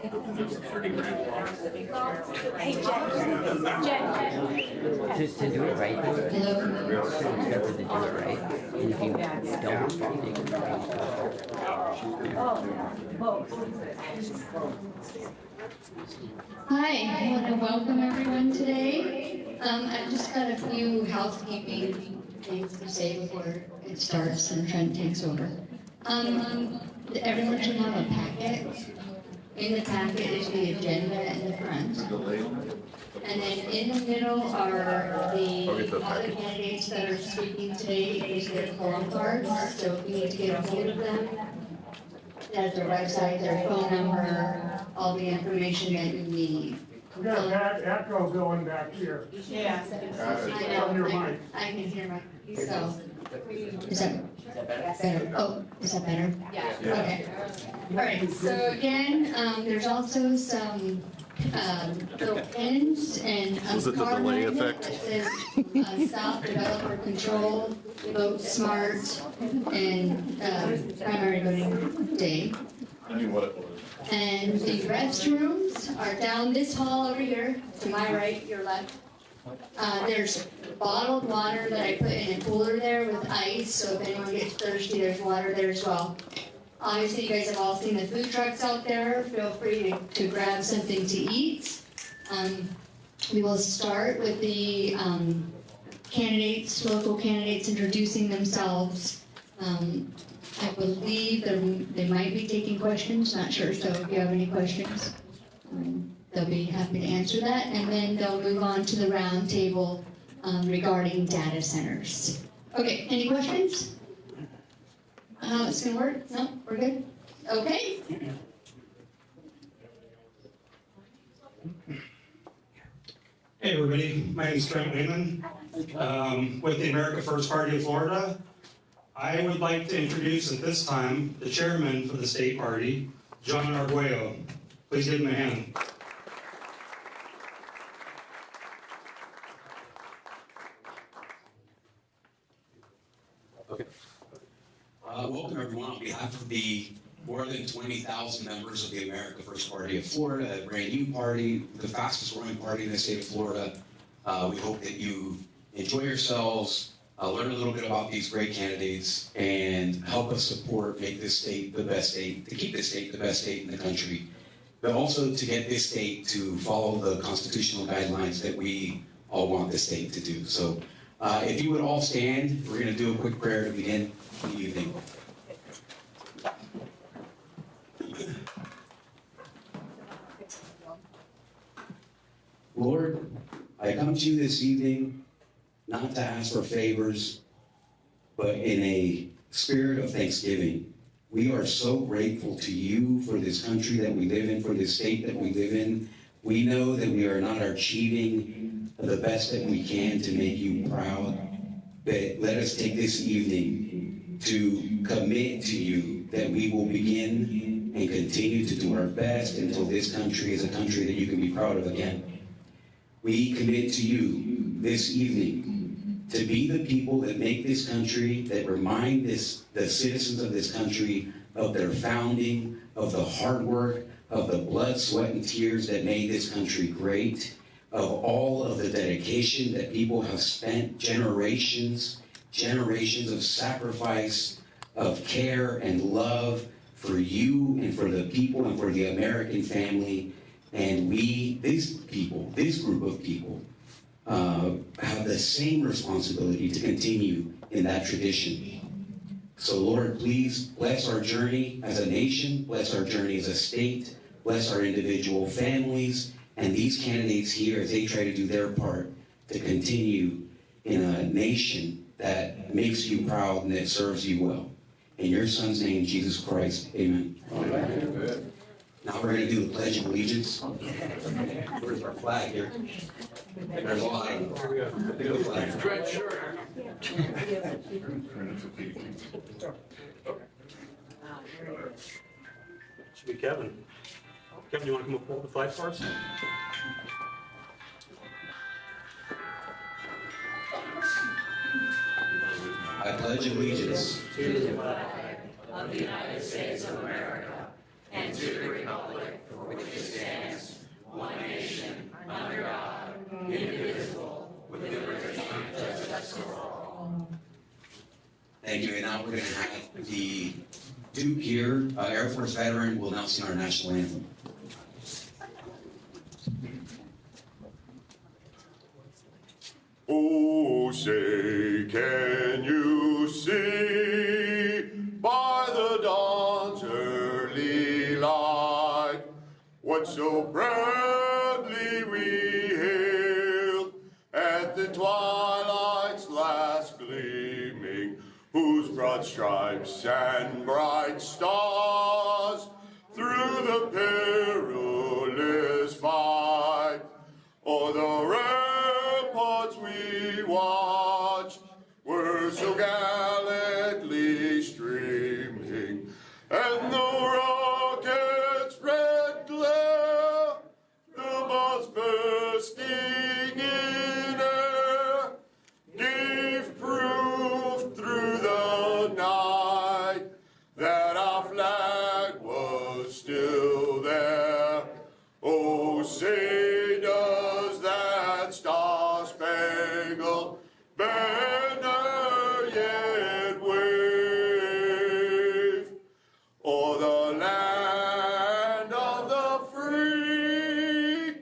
Hey, Jen. To do it right, though, it's better to do it right. And if you don't, you can Hi, I want to welcome everyone today. I've just got a few housekeeping things to say before it starts and Trent takes over. Everyone should have a packet. In the packet is the agenda in the front. And then in the middle are the other candidates that are speaking today is their call cards. So if you need to get a hold of them, that's their website, their phone number, all the information that you need. We got a bad echo going back here. Yeah. I know, From your mic. I can hear my, so. Is that better? Oh, is that better? Yeah. Okay. All right, so again, there's also some little pins and Was it the card delay magnet effect? that says Stop Developer Control, Vote Smart, and Primary Voting Day. I knew what it was. And the restrooms are down this hall over here, to my right, your left. There's bottled water that I put in a cooler there with ice, so if anyone gets thirsty, there's water there as well. Obviously, you guys have all seen the food trucks out there. Feel free to grab something to eat. We will start with the candidates, local candidates introducing themselves. I believe they might be taking questions, not sure, so if you have any questions, they'll be happy to answer that, and then they'll move on to the round table regarding data centers. Okay, any questions? How it's gonna work? No, we're good? Okay. Hey everybody, my name is Trent Wayman with the America First Party of Florida. I would like to introduce at this time the chairman for the state party, John Arguello. Please give him a hand. Okay. Welcome everyone on behalf of the more than 20,000 members of the America First Party of Florida, a brand new party, the fastest growing party in the state of Florida. We hope that you enjoy yourselves, learn a little bit about these great candidates, and help us support, make this state the best state, to keep this state the best state in the country, but also to get this state to follow the constitutional guidelines that we all want this state to do. So if you would all stand, we're going to do a quick prayer to begin the evening. Lord, I come to you this evening not to ask for favors, but in a spirit of thanksgiving. We are so grateful to you for this country that we live in, for this state that we live in. We know that we are not achieving the best that we can to make you proud, but let us take this evening to commit to you that we will begin and continue to do our best until this country is a country that you can be proud of again. We commit to you this evening to be the people that make this country, that remind the citizens of this country of their founding, of the hard work, of the blood, sweat, and tears that made this country great, of all of the dedication that people have spent, generations of sacrifice, of care and love for you and for the people and for the American family. And we, this group of people, have the same responsibility to continue in that tradition. So Lord, please bless our journey as a nation, bless our journey as a state, bless our individual families, and these candidates here as they try to do their part to continue in a nation that makes you proud and that serves you well. In your Son's name, Jesus Christ, amen. Amen. Now we're going to do the Pledge of Allegiance. Where's our flag here? There's a lot of the flag. Red shirt. Should be Kevin. Kevin, you want to come up and hold the flag for us? I pledge allegiance to the flag of the United States of America and to the republic for which it And now we're going to have the Duke here, Air Force veteran, will now sing our national anthem. Oh, say, can you see by the dawn's early light what so proudly we hailed at the twilight's last gleaming, whose broad stripes and bright stars through the perilous fight o'er the ramparts we watched were so gallantly streaming, and the rocket's red glare, the bombs bursting in air, gave proof through the night that our flag was still there. Oh, say does that star-spangled banner yet wave o'er the land of the free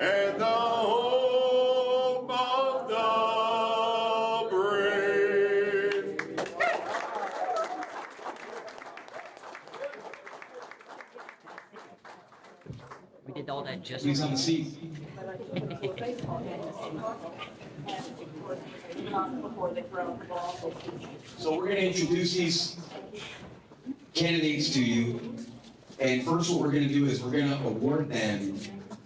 and the home of the brave? We did all that just. Please have a seat. So we're going to introduce these candidates to you. And first what we're going to do is we're going to award them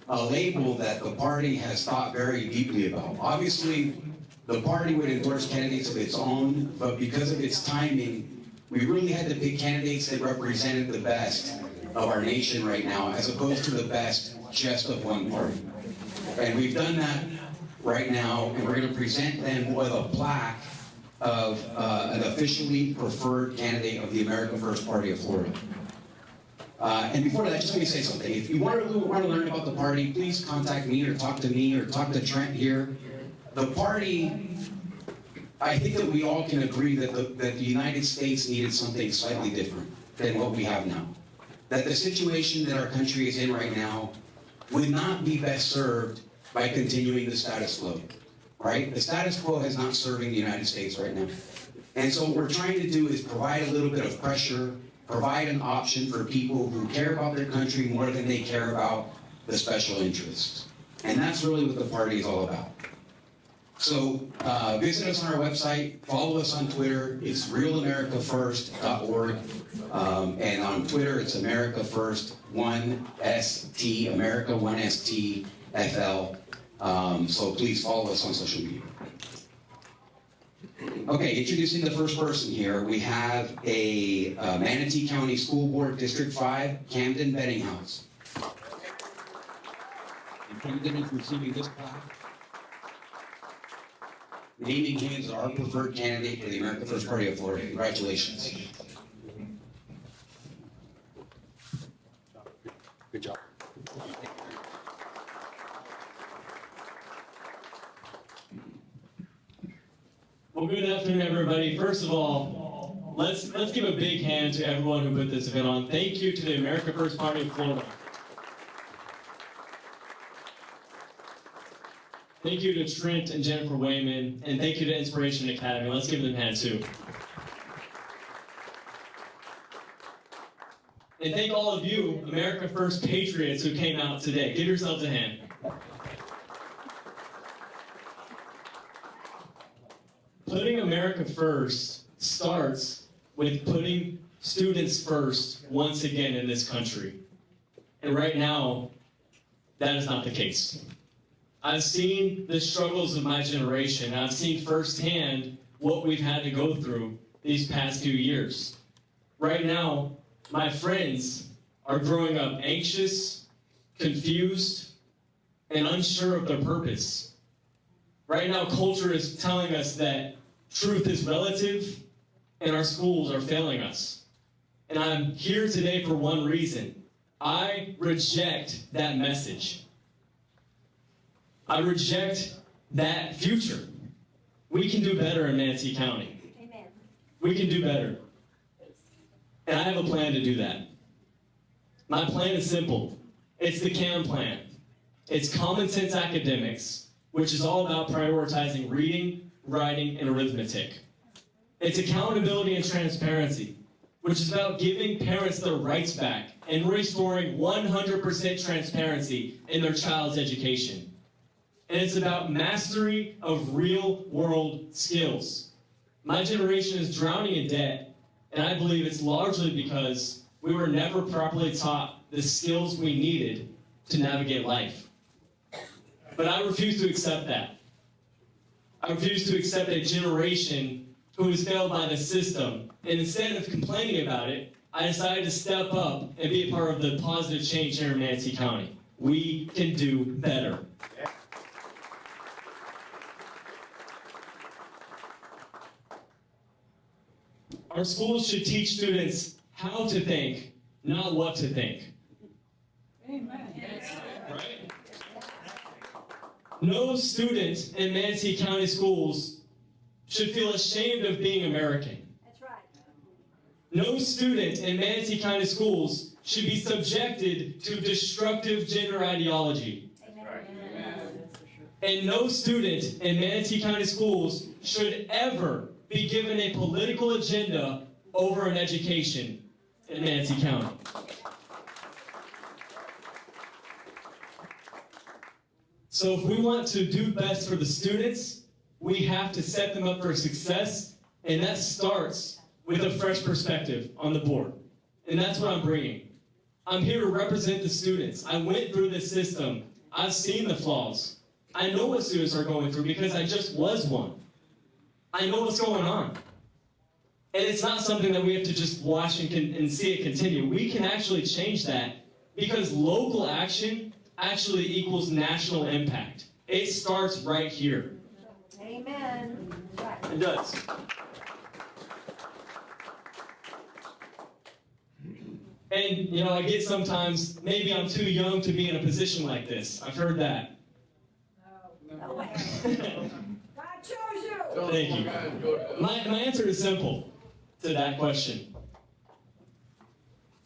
a label that the party has thought very deeply about. Obviously, the party would endorse candidates of its own, but because of its timing, we really had to pick candidates that represented the best of our nation right now, as opposed to the best just of one party. And we've done that right now, and we're going to present them with a plaque of an officially preferred candidate of the America First Party of Florida. And before that, just let me say something. If you want to learn about the party, please contact me or talk to Trent here. The party, I think that we all can agree that the United States needed something slightly different than what we have now. That the situation that our country is in right now would not be best served by continuing the status quo, right? The status quo is not serving the United States right now. And so what we're trying to do is provide a little bit of pressure, provide an option for people who care about their country more than they care about the special interests. And that's really what the party is all about. So visit us on our website, follow us on Twitter, it's realamericafirst.org, and on Twitter it's America First 1ST, America 1ST FL. So please follow us on social media. Okay, introducing the first person here, we have a Manatee County School Board District 5, Camden Bettinghouse. And Camden is receiving this plaque, naming him as our preferred candidate for the America First Party of Florida. Congratulations. Good job. Well, good afternoon, everybody. First of all, let's give a big hand to everyone who put this event on. Thank you to the America First Party of Florida. Thank you to Trent and Jennifer Wayman, and thank you to Inspiration Academy. Let's give them a hand, too. And thank all of you, America First Patriots, who came out today. Give yourselves a hand. Putting America first starts with putting students first once again in this country. And right now, that is not the case. I've seen the struggles of my generation. I've seen firsthand what we've had to go through these past few years. Right now, my friends are growing up anxious, confused, and unsure of their purpose. Right now, culture is telling us that truth is relative, and our schools are failing us. And I'm here today for one reason. I reject that message. I reject that future. We can do better in Manatee County. Amen. We can do better. And I have a plan to do that. My plan is simple. It's the CAM plan. It's common sense academics, which is all about prioritizing reading, writing, and arithmetic. It's accountability and transparency, which is about giving parents their rights back and restoring 100% transparency in their child's education. And it's about mastery of real-world skills. My generation is drowning in debt, and I believe it's largely because we were never properly taught the skills we needed to navigate life. But I refuse to accept that. I refuse to accept a generation who was failed by the system, and instead of complaining about it, I decided to step up and be a part of the positive change here in Manatee County. We can do better. Our schools should teach students how to think, not what to think. Amen. Right? No student in Manatee County schools should feel ashamed of being American. That's right. No student in Manatee County schools should be subjected to destructive gender ideology. Amen. And no student in Manatee County schools should ever be given a political agenda over an education in Manatee County. So if we want to do best for the students, we have to set them up for success, and that starts with a fresh perspective on the board. And that's what I'm bringing. I'm here to represent the students. I went through this system. I've seen the flaws. I know what students are going through because I just was one. I know what's going on. And it's not something that we have to just watch and see it continue. We can actually change that because local action actually equals national impact. It starts right here. Amen. It does. And, you know, I get sometimes, maybe I'm too young to be in a position like this. I've heard that. No way. God chose you. Thank you. My answer is simple to that question.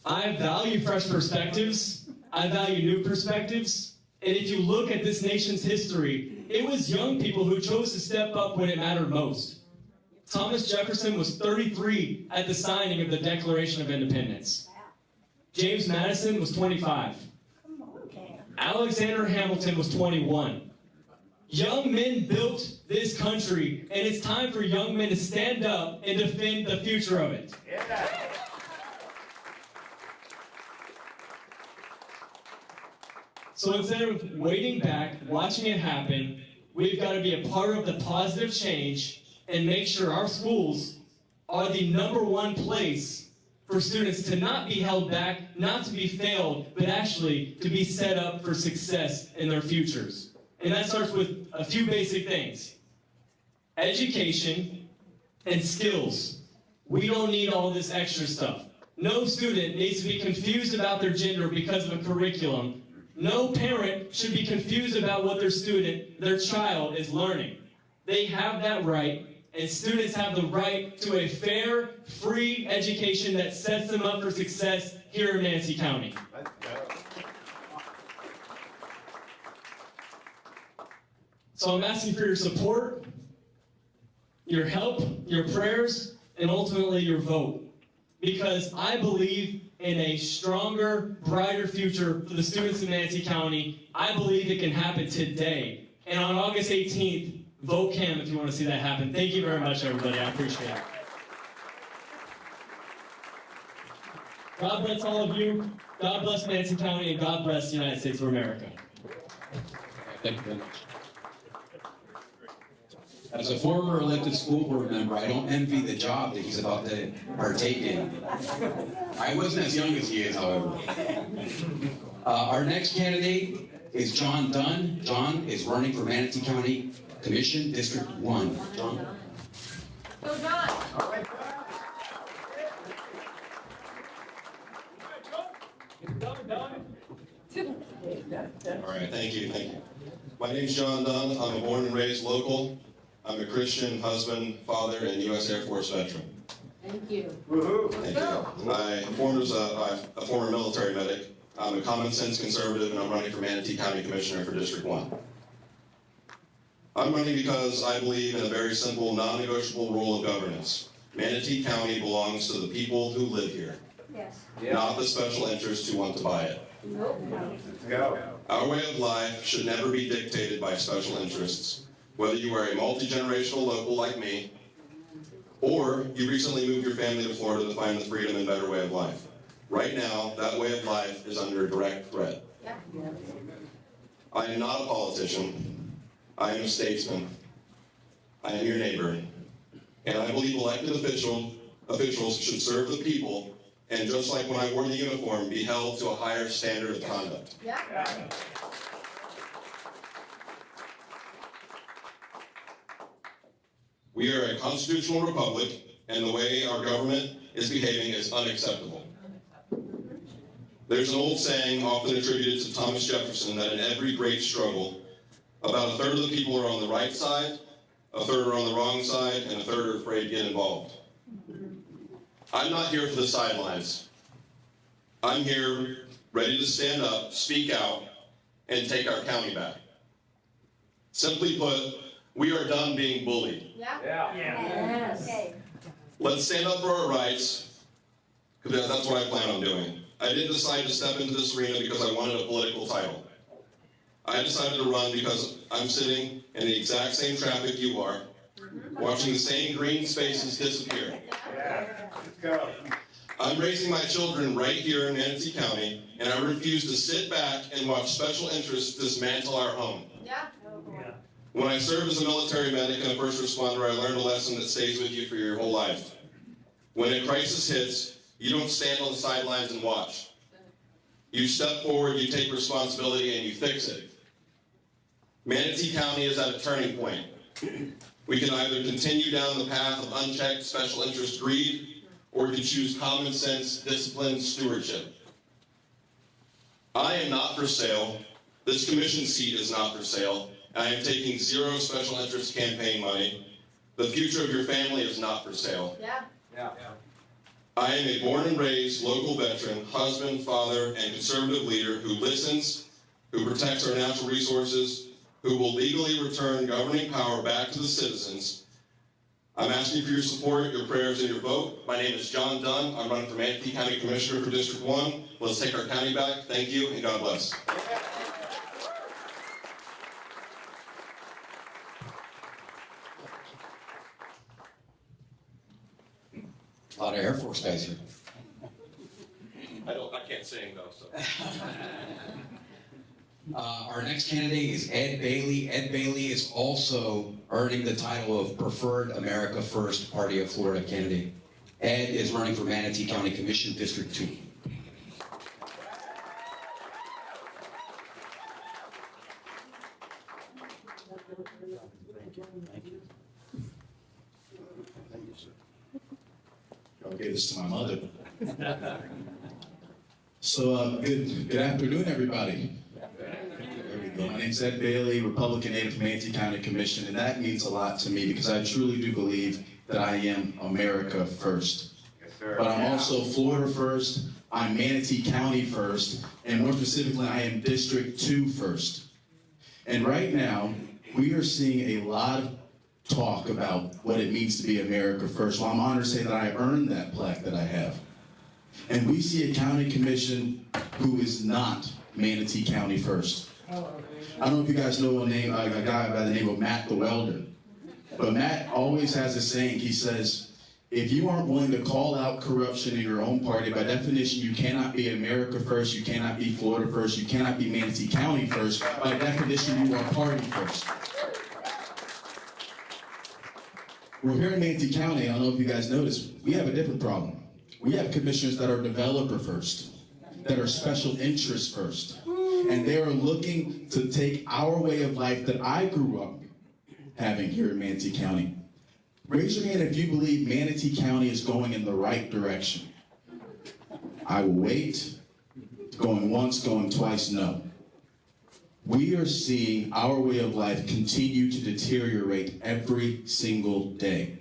I value fresh perspectives. I value new perspectives. And if you look at this nation's history, it was young people who chose to step up when it mattered most. Thomas Jefferson was 33 at the signing of the Declaration of Independence. James Madison was 25. Come on, Cam. Alexander Hamilton was 21. Young men built this country, and it's time for young men to stand up and defend the future of it. So instead of waiting back, watching it happen, we've got to be a part of the positive change and make sure our schools are the #1 place for students to not be held back, not to be failed, but actually to be set up for success in their futures. And that starts with a few basic things. Education and skills. We don't need all this extra stuff. No student needs to be confused about their gender because of a curriculum. No parent should be confused about what their child is learning. They have that right, and students have the right to a fair, free education that sets them up for success here in Manatee County. So I'm asking for your support, your help, your prayers, and ultimately your vote. Because I believe in a stronger, brighter future for the students in Manatee County. I believe it can happen today. And on August 18th, vote CAM if you want to see that happen. Thank you very much, everybody. I appreciate it. God bless all of you. God bless Manatee County, and God bless the United States of America. Thank you very much. As a former elected school board member, I don't envy the job that he's about to partake in. I wasn't as young as he is, however. Our next candidate is John Dunn. John is running for Manatee County Commission, District 1. John. Go John. All right, thank you. My name's John Dunn. I'm a born and raised local. I'm a Christian husband, father, and U.S. Air Force veteran. Thank you. Thank you. I'm a former military medic. I'm a common sense conservative, and I'm running for Manatee County Commissioner for District 1. I'm running because I believe in a very simple, non-negotiable rule of governance. Manatee County belongs to the people who live here, Yes. not the special interests who want to buy it. Nope. Our way of life should never be dictated by special interests, whether you are a multi-generational local like me, or you recently moved your family to Florida to find the freedom and better way of life. Right now, that way of life is under direct threat. Yeah. I am not a politician. I am a statesman. I am your neighbor. And I believe elected officials should serve the people, and just like when I wore the uniform, be held to a higher standard of conduct. Yeah. We are a constitutional republic, and the way our government is behaving is unacceptable. There's an old saying often attributed to Thomas Jefferson that in every great struggle, about a third of the people are on the right side, a third are on the wrong side, and a third are afraid to get involved. I'm not here for the sidelines. I'm here ready to stand up, speak out, and take our county back. Simply put, we are done being bullied. Yeah. Yes. Okay. Let's stand up for our rights, because that's what I plan on doing. I didn't decide to step into this arena because I wanted a political title. I decided to run because I'm sitting in the exact same traffic you are, watching the same green spaces disappear. I'm raising my children right here in Manatee County, and I refuse to sit back and watch special interests dismantle our home. Yeah. When I served as a military medic and a first responder, I learned a lesson that stays with you for your whole life. When a crisis hits, you don't stand on the sidelines and watch. You step forward, you take responsibility, and you fix it. Manatee County is at a turning point. We can either continue down the path of unchecked special interest greed, or we can choose common sense, disciplined stewardship. I am not for sale. This commission seat is not for sale. I am taking zero special interest campaign money. The future of your family is not for sale. Yeah. I am a born and raised local veteran, husband, father, and conservative leader who listens, who protects our natural resources, who will legally return governing power back to the citizens. I'm asking for your support, your prayers, and your vote. My name is John Dunn. I'm running for Manatee County Commissioner for District 1. Let's take our county back. Thank you, and God bless. A lot of Air Force guys here. I can't sing though, so. Our next candidate is Ed Bailey. Ed Bailey is also earning the title of Preferred America First Party of Florida candidate. Ed is running for Manatee County Commission District 2. I'll give this to my mother. So, good afternoon, everybody. There we go. My name's Ed Bailey, Republican native Manatee County Commission, and that means a lot to me because I truly do believe that I am America first. Yes, sir. But I'm also Florida first, I'm Manatee County first, and more specifically, I am District 2 first. And right now, we are seeing a lot of talk about what it means to be America first. Well, I'm honored to say that I earned that plaque that I have. And we see a county commission who is not Manatee County first. I don't know if you guys know a guy by the name of Matt the Welder. But Matt always has a saying. He says, if you aren't willing to call out corruption in your own party, by definition, you cannot be America first, you cannot be Florida first, you cannot be Manatee County first. By definition, you are party first. Well, here in Manatee County, I don't know if you guys noticed, we have a different problem. We have commissioners that are developer first, that are special interest first. And they are looking to take our way of life that I grew up having here in Manatee County. Raise your hand if you believe Manatee County is going in the right direction. I will wait. Going once, going twice, no. We are seeing our way of life continue to deteriorate every single day.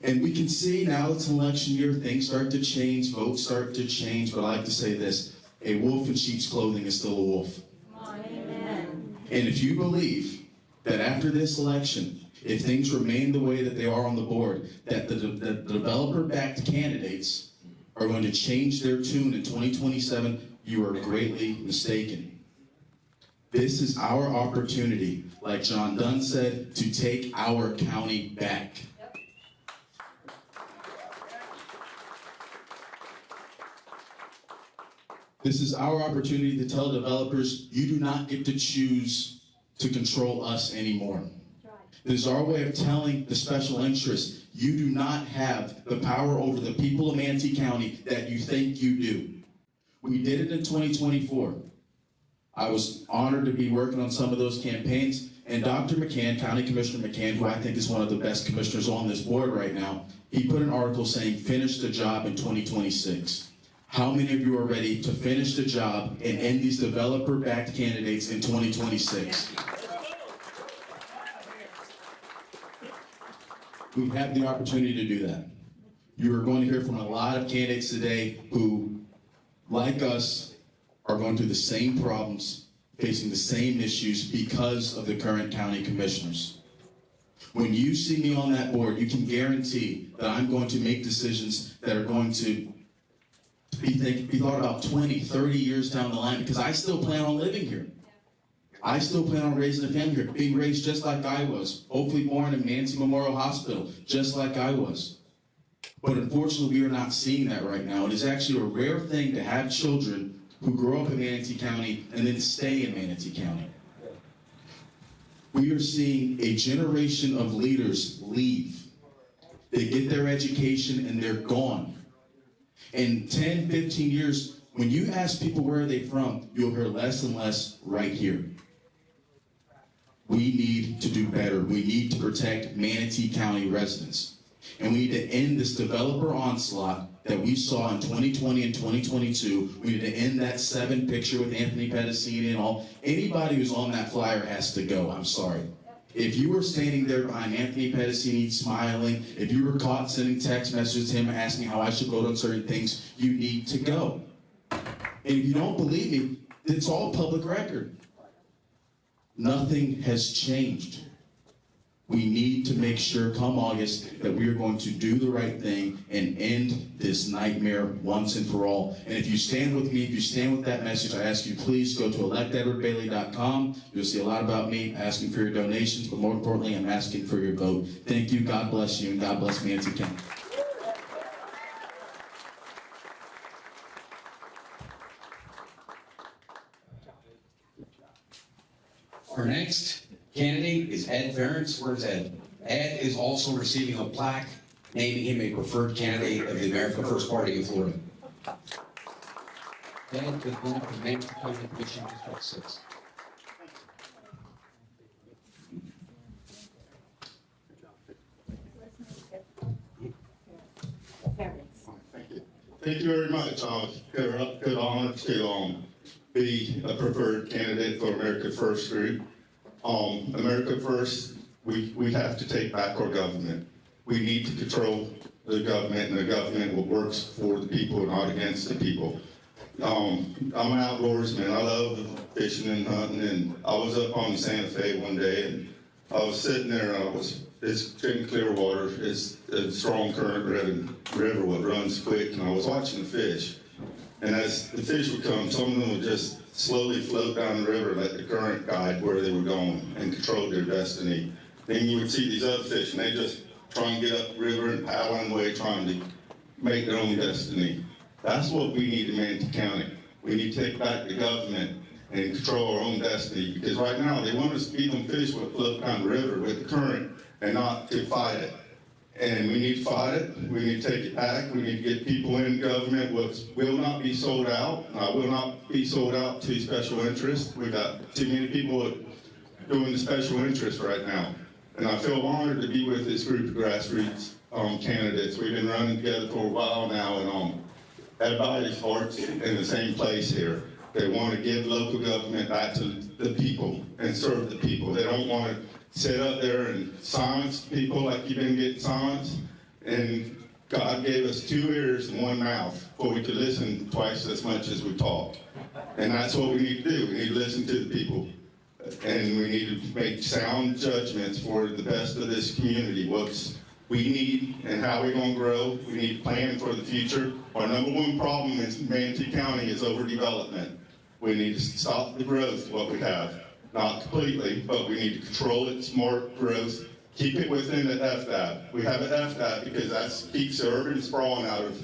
And we can see now it's an election year, things start to change, votes start to change, but I like to say this, a wolf in sheep's clothing is still a wolf. Amen. And if you believe that after this election, if things remain the way that they are on the board, that the developer-backed candidates are going to change their tune in 2027, you are greatly mistaken. This is our opportunity, like John Dunn said, to take our county back. This is our opportunity to tell developers, you do not get to choose to control us anymore. This is our way of telling the special interests, you do not have the power over the people of Manatee County that you think you do. We did it in 2024. I was honored to be working on some of those campaigns, and Dr. McCann, County Commissioner McCann, who I think is one of the best commissioners on this board right now, he put an article saying, finish the job in 2026. How many of you are ready to finish the job and end these developer-backed candidates in 2026? We have the opportunity to do that. You are going to hear from a lot of candidates today who, like us, are going through the same problems, facing the same issues because of the current county commissioners. When you see me on that board, you can guarantee that I'm going to make decisions that are going to be thought about 20, 30 years down the line, because I still plan on living here. I still plan on raising a family here, being raised just like I was, hopefully born in Manatee Memorial Hospital, just like I was. But unfortunately, we are not seeing that right now. It is actually a rare thing to have children who grow up in Manatee County and then stay in Manatee County. We are seeing a generation of leaders leave. They get their education and they're gone. In 10, 15 years, when you ask people where are they from, you'll hear less and less right here. We need to do better. We need to protect Manatee County residents. And we need to end this developer onslaught that we saw in 2020 and 2022. We need to end that 7 picture with Anthony Pedicini and all. Anybody who's on that flyer has to go. I'm sorry. If you were standing there behind Anthony Pedicini smiling, if you were caught sending text messages to him asking how I should vote on certain things, you need to go. And if you don't believe me, it's all public record. Nothing has changed. We need to make sure come August that we are going to do the right thing and end this nightmare once and for all. And if you stand with me, if you stand with that message, I ask you please go to electedwardbailey.com. You'll see a lot about me, asking for your donations, but more importantly, I'm asking for your vote. Thank you, God bless you, and God bless Manatee County. Our next candidate is Ed Ferentz. Where's Ed? Ed is also receiving a plaque naming him a preferred candidate of the America First Party of Florida. Ed is one of the Manatee County Commission District 6. Thank you very much. Good honor to be a preferred candidate for America First Group. America First, we have to take back our government. We need to control the government, and the government works for the people, not against the people. I'm an outdoorsman. I love fishing and hunting, and I was up on the Santa Fe one day, and I was sitting there, and it's drinking clear water. It's a strong current river that runs quick, and I was watching the fish. And as the fish would come, some of them would just slowly float down the river, let the current guide where they were going and control their destiny. Then you would see these other fish, and they just try and get up the river and paddle away, trying to make their own destiny. That's what we need in Manatee County. We need to take back the government and control our own destiny, because right now they want us to be them fish that float down the river with the current and not to fight it. And we need to fight it. We need to take it back. We need to get people in government which will not be sold out. Will not be sold out to special interests. We've got too many people doing the special interest right now. And I feel honored to be with this group of grassroots candidates. We've been running together for a while now, and everybody's heart's in the same place here. They want to give local government back to the people and serve the people. They don't want to sit up there and silence people like you've been getting silenced. And God gave us 2 ears and 1 mouth, for we could listen twice as much as we talk. And that's what we need to do. We need to listen to the people. And we need to make sound judgments for the best of this community. What we need and how we're going to grow. We need to plan for the future. Our number 1 problem in Manatee County is overdevelopment. We need to stop the growth, what we have. Not completely, but we need to control it, smart growth. Keep it within the FDAP. We have an FDAP because that keeps the urban sprawling out of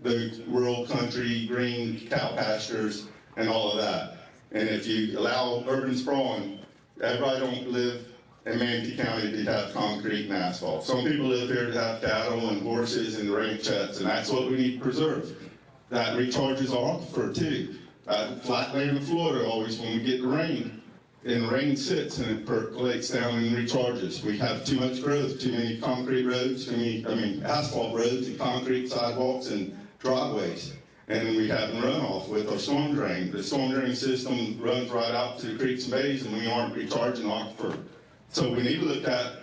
the rural country, green cow pastures, and all of that. And if you allow urban sprawling, everybody don't live in Manatee County to have concrete and asphalt. Some people live here to have cattle and horses and ranchettes, and that's what we need to preserve. That recharges our aquifer too. Flat land in Florida, always when we get the rain, and the rain sits and it percolates down and recharges. We have too much growth, too many concrete roads, asphalt roads and concrete sidewalks and driveways. And we have runoff with our storm drain. The storm drain system runs right out to the creeks and bays, and we aren't recharging aquifer. So we need to look at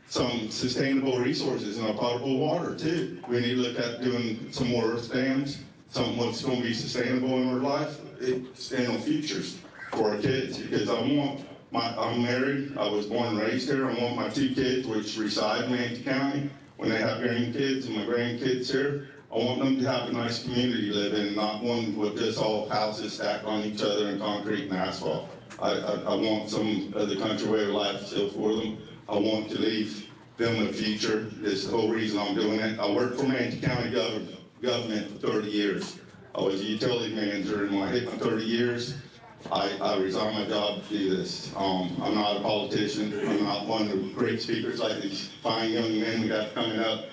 some sustainable resources in our potable water too. We need to look at doing some more earth dams, something that's going to be sustainable in our life, in the futures for our kids. Because I'm married, I was born and raised here. I want my 2 kids, which reside in Manatee County, when they have grandkids and my grandkids here, I want them to have a nice community to live in, not one with just all houses stacked on each other and concrete and asphalt. I want some of the country way of life still for them. I want to leave them a future. This is the whole reason I'm doing it. I worked for Manatee County government for 30 years. I was a utility manager, and when I hit my 30 years, I resigned my job to do this. I'm not a politician. I'm not one of the great speakers like these fine young men we got coming up.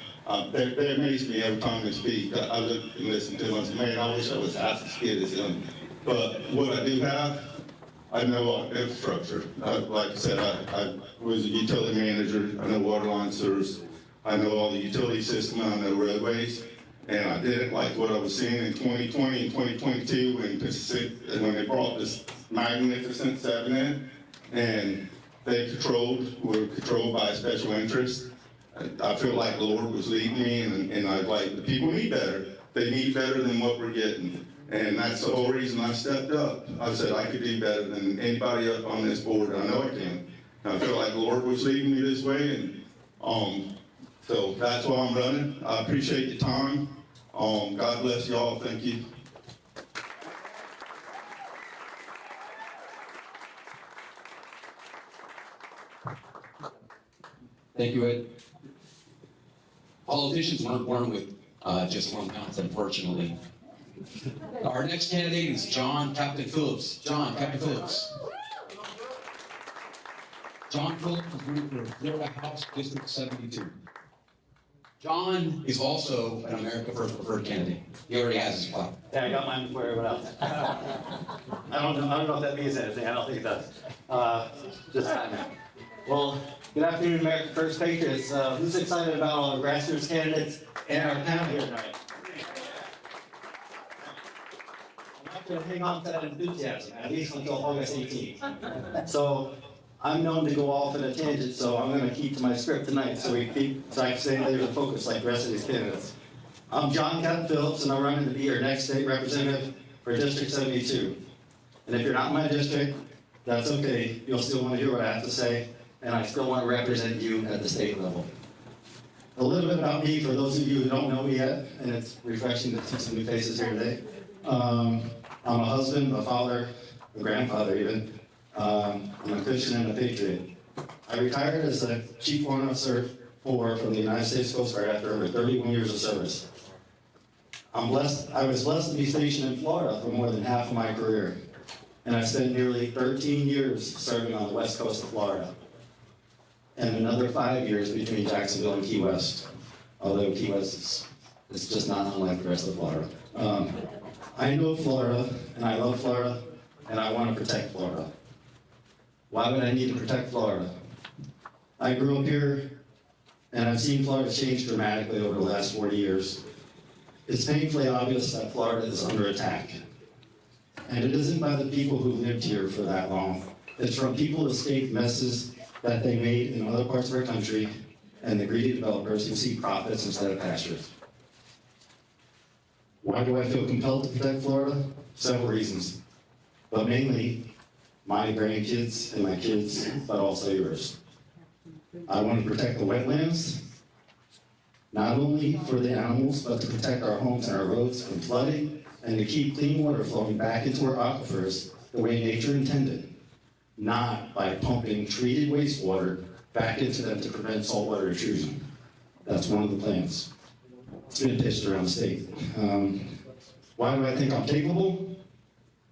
They amaze me every time they speak. I look and listen to them and say, man, I wish I was half as good as them. But what I do have, I know infrastructure. Like I said, I was a utility manager. I know water line service. I know all the utility system. I know roadways. And I didn't like what I was seeing in 2020 and 2022 when they brought this Magnificent 7 in, and they were controlled by a special interest. I feel like the Lord was leading me, and I like, the people need better. They need better than what we're getting. And that's the whole reason I stepped up. I said I could do better than anybody up on this board. I know I can. And I feel like the Lord was leading me this way, and so that's why I'm running. I appreciate the time. God bless y'all. Thank you. Thank you, Ed. Politicians weren't born with just 1 mouth, unfortunately. Our next candidate is John Captain Phillips. John Captain Phillips. John Phillips is running for Florida House District 72. John is also an America First preferred candidate. He already has his spot. Yeah, I got mine before everyone else. I don't know if that means anything. I don't think it does. Just well, good afternoon, America First Patriots. Who's excited about all the grassroots candidates and our panel here tonight? I'm not going to hang on to that enthusiasm, at least until August 18th. So I'm known to go off in a tangent, so I'm going to keep to my script tonight so I can stay laser focused like the rest of these candidates. I'm John Captain Phillips, and I'm running to be your next state representative for District 72. And if you're not in my district, that's okay. You'll still want to hear what I have to say, and I still want to represent you at the state level. A little bit about me for those of you who don't know me yet, and it's refreshing to see some new faces here today. I'm a husband, a father, a grandfather even. I'm a Christian and a patriot. I retired as a Chief Warrant Officer 4 from the United States Coast Guard after over 31 years of service. I was blessed to be stationed in Florida for more than half of my career, and I spent nearly 13 years serving on the west coast of Florida, and another 5 years between Jacksonville and Key West, although Key West is just not unlike the rest of Florida. I know Florida, and I love Florida, and I want to protect Florida. Why would I need to protect Florida? I grew up here, and I've seen Florida change dramatically over the last 40 years. It's painfully obvious that Florida is under attack. And it isn't by the people who lived here for that long. It's from people who escaped messes that they made in other parts of our country and the greedy developers who see profits instead of pastures. Why do I feel compelled to protect Florida? Several reasons, but mainly my grandkids and my kids, but also yours. I want to protect the wetlands, not only for the animals, but to protect our homes and our roads from flooding and to keep clean water flowing back into our aquifers the way nature intended, not by pumping treated wastewater back into them to prevent saltwater intrusion. That's one of the plans. It's been pitched around the state. Why do I think I'm capable?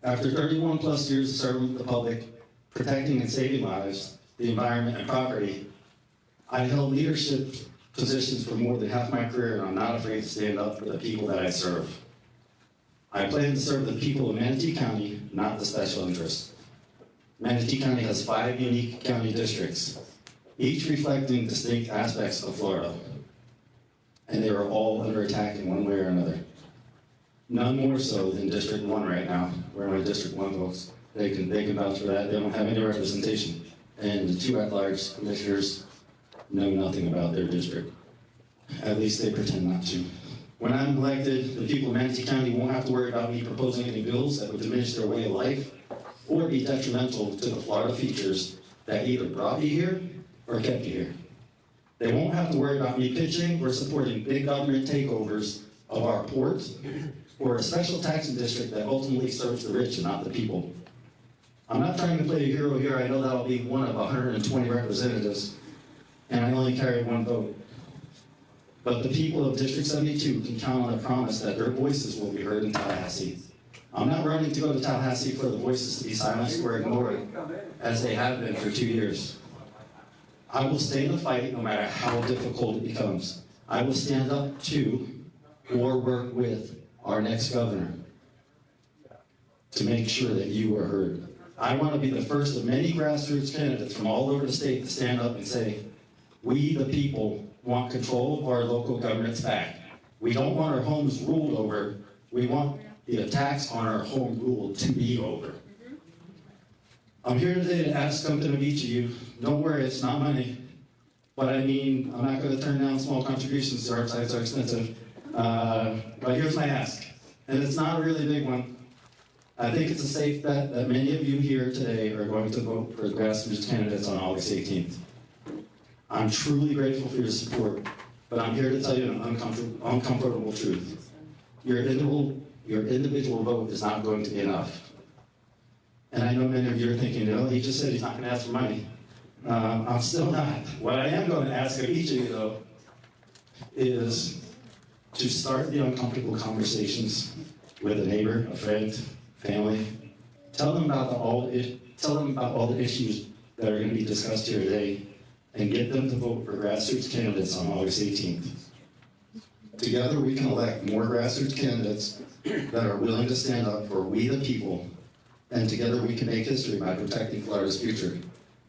After 31 plus years of serving the public, protecting and saving lives, the environment and property, I held leadership positions for more than half my career, and I'm not afraid to stand up for the people that I serve. I plan to serve the people of Manatee County, not the special interests. Manatee County has 5 unique county districts, each reflecting distinct aspects of Florida. And they are all under attack in one way or another. None more so than District 1 right now. We're in District 1, folks. They can vouch for that. They don't have any representation. And the 2 at-large commissioners know nothing about their district. At least they pretend not to. When I'm elected, the people of Manatee County won't have to worry about me proposing any bills that would diminish their way of life or be detrimental to the Florida features that either brought you here or kept you here. They won't have to worry about me pitching or supporting big government takeovers of our ports or a special taxing district that ultimately serves the rich and not the people. I'm not trying to play a hero here. I know that'll be one of 120 representatives, and I only carry 1 vote. But the people of District 72 can count on a promise that their voices will be heard in Tallahassee. I'm not running to go to Tallahassee for the voices to be silenced or ignored, as they have been for 2 years. I will stay in the fight no matter how difficult it becomes. I will stand up to or work with our next governor to make sure that you are heard. I want to be the first of many grassroots candidates from all over the state to stand up and say, we, the people, want control of our local governments back. We don't want our homes ruled over. We want the attacks on our home rule to be over. I'm here today to ask something of each of you. Don't worry, it's not money. But I mean, I'm not going to turn down small contributions. Our sites are expensive. But here's my ask, and it's not a really big one. I think it's a safe bet that many of you here today are going to vote for the grassroots candidates on August 18th. I'm truly grateful for your support, but I'm here to tell you an uncomfortable truth. Your individual vote is not going to be enough. And I know many of you are thinking, oh, he just said he's not going to ask for money. I'm still not. What I am going to ask of each of you, though, is to start the uncomfortable conversations with a neighbor, a friend, family. Tell them about all the issues that are going to be discussed here today, and get them to vote for grassroots candidates on August 18th. Together we can elect more grassroots candidates that are willing to stand up for we the people, and together we can make history by protecting Florida's future.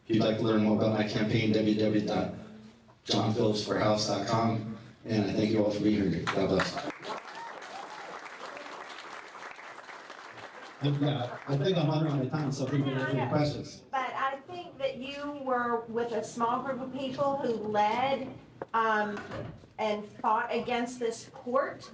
If you'd like to learn more about my campaign, www.johnphillipsforhouse.com, and I thank you all for being here. God bless. Yeah, I think I'm under my time, so people have any questions. But I think that you were with a small group of people who led and fought against this court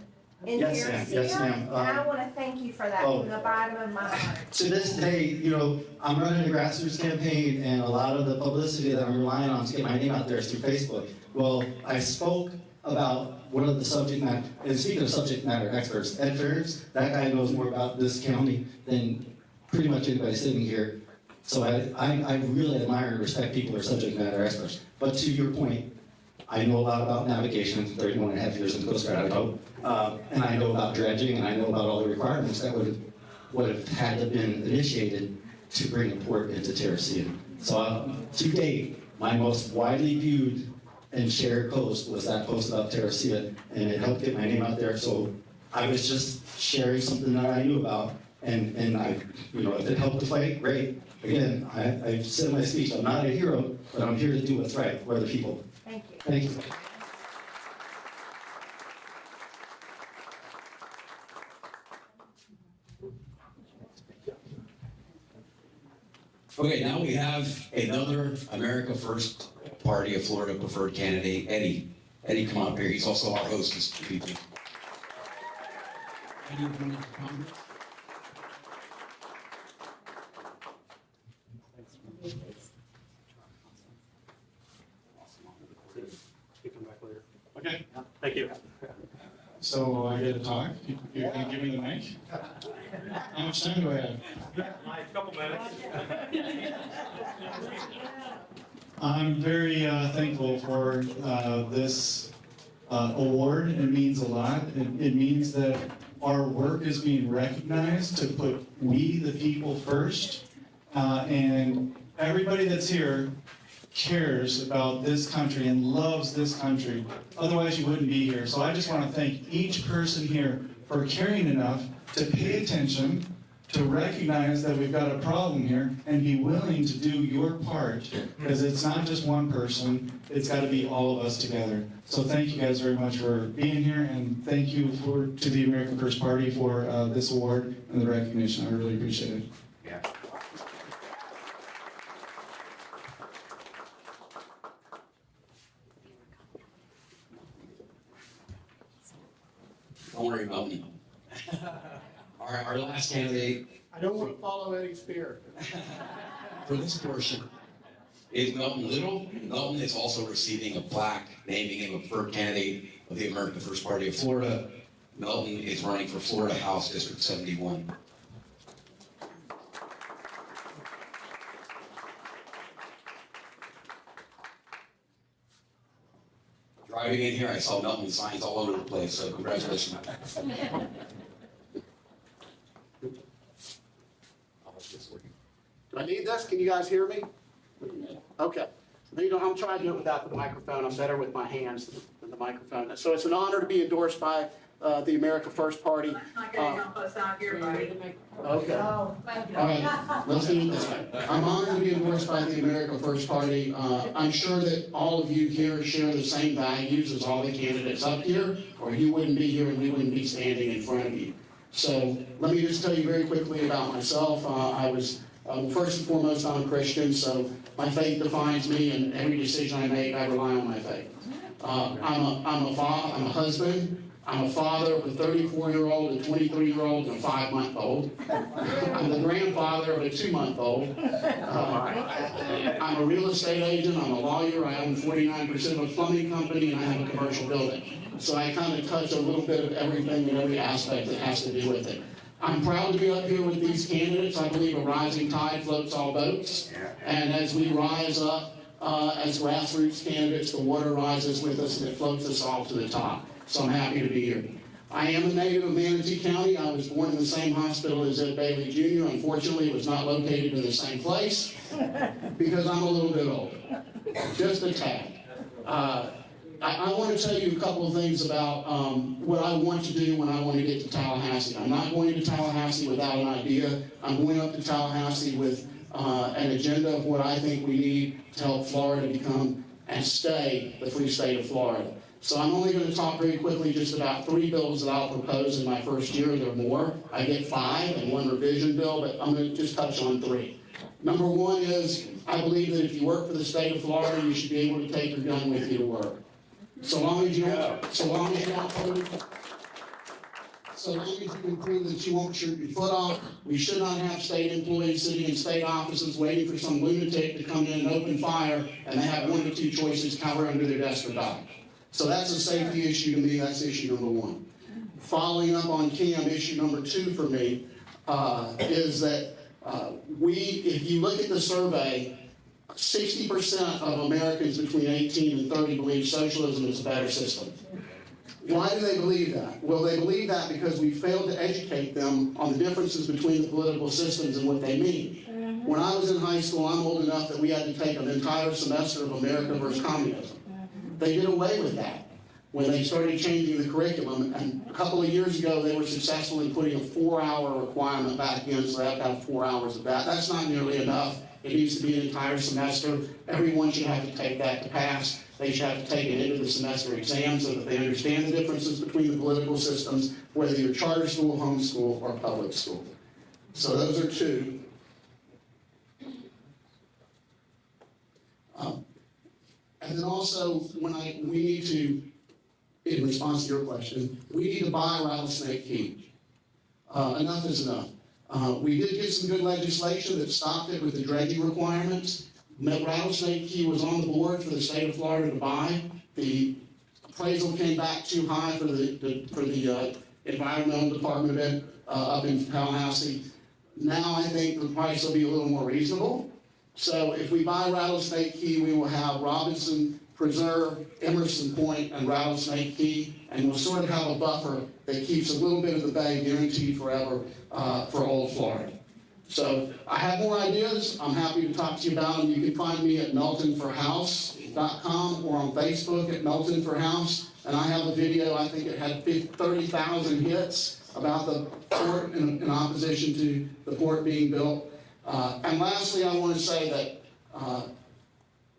in Yes, your ma'am. Yes, ma'am. and I want to thank you for that from the bottom of my heart. To this day, you know, I'm running a grassroots campaign, and a lot of the publicity that I'm relying on to get my name out there is through Facebook. Well, I spoke about one of the subject matter, and speaking of subject matter experts, Ed Ferris, that guy knows more about this county than pretty much anybody sitting here. So I really admire and respect people who are subject matter experts. But to your point, I know a lot about navigation, 31 and a half years in the Coast Guard, I hope. And I know about dredging, and I know about all the requirements that would have had to have been initiated to bring a port into Terracea. So to date, my most widely viewed and shared post was that post about Terracea, and it helped get my name out there. So I was just sharing something that I knew about, and I, you know, if it helped the fight, great. Again, I said in my speech, I'm not a hero, but I'm here to do what's right for the people. Thank you. Thank you. Okay, now we have another America First Party of Florida preferred candidate, Eddie. Eddie, come up here. He's also our host this evening. Eddie, you want to come? You come back later. Okay, Thank you. so I get to talk? You can give me the mic? How much time do I have? A couple minutes. I'm very thankful for this award. It means a lot. It means that our work is being recognized to put we, the people, first. And everybody that's here cares about this country and loves this country. Otherwise, you wouldn't be here. So I just want to thank each person here for caring enough to pay attention, to recognize that we've got a problem here, and be willing to do your part, because it's not just one person, it's got to be all of us together. So thank you guys very much for being here, and thank you to the American First Party for this award and the recognition. I really appreciate it. Yeah. Don't worry about me. Our last candidate I don't want to follow Eddie Spear. for this portion is Melton Little. Melton is also receiving a plaque naming him a preferred candidate of the American First Party of Florida. Melton is running for Florida House District 71. Driving in here, I saw Melton signs all over the place, so congratulations. Do I need this? Can you guys hear me? Okay. I'm trying to do it without the microphone. I'm better with my hands than the microphone. So it's an honor to be endorsed by the America First Party. Not gonna help us out here, buddy. Okay. All right, let's do it this way. I'm honored to be endorsed by the America First Party. I'm sure that all of you here share the same values as all the candidates up here, or you wouldn't be here and we wouldn't be standing in front of you. So let me just tell you very quickly about myself. First and foremost, I'm a Christian, so my faith defines me, and every decision I make, I rely on my faith. I'm a husband. I'm a father of a 34-year-old, a 23-year-old, and a 5-month-old. I'm the grandfather of a 2-month-old. I'm a real estate agent. I'm a lawyer. I own 49% of a plumbing company, and I have a commercial building. So I kind of touch a little bit of everything and every aspect that has to do with it. I'm proud to be up here with these candidates. I believe a rising tide floats all boats. And as we rise up as grassroots candidates, the water rises with us and it floats us all to the top. So I'm happy to be here. I am a native of Manatee County. I was born in the same hospital as Ed Bailey Jr. Unfortunately, it was not located in the same place because I'm a little bit older, just a tad. I want to tell you a couple of things about what I want to do when I want to get to Tallahassee. I'm not going to Tallahassee without an idea. I'm going up to Tallahassee with an agenda of what I think we need to help Florida become and stay the free state of Florida. So I'm only going to talk very quickly just about 3 bills that I'll propose in my first year. There are more. I get 5 and 1 revision bill, but I'm going to just touch on 3. Number 1 is I believe that if you work for the state of Florida, you should be able to take your gun with you to work. So long as you can prove that you won't shoot your foot off, we should not have state employees sitting in state offices waiting for some lunatic to come in and open fire, and they have 1 to 2 choices: cover under their desk or die. So that's a safety issue to me. That's issue number 1. Following up on Cam, issue number 2 for me is that if you look at the survey, 60% of Americans between 18 and 30 believe socialism is a better system. Why do they believe that? Well, they believe that because we failed to educate them on the differences between the political systems and what they mean. When I was in high school, I'm old enough that we had to take an entire semester of America versus communism. They did away with that when they started changing the curriculum. And a couple of years ago, they were successful in putting a 4-hour requirement back in, so they have to have 4 hours of that. That's not nearly enough. It needs to be an entire semester. Everyone should have to take that to pass. They should have to take an end of the semester exam so that they understand the differences between the political systems, whether you're charter school, homeschool, or public school. So those are 2. then also, we need to, in response to your question, we need to buy Rattlesnake Key. Enough is enough. We did get some good legislation that stopped it with the dredging requirements. Rattlesnake Key was on the board for the state of Florida to buy. The appraisal came back too high for the environmental department up in Tallahassee. Now I think the price will be a little more reasonable. So if we buy Rattlesnake Key, we will have Robinson Preserve, Emerson Point, and Rattlesnake Key, and we'll sort of have a buffer that keeps a little bit of the bay guaranteed forever for old Florida. So I have more ideas. I'm happy to talk to you about them. You can find me at meltonforhouse.com or on Facebook at Melton for House. And I have a video, I think it had 30,000 hits about the port in opposition to the port being built. And lastly, I want to say that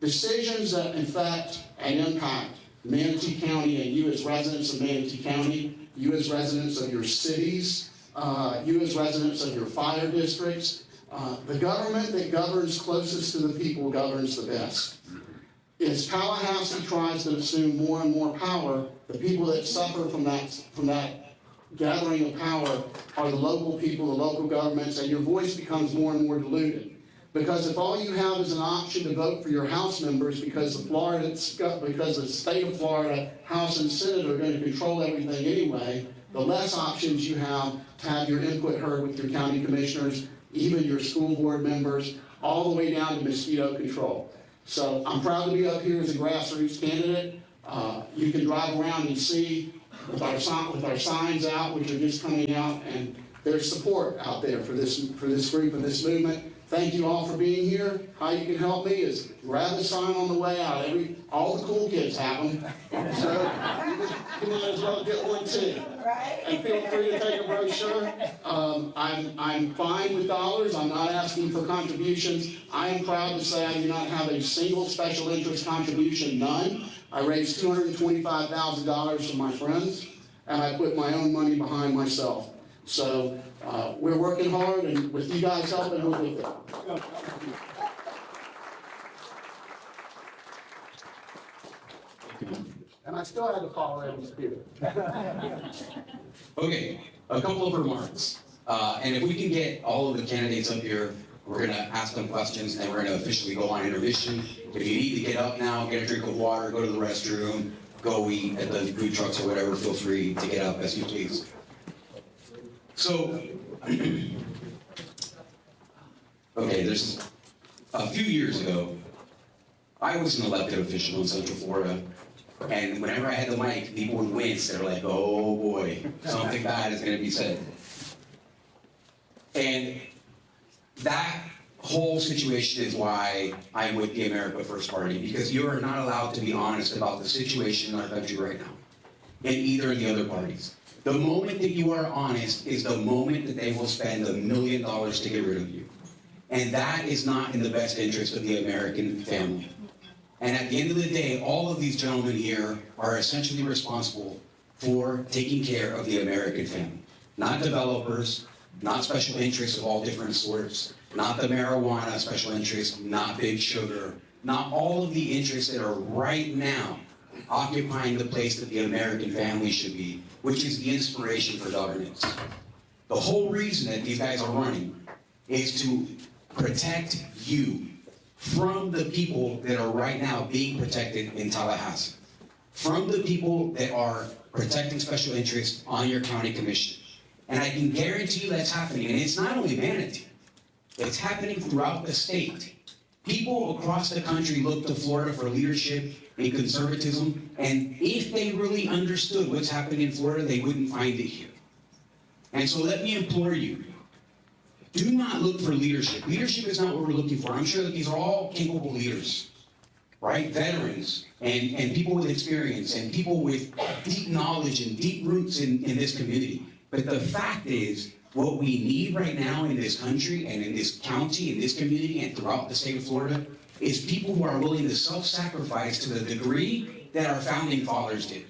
decisions that affect and impact Manatee County and you as residents of Manatee County, you as residents of your cities, you as residents of your fire districts, the government that governs closest to the people governs the best. As Tallahassee tries to assume more and more power, the people that suffer from that gathering of power are the local people, the local governments, and your voice becomes more and more diluted. Because if all you have is an option to vote for your House members because the state of Florida, House and Senate are going to control everything anyway, the less options you have to have your input heard with your county commissioners, even your school board members, all the way down to mosquito control. So I'm proud to be up here as a grassroots candidate. You can drive around and see with our signs out, which are just coming out, and there's support out there for this group and this movement. Thank you all for being here. How you can help me is grab the sign on the way out. All the cool kids have them, so you might as well get one too. Right? And feel free to take a brochure. I'm fine with dollars. I'm not asking for contributions. I am proud to say I do not have a single special interest contribution, none. I raised $225,000 from my friends, and I put my own money behind myself. So we're working hard, and with you guys helping, we'll get there. And I still had to follow Eddie's spirit. Okay, a couple of remarks. And if we can get all of the candidates up here, we're going to ask them questions, and we're going to officially go on intermission. If you need to get up now, get a drink of water, go to the restroom, go eat at the food trucks or whatever, feel free to get up as you please. So, okay, there's a few years ago, I was an elected official in Central Florida, and whenever I had the mic, people would wince. They were like, oh boy, something bad is going to be said. And that whole situation is why I'm with the America First Party, because you are not allowed to be honest about the situation in our country right now, and either of the other parties. The moment that you are honest is the moment that they will spend $1 million to get rid of you. And that is not in the best interest of the American family. And at the end of the day, all of these gentlemen here are essentially responsible for taking care of the American family. Not developers, not special interests of all different sorts, not the marijuana special interests, not big sugar, not all of the interests that are right now occupying the place that the American family should be, which is the inspiration for governance. The whole reason that these guys are running is to protect you from the people that are right now being protected in Tallahassee, from the people that are protecting special interests on your county commission. And I can guarantee you that's happening. And it's not only Manatee, it's happening throughout the state. People across the country look to Florida for leadership and conservatism, and if they really understood what's happening in Florida, they wouldn't find it here. And so let me implore you, do not look for leadership. Leadership is not what we're looking for. I'm sure that these are all capable leaders, right? Veterans and people with experience and people with deep knowledge and deep roots in this community. But the fact is, what we need right now in this country and in this county, in this community, and throughout the state of Florida is people who are willing to self-sacrifice to the degree that our founding fathers did.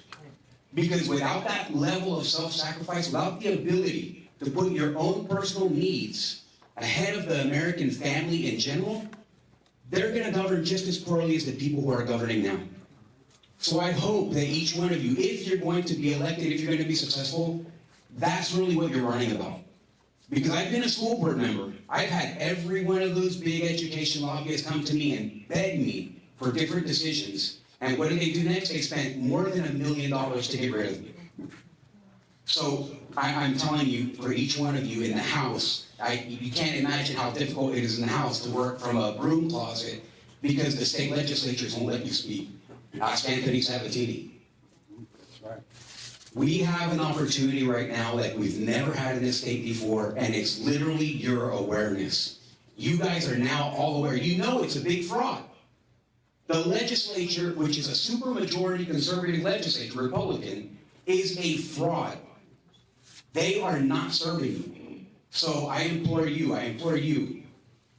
Because without that level of self-sacrifice, without the ability to put your own personal needs ahead of the American family in general, they're going to govern just as poorly as the people who are governing now. So I hope that each one of you, if you're going to be elected, if you're going to be successful, that's really what you're running about. Because I've been a school board member. I've had every one of those big education lobbyists come to me and beg me for different decisions. And what do they do next? They spend more than $1 million to get rid of me. So I'm telling you, for each one of you in the House, you can't imagine how difficult it is in the House to work from a broom closet because the state legislatures won't let you speak. Ask Anthony Sabatini. We have an opportunity right now that we've never had in this state before, and it's literally your awareness. You guys are now all aware. You know it's a big fraud. The legislature, which is a supermajority conservative legislature, Republican, is a fraud. They are not serving you. So I implore you,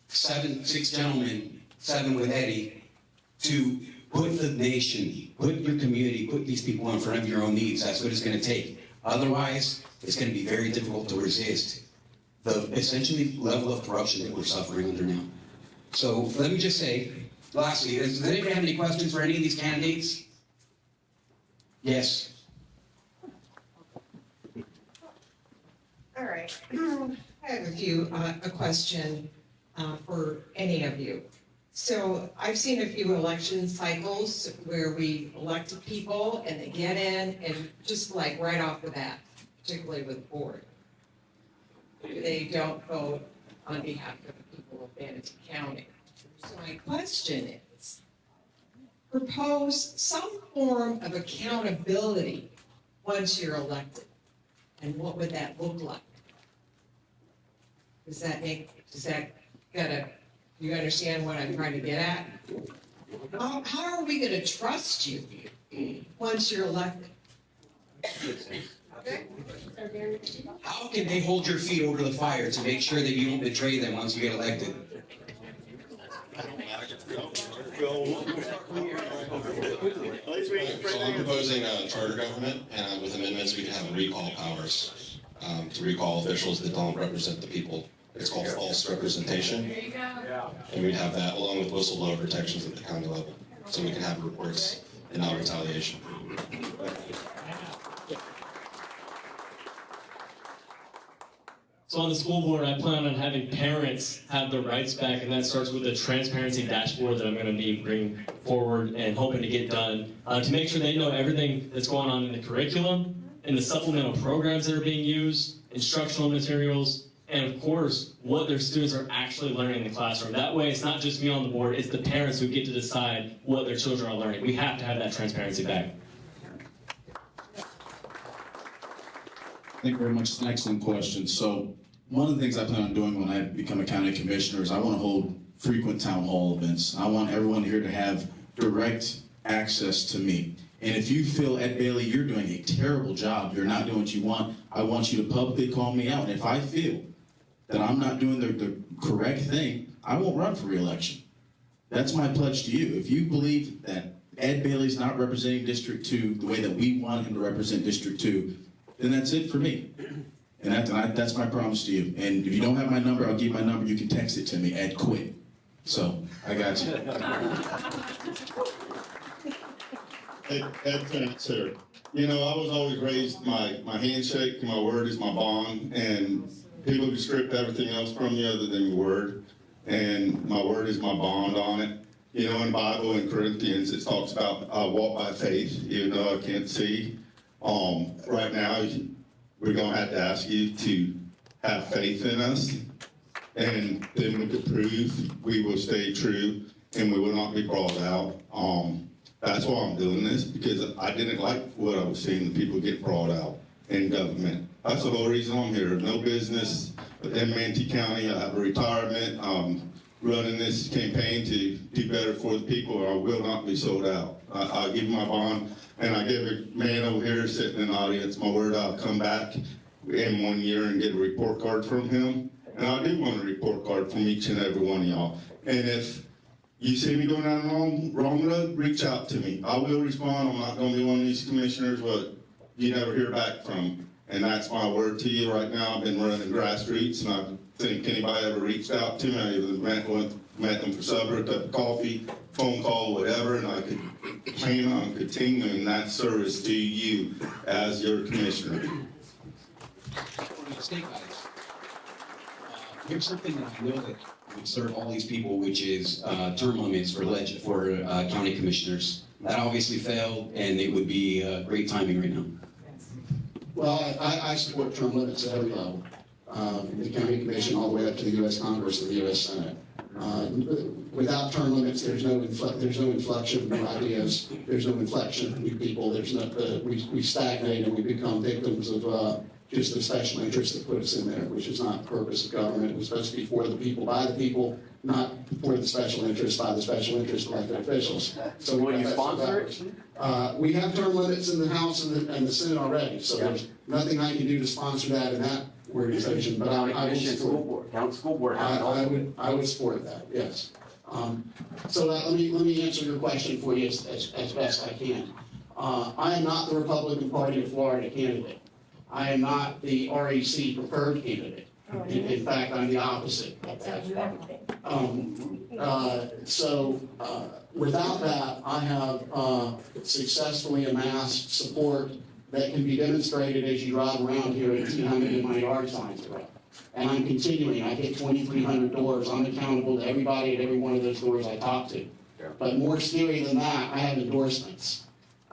six gentlemen, 7 with Eddie, to put the nation, put your community, put these people in front of your own needs. That's what it's going to take. Otherwise, it's going to be very difficult to resist the essentially level of corruption that we're suffering under now. So let me just say, lastly, does anybody have any questions for any of these candidates? Yes. All right. I have a question for any of you. So I've seen a few election cycles where we elected people and they get in and just like right off the bat, particularly with the board, they don't vote on behalf of the people of Bradenton County. So my question is, propose some form of accountability once you're elected. And what would that look like? You understand what I'm trying to get at? How are we gonna trust you once you're elected? Okay? How can they hold your feet over the fire to make sure that you don't betray them once you get elected? So I'm proposing a charter government, and with amendments, we can have recall powers to recall officials that don't represent the people. It's called false representation. There you go. And we'd have that along with whistleblower protections at the county level, so we can have reports and not retaliation. So on the school board, I plan on having parents have their rights back, and that starts with the transparency dashboard that I'm going to be bringing forward and hoping to get done to make sure they know everything that's going on in the curriculum, and the supplemental programs that are being used, instructional materials, and of course, what their students are actually learning in the classroom. That way, it's not just me on the board, it's the parents who get to decide what their children are learning. We have to have that transparency back. Thank you very much. It's an excellent question. So one of the things I plan on doing when I become a county commissioner is I want to hold frequent town hall events. I want everyone here to have direct access to me. And if you feel, Ed Bailey, you're doing a terrible job, you're not doing what you want, I want you to publicly call me out. And if I feel that I'm not doing the correct thing, I won't run for re-election. That's my pledge to you. If you believe that Ed Bailey's not representing District 2 the way that we want him to represent District 2, then that's it for me. And that's my promise to you. And if you don't have my number, I'll give you my number. You can text it to me. Ed quit. So, I got you. Ed Fence here. You know, I was always raised, my handshake, my word is my bond, and people can strip everything else from you other than your word, and my word is my bond on it. You know, in the Bible, in Corinthians, it talks about I walk by faith, even though I can't see. Right now, we're going to have to ask you to have faith in us, and then we could prove we will stay true and we will not be brought out. That's why I'm doing this, because I didn't like what I was seeing, the people get brought out in government. That's the whole reason I'm here. No business in Manatee County. I have a retirement. Running this campaign to do better for the people, or I will not be sold out. I'll give my bond, and I give a man over here sitting in the audience my word I'll come back in 1 year and get a report card from him. And I do want a report card from each and every one of y'all. And if you see me going down the wrong road, reach out to me. I will respond. I'm not going to be one of these commissioners what you never hear back from. And that's my word to you right now. I've been running grassroots, and I think anybody ever reached out to me, I either met them for supper, a cup of coffee, phone call, whatever, and I could plan on continuing that service to you as your commissioner? State guys, here's something that I know that would serve all these people, which is term limits for county commissioners. That obviously failed, and it would be great timing right now. Well, I support term limits at every level, from the county commission all the way up to the U.S. Congress and the U.S. Senate. Without term limits, there's no inflection of new ideas. There's no inflection of new people. We stagnate and we become victims of just the special interests that put us in there, which is not the purpose of government. It was supposed to be for the people, by the people, not for the special interests, by the special interest elected officials. So will you sponsor it? We have term limits in the House and the Senate already, so there's nothing I can do to sponsor that in that organization, but I would support. I would support that, yes. So let me answer your question for you as best I can. I am not the Republican Party of Florida candidate. I am not the REC preferred candidate. In fact, I'm the opposite of that. Without that, I have successfully amassed support that can be demonstrated as you drive around here and see how many of my yard signs are up. And I'm continuing. I hit 2,300 doors. I'm accountable to everybody at every one of those doors I talk to. But more scary than that, I have endorsements.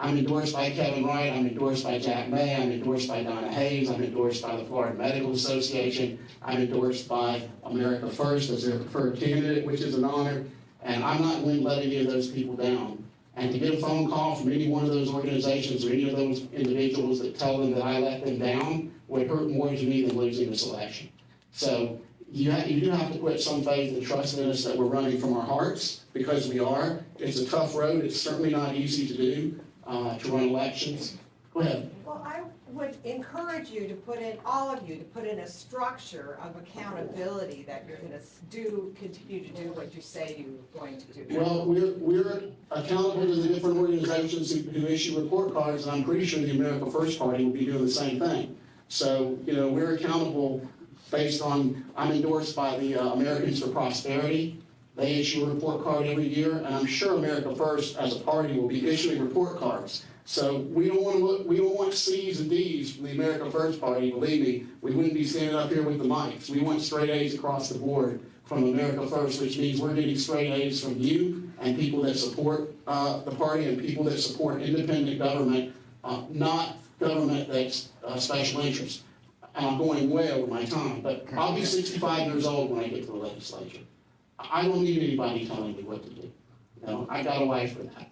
I'm endorsed by Kevin Wright, I'm endorsed by Jack May, I'm endorsed by Donna Hayes, I'm endorsed by the Florida Medical Association, I'm endorsed by America First as their preferred candidate, which is an honor, and I'm not going to let any of those people down. And to get a phone call from any one of those organizations or any of those individuals that tell them that I let them down would hurt more to me than losing this election. So you do have to put some faith and trust in us that we're running from our hearts, because we are. It's a tough road, it's certainly not easy to do. To run elections. Go ahead. Well, I would encourage you to put in, all of you, to put in a structure of accountability that you're gonna continue to do what you say you're going to do. Well, we're accountable to the different organizations who issue report cards, and I'm pretty sure the America First Party will be doing the same thing. So, we're accountable based on, I'm endorsed by the Americans for Prosperity. They issue a report card every year, and I'm sure America First, as a party, will be issuing report cards. So we don't want C's and D's from the America First Party. Believe me, we wouldn't be standing up here with the mics. We want straight A's across the board from America First, which means we're getting straight A's from you and people that support the party and people that support independent government, not government that's special interest. And I'm going way over my time, but I'll be 65 years old when I get to the legislature. I don't need anybody telling me what to do. I got a wife for that.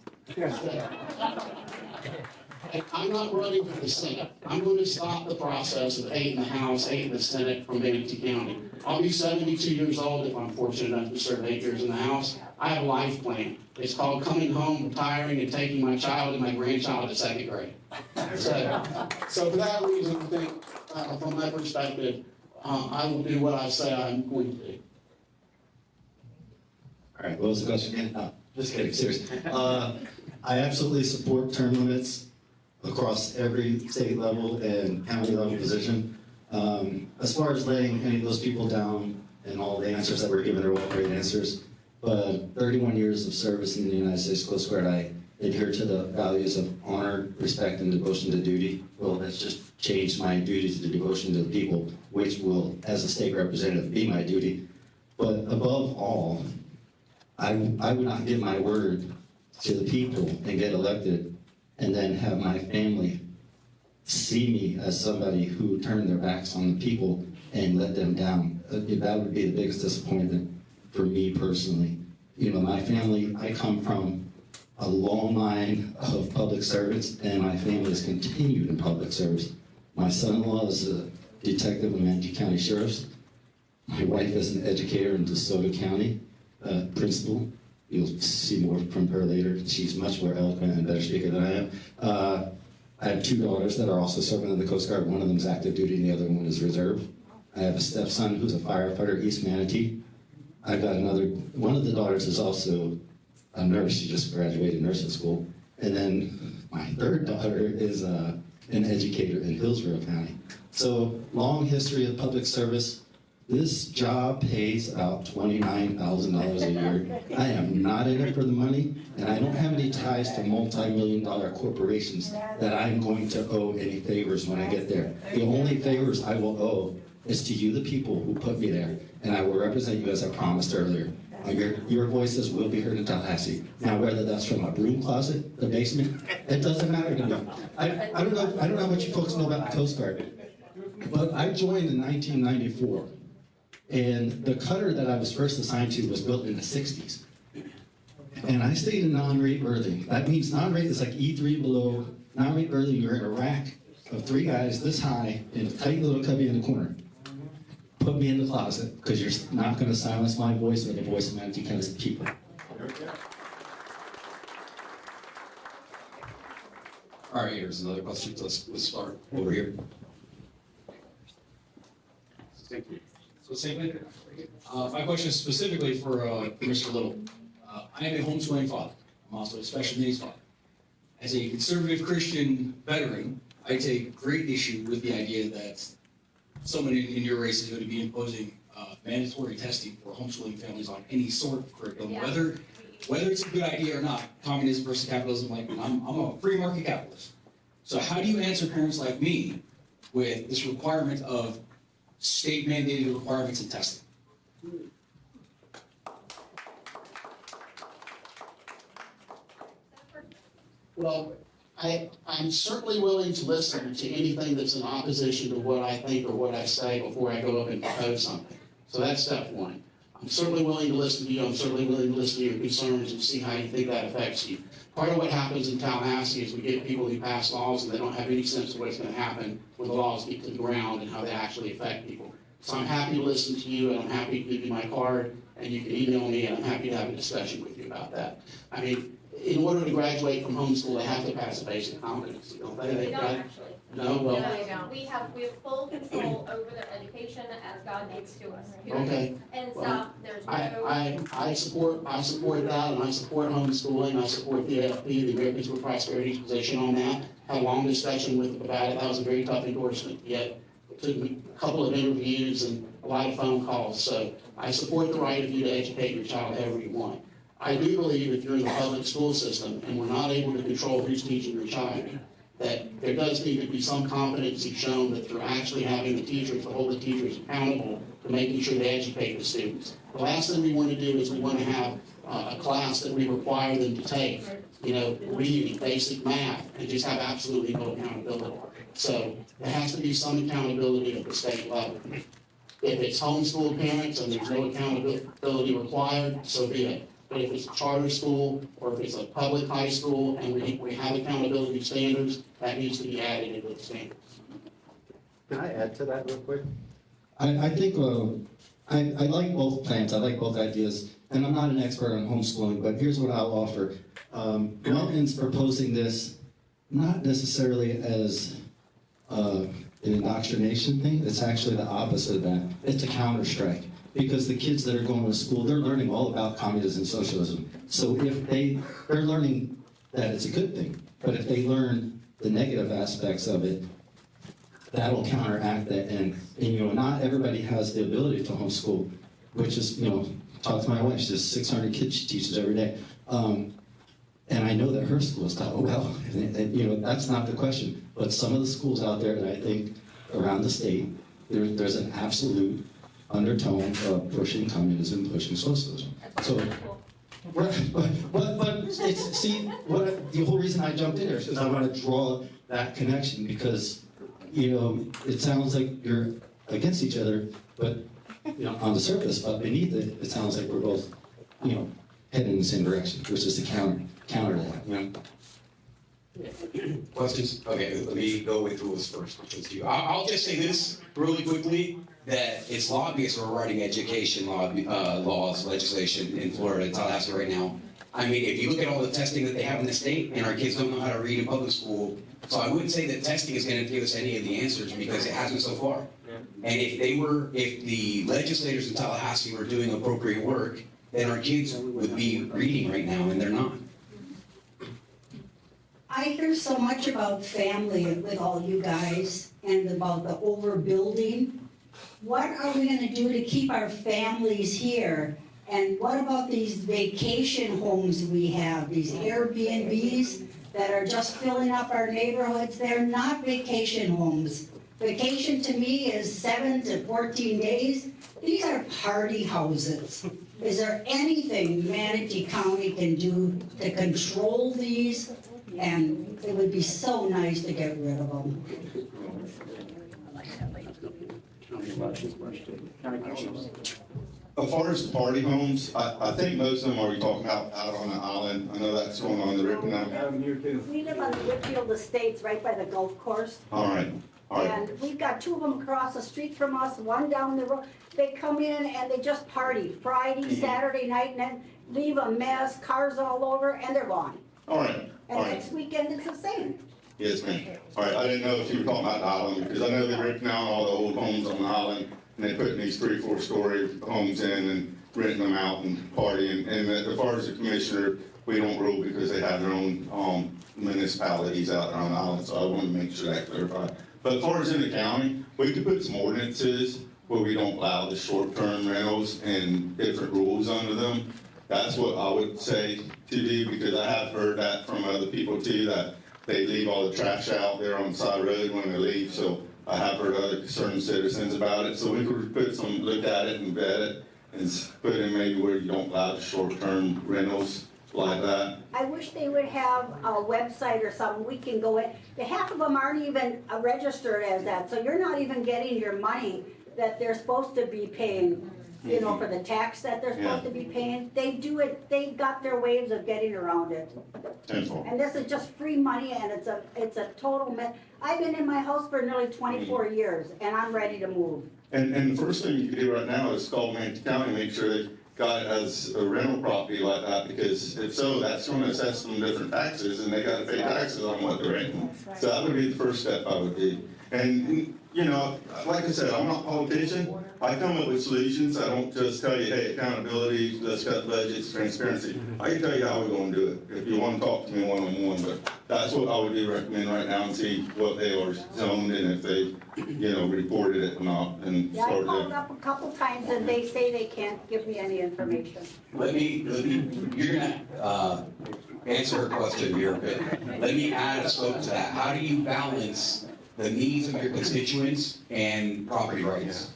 I'm not running for the Senate. I'm going to stop the process of 8 in the House, 8 in the Senate from Bradenton County. I'll be 72 years old if I'm fortunate enough to serve 8 years in the House. I have a life plan. It's called coming home, retiring, and taking my child and my grandchild to 2nd grade. So for that reason, I think, from my perspective, I will do what I say I'm going to do. All right, what was the question again? No, just kidding, seriously. I absolutely support term limits across every state level and county level position. As far as letting any of those people down and all the answers that were given are all great answers, but 31 years of service in the United States Coast Guard, I adhere to the values of honor, respect, and devotion to duty. Well, that's just changed my duty to the devotion to the people, which will, as a state representative, be my duty. But above all, I would not give my word to the people and get elected and then have my family see me as somebody who turned their backs on the people and let them down. That would be the biggest disappointment for me personally. My family, I come from a long line of public servants, and my family has continued in public service. My son-in-law is a detective in Manatee County Sheriff's. My wife is an educator in DeSoto County. Principal. You'll see more from her later. She's much more eloquent and better speaker than I am. I have 2 daughters that are also serving in the Coast Guard. One of them is active duty and the other one is reserve. I have a stepson who's a firefighter, East Manatee. I've got one of the daughters is also a nurse. She just graduated nursing school. And then my 3rd daughter is an educator in Hillsborough County. So long history of public service. This job pays about $29,000 a year. I am not in it for the money, and I don't have any ties to multi-million-dollar corporations that I'm going to owe any favors when I get there. The only favors I will owe is to you, the people who put me there, and I will represent you as I promised earlier. Your voices will be heard in Tallahassee. Now, whether that's from a broom closet, the basement, it doesn't matter to me. I don't know how much you folks know about the Coast Guard, but I joined in 1994. And the cutter that I was first assigned to was built in the 60s. And I stayed in non-rate berthing. That means non-rate is like E3 below. Non-rate berthing, you're in a rack of 3 guys this high in a tight little cubby in the corner. Put me in the closet, because you're not going to silence my voice or the voice of empty kind of people. All right, here's another question. Let's start over here. Thank you. So same my question is specifically for Mr. Little. I am a homeschooling father. I'm also a special needs father. As a conservative Christian veteran, I take great issue with the idea that someone in your race is going to be imposing mandatory testing for homeschooling families on any sort of curriculum, whether it's a good idea or not. Communism versus capitalism, like I'm a free market capitalist. So how do you answer parents like me with this requirement of state mandated requirements in testing? Well, I'm certainly willing to listen to anything that's in opposition to what I think or what I say before I go up and propose something. So that's step one. I'm certainly willing to listen to you. I'm certainly willing to listen to your concerns and see how you think that affects you. Part of what happens in Tallahassee is we get people who pass laws and they don't have any sense of what's going to happen when the laws get to the ground and how they actually affect people. So I'm happy to listen to you, and I'm happy to give you my card, and you can email me, and I'm happy to have a discussion with you about that. I mean, in order to graduate from homeschool, they have to pass a basic competency, don't they? They don't actually. No, well. No, they don't. We have full control over their education as God gives to us. Okay. And Well, stop, there's no. I support that, and I support homeschooling. I support the AFP, the Americans for Prosperity's position on that. Had a long discussion with them about it. That was a very tough endorsement, yet it took me a couple of interviews and a lot of phone calls. So I support the right of you to educate your child however you want. I do believe if you're in the public school system and we're not able to control who's teaching your child, that there does need to be some competency shown that you're actually having the teachers, to hold the teachers accountable to making sure they educate the students. The last thing we want to do is we want to have a class that we require them to take, reading, basic math, and just have absolutely no accountability. So there has to be some accountability at the state level. If it's homeschool parents and there's no accountability required, so be it. But if it's a charter school or if it's a public high school and we have accountability standards, that needs to be added into the standards. Can I add to that real quick? I think I like both plans. I like both ideas. And I'm not an expert on homeschooling, but here's what I'll offer. Milton's proposing this not necessarily as an indoctrination thing. It's actually the opposite of that. It's a counter-strike. Because the kids that are going to school, they're learning all about communism and socialism. So if they're learning that it's a good thing, but if they learn the negative aspects of it, that'll counteract that. And not everybody has the ability to homeschool, which is, talk to my wife, she has 600 kids she teaches every day. And I know that her school is taught well, and that's not the question. But some of the schools out there, and I think around the state, there's an absolute undertone of pushing communism, pushing socialism. So, but it's, the whole reason I jumped in there is because I want to draw that connection because, it sounds like you're against each other, but, on the surface, but beneath it, it sounds like we're both, heading in the same direction, which is to counter that, Questions? Okay, let me go with who was first. I'll just say this really quickly, that it's lobbyists who are writing education laws, legislation in Florida, Tallahassee right now. I mean, if you look at all the testing that they have in the state, and our kids don't know how to read in public school, so I wouldn't say that testing is going to give us any of the answers because it hasn't so far. And if the legislators in Tallahassee were doing appropriate work, then our kids would be reading right now, and they're not. I hear so much about family with all you guys and about the overbuilding. what are we gonna do to keep our families here? And what about these vacation homes we have, these Airbnbs that are just filling up our neighborhoods? They're not vacation homes. Vacation to me is 7 to 14 days. These are party houses. Is there anything Manatee County can do to control these? And it would be so nice to get rid of them. As far as the party homes, I think most of them are we talking about out on the island. I know that's going on in the Ripon now. We live on the Whitfield Estates, right by the golf course. All right. And we've got 2 of them across the street from us, one down the road. They come in and they just party Friday, Saturday night, and then leave a mess, cars all over, and they're gone. All right. And next weekend it's the same. Yes, ma'am. All right, I didn't know if you were talking about the island, because I know they ripped down all the old homes on the island, and they putting these 3, 4-story homes in and renting them out and partying. And as far as the commissioner, we don't rule because they have their own municipalities out there on the island, so I want to make sure that clarified. But as far as in the county, we could put some ordinances where we don't allow the short-term rentals and different rules under them. That's what I would say to do, because I have heard that from other people too, that they leave all the trash out there on the side of the road when they leave. So I have heard other concerned citizens about it. So we could look at it and vet it and put in maybe where you don't allow the short-term rentals like that. I wish they would have a website or something we can go in. Half of them aren't even registered as that, so you're not even getting your money that they're supposed to be paying, you know, for the tax that they're supposed to be paying. They do it, they've got their ways of getting around it. And this is just free money, and it's a total mess. I've been in my house for nearly 24 years, and I'm ready to move. And the first thing you can do right now is call Manatee County, make sure they got it as a rental property like that, because if so, that's going to assess them different taxes, and they got to pay taxes on what they're renting. So that would be the first step I would do. And, you know, like I said, I'm not a politician. I come up with solutions. I don't just tell you, hey, accountability, let's cut budgets, transparency. I can tell you how we're going to do it if you want to talk to me one-on-one. But that's what I would do recommend right now, and see what they are zoned and if they, you know, reported it or not. And Yeah, I called up a couple times, and they say they can't give me any information. Let me, you're gonna answer her question here, but let me add a scope to that. How do you balance the needs of your constituents and property rights?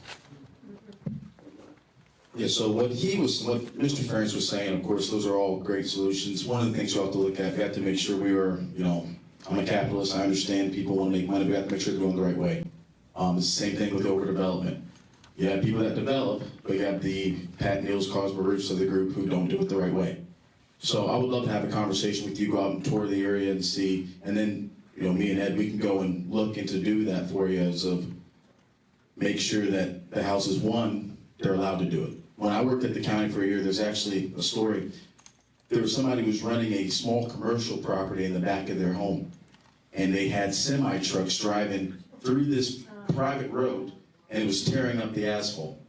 Yeah, so what Mr. Ferentz was saying, of course, those are all great solutions. One of the things we have to look at, we have to make sure we are, you know, I'm a capitalist, I understand people want to make money, we have to make sure they're going the right way. It's the same thing with overdevelopment. You have people that develop, but you have the Pat Neals, Cosmo Roofs of the group who don't do it the right way. So I would love to have a conversation with you, go out and tour the area and see, and then, you know, me and Ed, we can go and look into do that for you as of make sure that the houses, one, they're allowed to do it. When I worked at the county for a year, there's actually a story. There was somebody who was running a small commercial property in the back of their home, and they had semi-trucks driving through this private road, and it was tearing up the asphalt.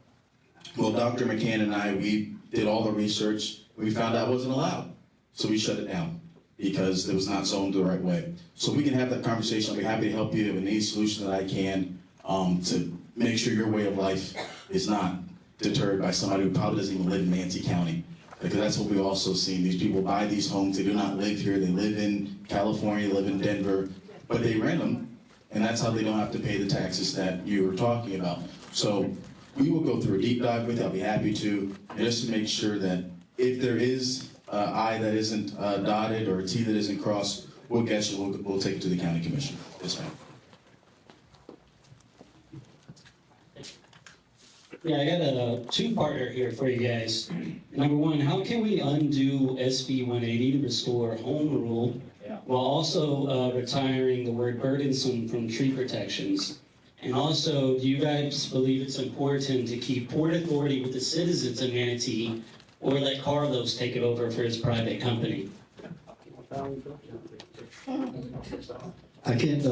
Well, Dr. McCann and I, we did all the research. We found out it wasn't allowed, so we shut it down because it was not zoned the right way. So we can have that conversation. I'll be happy to help you with any solution that I can to make sure your way of life is not deterred by somebody who probably doesn't even live in Manatee County. Because that's what we've also seen. These people buy these homes, they do not live here, they live in California, they live in Denver, but they rent them, and that's how they don't have to pay the taxes that you were talking about. So we will go through a deep dive with you, I'll be happy to, just to make sure that if there is an I that isn't dotted or a T that isn't crossed, we'll get you, we'll take it to the county commission. Yes, ma'am. Yeah, I got a two-parter here for you guys. Number one, how can we undo SB 180 to restore home rule while also retiring the word burdensome from tree protections? And also, do you guys believe it's important to keep Port Authority with the citizens of Manatee, or let Carlos take it over for his private company? I can't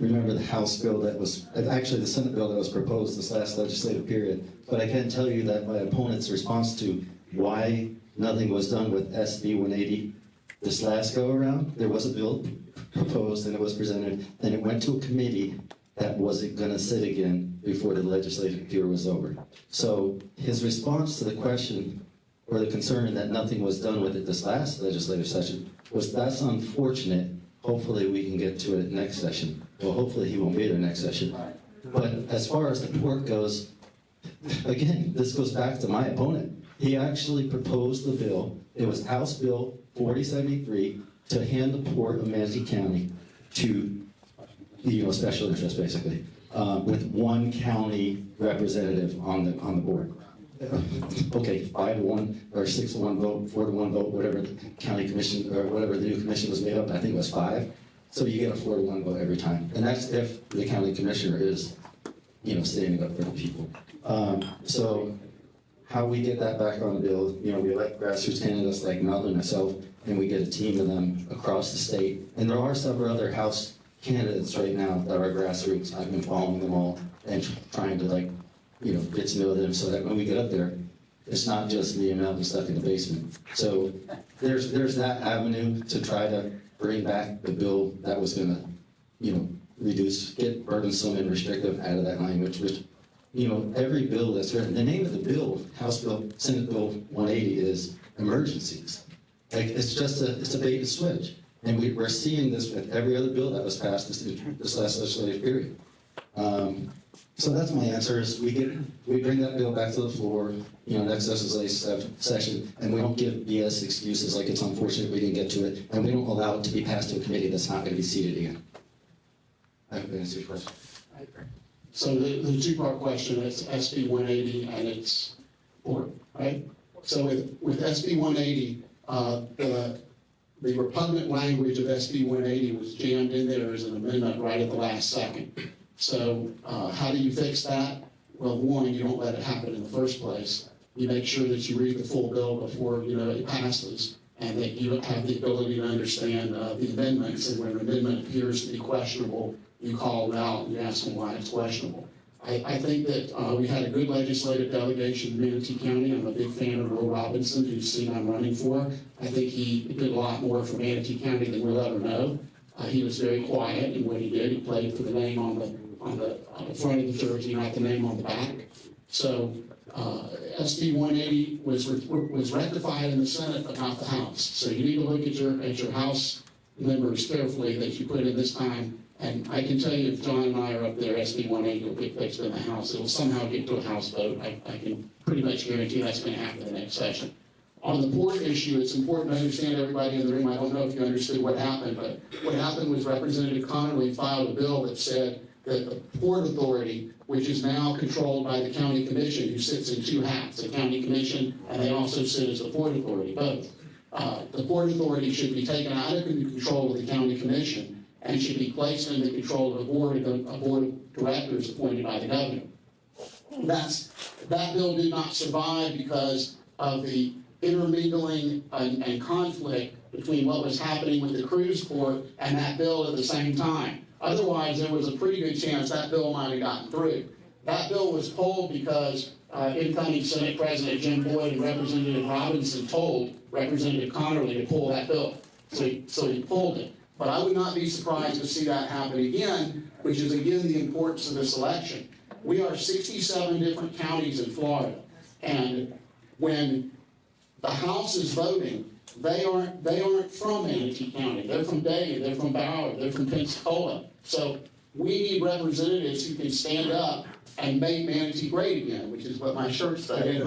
remember the House bill that was, actually the Senate bill that was proposed this last legislative period, but I can tell you that my opponent's response to why nothing was done with SB 180 this last go around, there was a bill proposed and it was presented, then it went to a committee, that wasn't gonna sit again before the legislative year was over. So his response to the question or the concern that nothing was done with it this last legislative session was, that's unfortunate. Hopefully we can get to it next session. Well, hopefully he won't be there next session. But as far as the port goes, again, this goes back to my opponent. He actually proposed the bill. It was House Bill 4073 to hand the port of Manatee County to, special interest basically, with one county representative on the board. Okay, 5-1 or 6-1 vote, 4-1 vote, whatever the county commission or whatever the new commission was made up. I think it was 5. So you get a 4-1 vote every time, and that's if the county commissioner is, standing up for the people. So how we get that back on the bill, we elect grassroots candidates like Melvin and myself, and we get a team of them across the state. And there are several other House candidates right now that are grassroots. I've been following them all and trying to get to know them so that when we get up there, it's not just me and Melvin stuck in the basement. So there's that avenue to try to bring back the bill that was gonna, get burdensome and restrictive out of that language, which, every bill that's written, the name of the bill, House Bill, Senate Bill 180 is emergencies. It's a bait and switch. And we're seeing this with every other bill that was passed this last legislative period. So that's my answer, is we bring that bill back to the floor, next legislative session, and we don't give BS excuses like it's unfortunate we didn't get to it, and we don't allow it to be passed to a committee that's not going to be seated again. I hope that answers your question. So the two-part question is SB 180 and its port, right? So with SB 180, the repugnant language of SB 180 was jammed in there as an amendment right at the last second. So how do you fix that? Well, one, you don't let it happen in the first place. You make sure that you read the full bill before it passes, and that you have the ability to understand the amendments. And when an amendment appears to be questionable, you call it out and you ask them why it's questionable. I think that we had a good legislative delegation in Manatee County. I'm a big fan of Will Robinson, whose seat I'm running for. I think he did a lot more for Manatee County than we'll ever know. He was very quiet in what he did. He played for the name on the front of the jersey, not the name on the back. So SB 180 was rectified in the Senate, but not the House. So you need to look at your House members carefully that you put in this time. And I can tell you, if John and I are up there, SB 180 will get fixed in the House. It will somehow get to a House vote. I can pretty much guarantee that's going to happen in the next session. On the port issue, it's important to understand, everybody in the room, I don't know if you understood what happened, but what happened was Representative Connolly filed a bill that said that the Port Authority, which is now controlled by the County Commission, who sits in two hats, the County Commission, and they also sit as the Port Authority, both. The Port Authority should be taken out of the control of the County Commission and should be placed in the control of a board of directors appointed by the governor. That bill did not survive because of the intermingling and conflict between what was happening with the cruise port and that bill at the same time. Otherwise, there was a pretty good chance that bill might have gotten through. That bill was pulled because incoming Senate President Jim Boyd and Representative Robinson told Representative Connolly to pull that bill. So he pulled it. But I would not be surprised to see that happen again, which is again the importance of this election. We are 67 different counties in Florida, and when the House is voting, they aren't from Manatee County. They're from Dade, they're from Broward, they're from Pensacola. So we need representatives who can stand up and make Manatee great again, which is what my shirt says.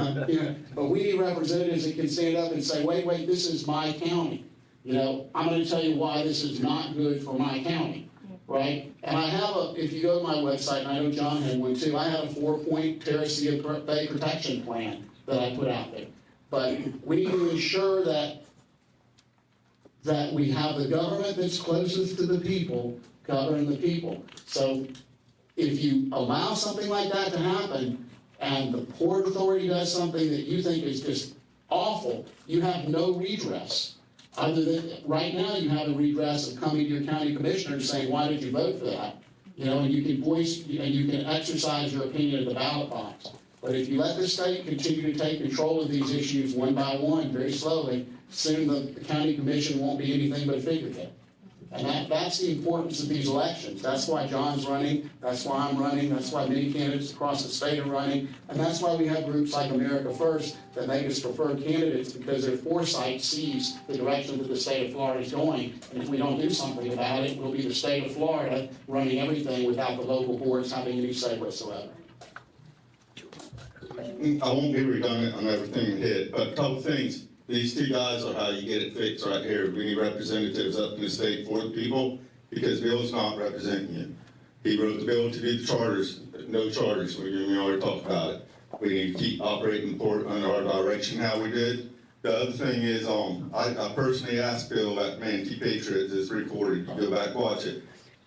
But we need representatives that can stand up and say, wait, this is my county. I'm going to tell you why this is not good for my county, right? And I have if you go to my website, and I know John had one too, I have a 4-point Terracea Bay protection plan that I put out there. But we need to ensure that we have the government that's closest to the people governing the people. So if you allow something like that to happen, and the Port Authority does something that you think is just awful, you have no redress. Other than, right now, you have a redress of coming to your county commissioner and saying, why did you vote for that? And you can voice, and you can exercise your opinion at the ballot box. But if you let the state continue to take control of these issues one by one, very slowly, soon the county commission won't be anything but a figurehead. And that's the importance of these elections. That's why John's running, that's why I'm running, that's why many candidates across the state are running, and that's why we have groups like America First that make us preferred candidates, because their foresight sees the direction that the state of Florida is going. And if we don't do something about it, we'll be the state of Florida running everything without the local boards having any say whatsoever. I won't be redundant on everything we hit, but a couple things. These two guys are how you get it fixed right here. We need representatives up in the state for the people, because Bill's not representing you. He wrote the bill to do the charters, but no charters. We already talked about it. We need to keep operating under our direction how we did. The other thing is, I personally asked Bill at Manatee Patriots, it's recorded, you go back, watch it.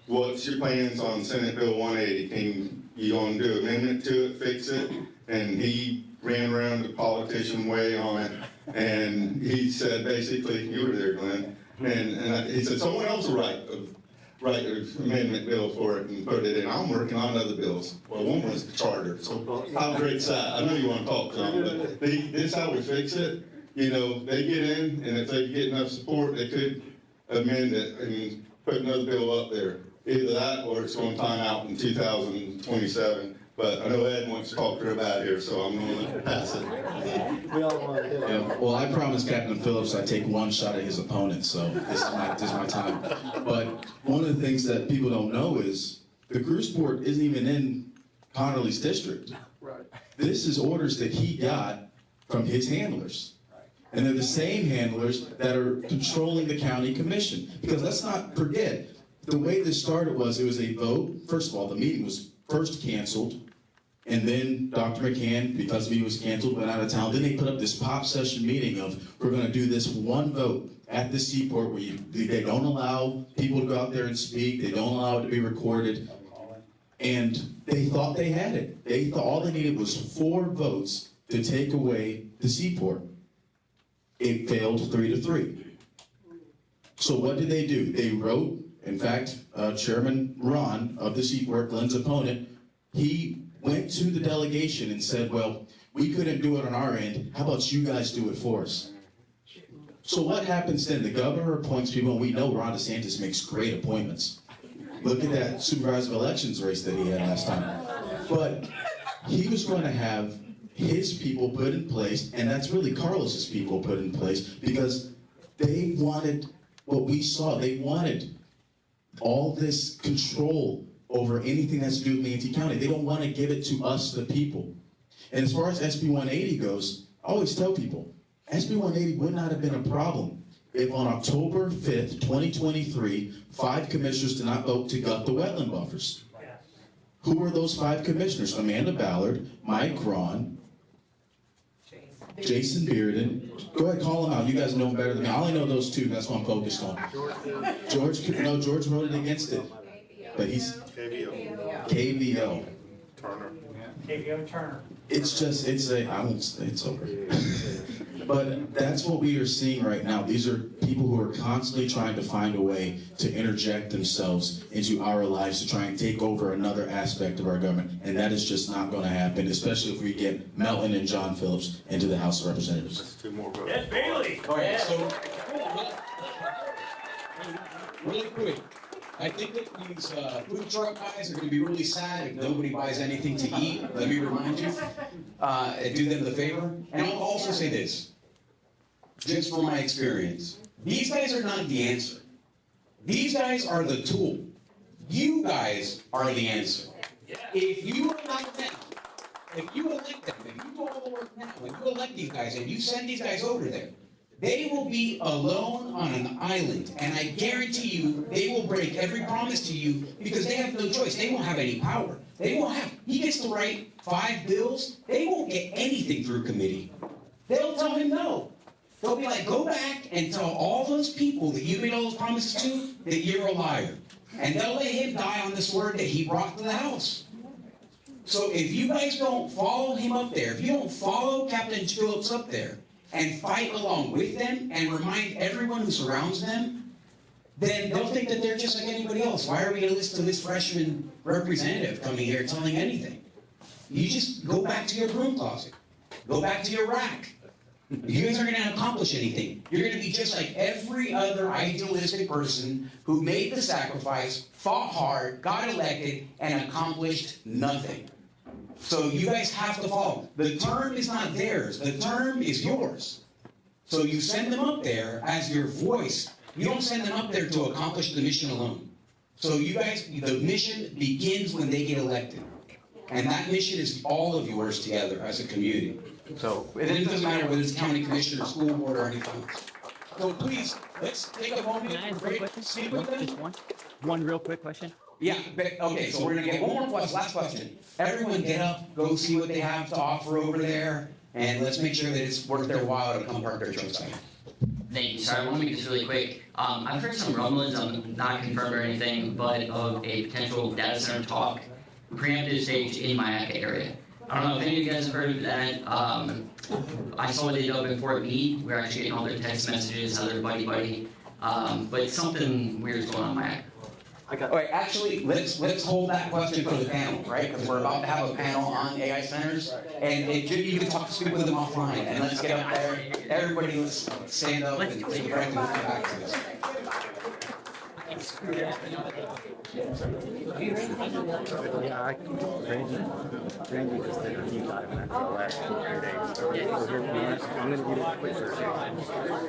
What's your plans on Senate Bill 180? Can you gonna do an amendment to it, fix it? And he ran around the politician way on it. And he said, basically, you were there, Glenn, and he said, someone else will write an amendment bill for it and put it in. I'm working on other bills. Well, one was the charter, so how great's that? I know you want to talk, John, but this is how we fix it. You know, they get in, and if they get enough support, they could amend it and put another bill up there. Either that, or it's going to time out in 2027. But I know Ed wants to talk to her about it here, so I'm going to pass it. We all want to yeah, well, I promised Captain Phillips I'd take one shot at his opponent, so this is my time. But one of the things that people don't know is the cruise port isn't even in Connerly's district. Right. This is orders that he got from his handlers. And they're the same handlers that are controlling the county commission. Because let's not forget, the way this started was it was a vote. First of all, the meeting was first canceled. And then Dr. McCann, because he was canceled, went out of town. Then they put up this pop session meeting of, we're going to do this one vote at the seaport where they don't allow people to go out there and speak. They don't allow it to be recorded. And they thought they had it. They thought all they needed was 4 votes to take away the seaport. It failed 3-3. So what did they do? They wrote, in fact, Chairman Ron of the seaport, Glenn's opponent, he went to the delegation and said, well, we couldn't do it on our end. How about you guys do it for us? So what happens then? The governor appoints people, and we know Ron DeSantis makes great appointments. Look at that supervisor of elections race that he had last time. But he was going to have his people put in place, and that's really Carlos's people put in place, because they wanted what we saw. They wanted all this control over anything that's to do with Manatee County. They don't want to give it to us, the people. And as far as SB 180 goes, I always tell people, SB 180 would not have been a problem if on October 5th, 2023, 5 commissioners did not vote to gut the wetland buffers. Who were those 5 commissioners? Amanda Ballard, Mike Ron, Jason Bearden. Go ahead, call them out. You guys know them better than me. I only know those 2. That's what I'm focused on. George voted against it. But he's KVO. Turner. KVO Turner. It's just, I won't say it's over. But that's what we are seeing right now. These are people who are constantly trying to find a way to interject themselves into our lives to try and take over another aspect of our government. And that is just not going to happen, especially if we get Melton and John Phillips into the House of Representatives. That's 2 more votes. Ed Bailey. All right, so really quick. I think that these food truck guys are going to be really sad if nobody buys anything to eat. Let me remind you, do them the favor. And I'll also say this, just from my experience. These guys are not the answer. These guys are the tool. You guys are the answer. If you elect them, if you do all the work now, if you elect these guys and you send these guys over there, they will be alone on an island, and I guarantee you they will break every promise to you because they have no choice. They won't have any power. They won't have. He gets to write 5 bills. They won't get anything through committee. They'll tell him no. They'll be like, go back and tell all those people that you made all those promises to that you're a liar. And they'll let him die on this word that he brought to the House. So if you guys don't follow him up there, if you don't follow Captain Phillips up there, and fight along with them and remind everyone who surrounds them, then they'll think that they're just like anybody else. Why are we going to listen to this freshman representative coming here telling anything? You just go back to your broom closet. Go back to your rack. You guys aren't gonna accomplish anything. You're gonna be just like every other idealistic person who made the sacrifice, fought hard, got elected, and accomplished nothing. So you guys have to follow. The term is not theirs, the term is yours. So you send them up there as your voice. You don't send them up there to accomplish the mission alone. So you guys, the mission begins when they get elected. And that mission is all of yours together as a community. So it doesn't matter whether it's county commissioner, school board, or anything else. So please, let's take a moment to break, speak with them. One real quick question. Yeah, okay, so we're gonna get one more question, last question. Everyone get up, go see what they have to offer over there, and let's make sure that it's worth their while to come park their trucks out. Thank you. Sorry, I want to make this really quick. I've heard some rumblings, not confirmed or anything, but of a potential data center talk, preemptive stage in Mayaca area. I don't know if any of you guys have heard of that. I saw what they did up in Fort Meade. We're actually getting all their text messages, how they're buddy. But something weird is going on in Mayaca. All right, actually, let's hold that question for the panel, right? Because we're about to have a panel on AI centers, and you can speak with them offline, and let's get up there. Everybody, let's stand up and take a breath and come back to this.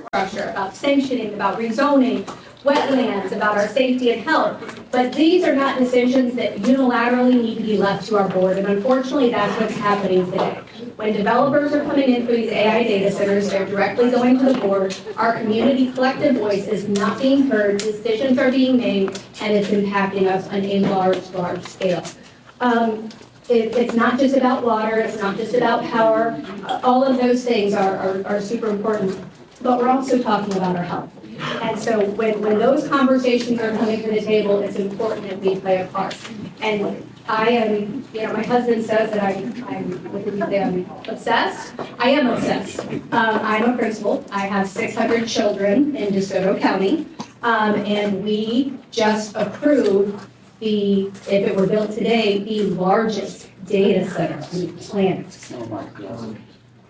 Structure, about sanctioning, about rezoning, wetlands, about our safety and health. But these are not decisions that unilaterally need to be left to our board, and unfortunately, that's what's happening today. When developers are coming in for these AI data centers, they're directly going to the board. Our community collective voice is not being heard, decisions are being made, and it's impacting us on a large scale. It's not just about water, it's not just about power. All of those things are super important, but we're also talking about our health. And so when those conversations are coming to the table, it's important that we play a part. And I am, my husband says that I'm obsessed. I am obsessed. I'm a principal. I have 600 children in DeSoto County. And we just approved if it were built today, the largest data center on the planet.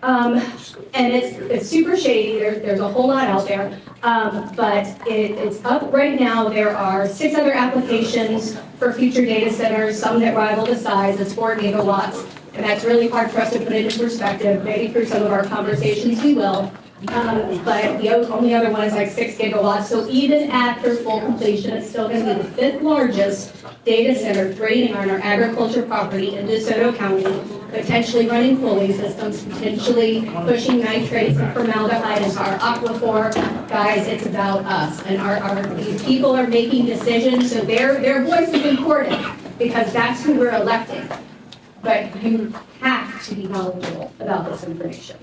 And it's super shady, there's a whole lot out there, but it's up right now. There are 6 other applications for future data centers, some that rival the size. It's 4 gigawatts, and that's really hard for us to put it into perspective. Maybe through some of our conversations we will, but the only other one is like 6 gigawatts, so even after full completion, it's still going to be the 5th largest data center draining on our agriculture property in DeSoto County, potentially running cooling systems, potentially pushing nitrates and formaldehyde into our aquifer. Guys, it's about us, and these people are making decisions, so their voice is important because that's who we're electing. But you have to be knowledgeable about this information.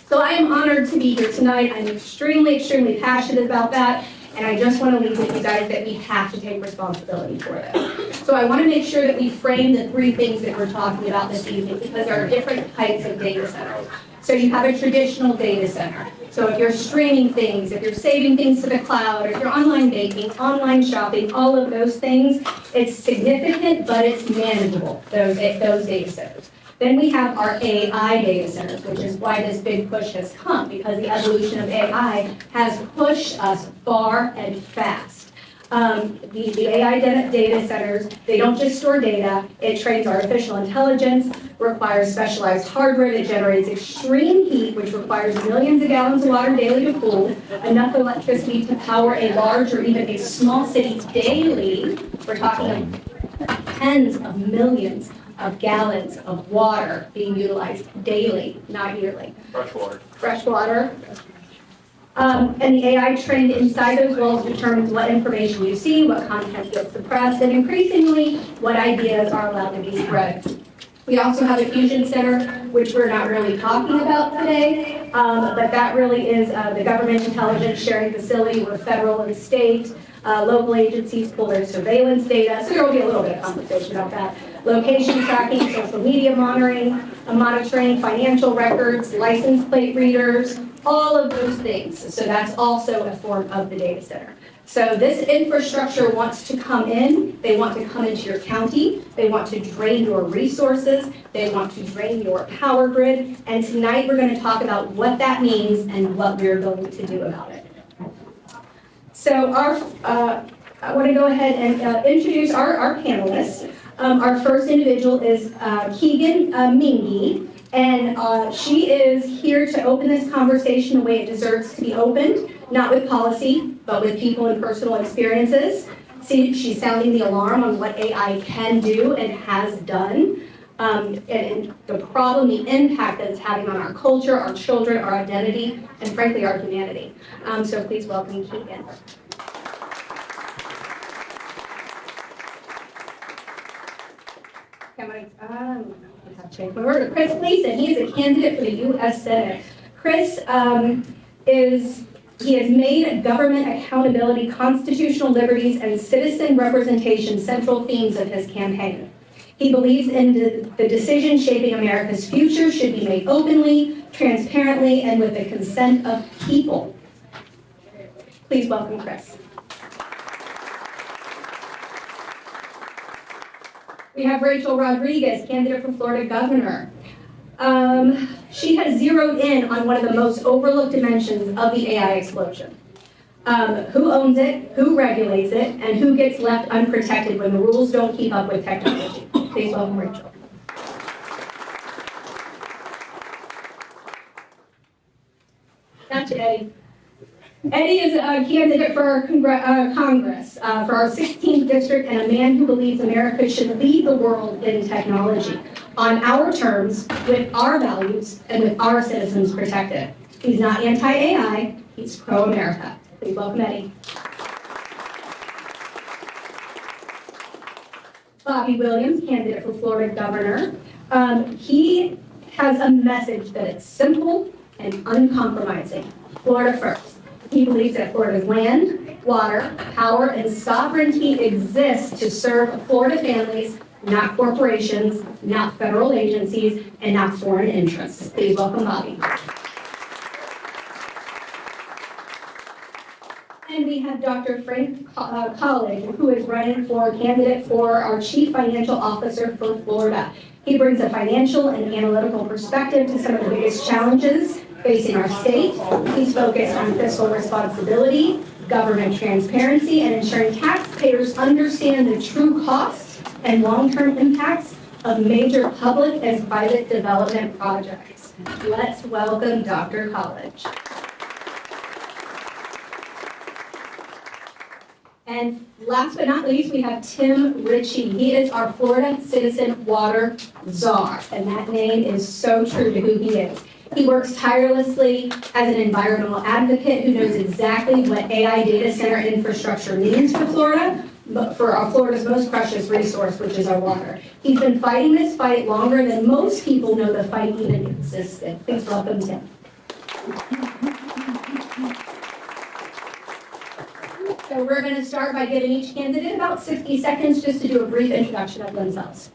So I am honored to be here tonight. I'm extremely passionate about that. And I just want to leave with you guys that we have to take responsibility for this. So I want to make sure that we frame the 3 things that we're talking about this evening, because there are different types of data centers. So you have a traditional data center. So if you're streaming things, if you're saving things to the cloud, if you're online banking, online shopping, all of those things, it's significant, but it's manageable, those data centers. Then we have our AI data centers, which is why this big push has come, because the evolution of AI has pushed us far and fast. The AI data centers, they don't just store data, it trains artificial intelligence, requires specialized hardware that generates extreme heat, which requires millions of gallons of water daily to cool, enough electricity to power a large or even a small city daily. We're talking tens of millions of gallons of water being utilized daily, not yearly. Fresh water. And the AI trained inside those walls determines what information you see, what content gets suppressed, and increasingly what ideas are allowed to be spread. We also have a fusion center, which we're not really talking about today, but that really is the government intelligence sharing facility where federal and state, local agencies pull their surveillance data, so there will be a little bit of conversation about that. Location tracking, social media monitoring, financial records, license plate readers, all of those things. So that's also a form of the data center. So this infrastructure wants to come in, they want to come into your county, they want to drain your resources, they want to drain your power grid, and tonight we're going to talk about what that means and what we're going to do about it. So I want to go ahead and introduce our panelists. Our first individual is Keegan Mingy, and she is here to open this conversation the way it deserves to be opened, not with policy, but with people and personal experiences. See, she's sounding the alarm on what AI can do and has done, and the problem, the impact that it's having on our culture, our children, our identity, and frankly, our humanity. So please welcome Keegan. We're to Chris Gleason. He is a candidate for the U.S. Senate. Chris he has made government accountability, constitutional liberties, and citizen representation central themes of his campaign. He believes in the decisions shaping America's future should be made openly, transparently, and with the consent of people. Please welcome Chris. We have Rachel Rodriguez, candidate for Florida governor. She has zeroed in on one of the most overlooked dimensions of the AI explosion. Who owns it, who regulates it, and who gets left unprotected when the rules don't keep up with technology. Please welcome Rachel. Now to Eddie. Eddie is a candidate for Congress for our 16th district and a man who believes America should lead the world in technology on our terms, with our values, and with our citizens protected. He's not anti-AI, he's pro-America. Please welcome Eddie. Bobby Williams, candidate for Florida governor. He has a message that it's simple and uncompromising. Florida first. He believes that Florida's land, water, power, and sovereignty exist to serve Florida families, not corporations, not federal agencies, and not foreign interests. Please welcome Bobby. And we have Dr. Frank College, who is running for candidate for our Chief Financial Officer for Florida. He brings a financial and analytical perspective to some of the biggest challenges facing our state. He's focused on fiscal responsibility, government transparency, and ensuring taxpayers understand the true costs and long-term impacts of major public and private development projects. Let's welcome Dr. College. And last but not least, we have Tim Ritchie. He is our Florida Citizen Water Czar, and that name is so true to who he is. He works tirelessly as an environmental advocate who knows exactly what AI data center infrastructure means for Florida, but for our Florida's most precious resource, which is our water. He's been fighting this fight longer than most people know the fight even existed. Please welcome Tim. So we're going to start by giving each candidate about 60 seconds just to do a brief introduction of themselves.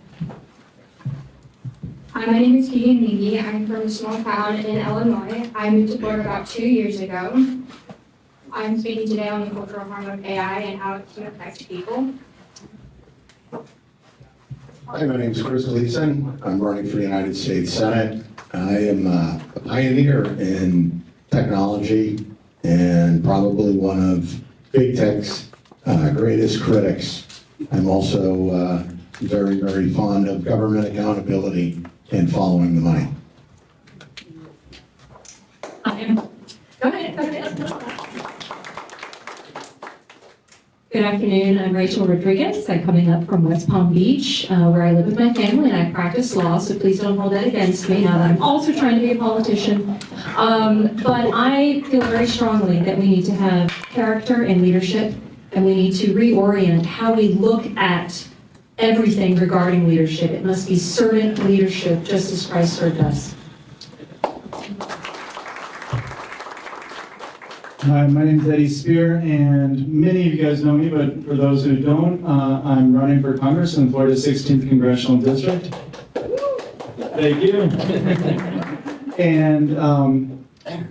Hi, my name is Keegan Mingy. I'm from a small town in Illinois. I moved to Florida about 2 years ago. I'm speaking today on the cultural harm of AI and how it can affect people. Hi, my name is Chris Gleason. I'm running for the United States Senate. I am a pioneer in technology and probably one of big tech's greatest critics. I'm also very, very fond of government accountability and following the money. Go ahead. Good afternoon, I'm Rachel Rodriguez. I'm coming up from West Palm Beach, where I live with my family and I practice law, so please don't hold that against me now that I'm also trying to be a politician. But I feel very strongly that we need to have character and leadership, and we need to reorient how we look at everything regarding leadership. It must be servant leadership, just as Christ served us. Hi, my name is Eddie Spear, and many of you guys know me, but for those who don't, I'm running for Congress in Florida's 16th Congressional District. Thank you. And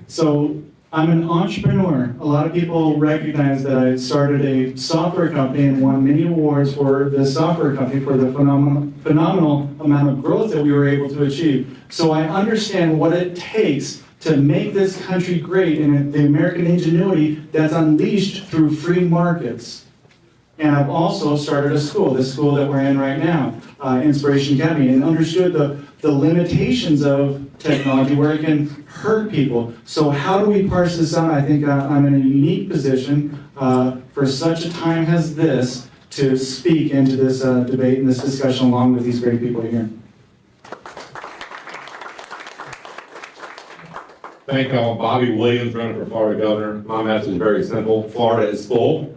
So I'm an entrepreneur. A lot of people recognize that I started a software company and won many awards for the software company for the phenomenal amount of growth that we were able to achieve. So I understand what it takes to make this country great and the American ingenuity that's unleashed through free markets. And I've also started a school, the school that we're in right now, Inspiration Academy, and understood the limitations of technology where it can hurt people. So how do we parse this out? I think I'm in a unique position for such a time as this to speak into this debate and this discussion along with these great people here. Thank you all. Bobby Williams, running for Florida governor. My message is very simple. Florida is full.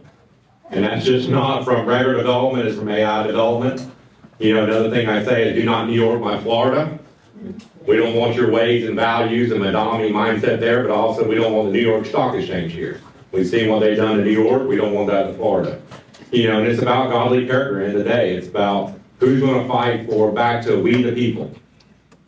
And that's just not from regular development, it's from AI development. You know, another thing I say is do not New York my Florida. We don't want your ways and values and the dominant mindset there, but also we don't want the New York Stock Exchange here. We've seen what they've done in New York, we don't want that in Florida. You know, and it's about godly character in the day. It's about who's going to fight for back to we the people.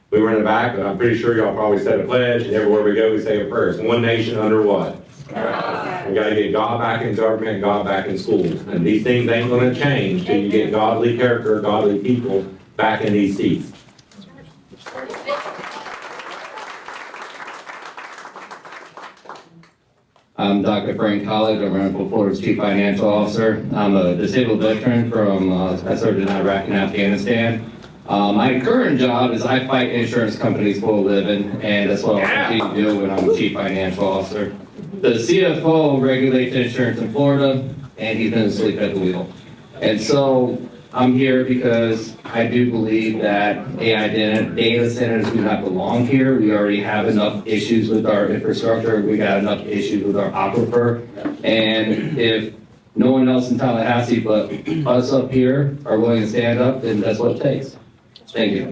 We were in the back, but I'm pretty sure y'all probably said a pledge, and everywhere we go we say a prayer. It's one nation under what? God. We got to get God back in government, God back in schools. And these things ain't going to change till you get godly character, godly people back in these seats. I'm Dr. Frank College. I'm running for Florida's Chief Financial Officer. I'm a disabled veteran from, I served in Iraq and Afghanistan. My current job is I fight insurance companies for a living, and that's what I'll continue to do when I'm Chief Financial Officer. The CFO regulates insurance in Florida, and he's been asleep at the wheel. And so I'm here because I do believe that AI data centers do not belong here. We already have enough issues with our infrastructure. We got enough issues with our aquifer. And if no one else in Tallahassee but us up here are willing to stand up, then that's what it takes. Thank you.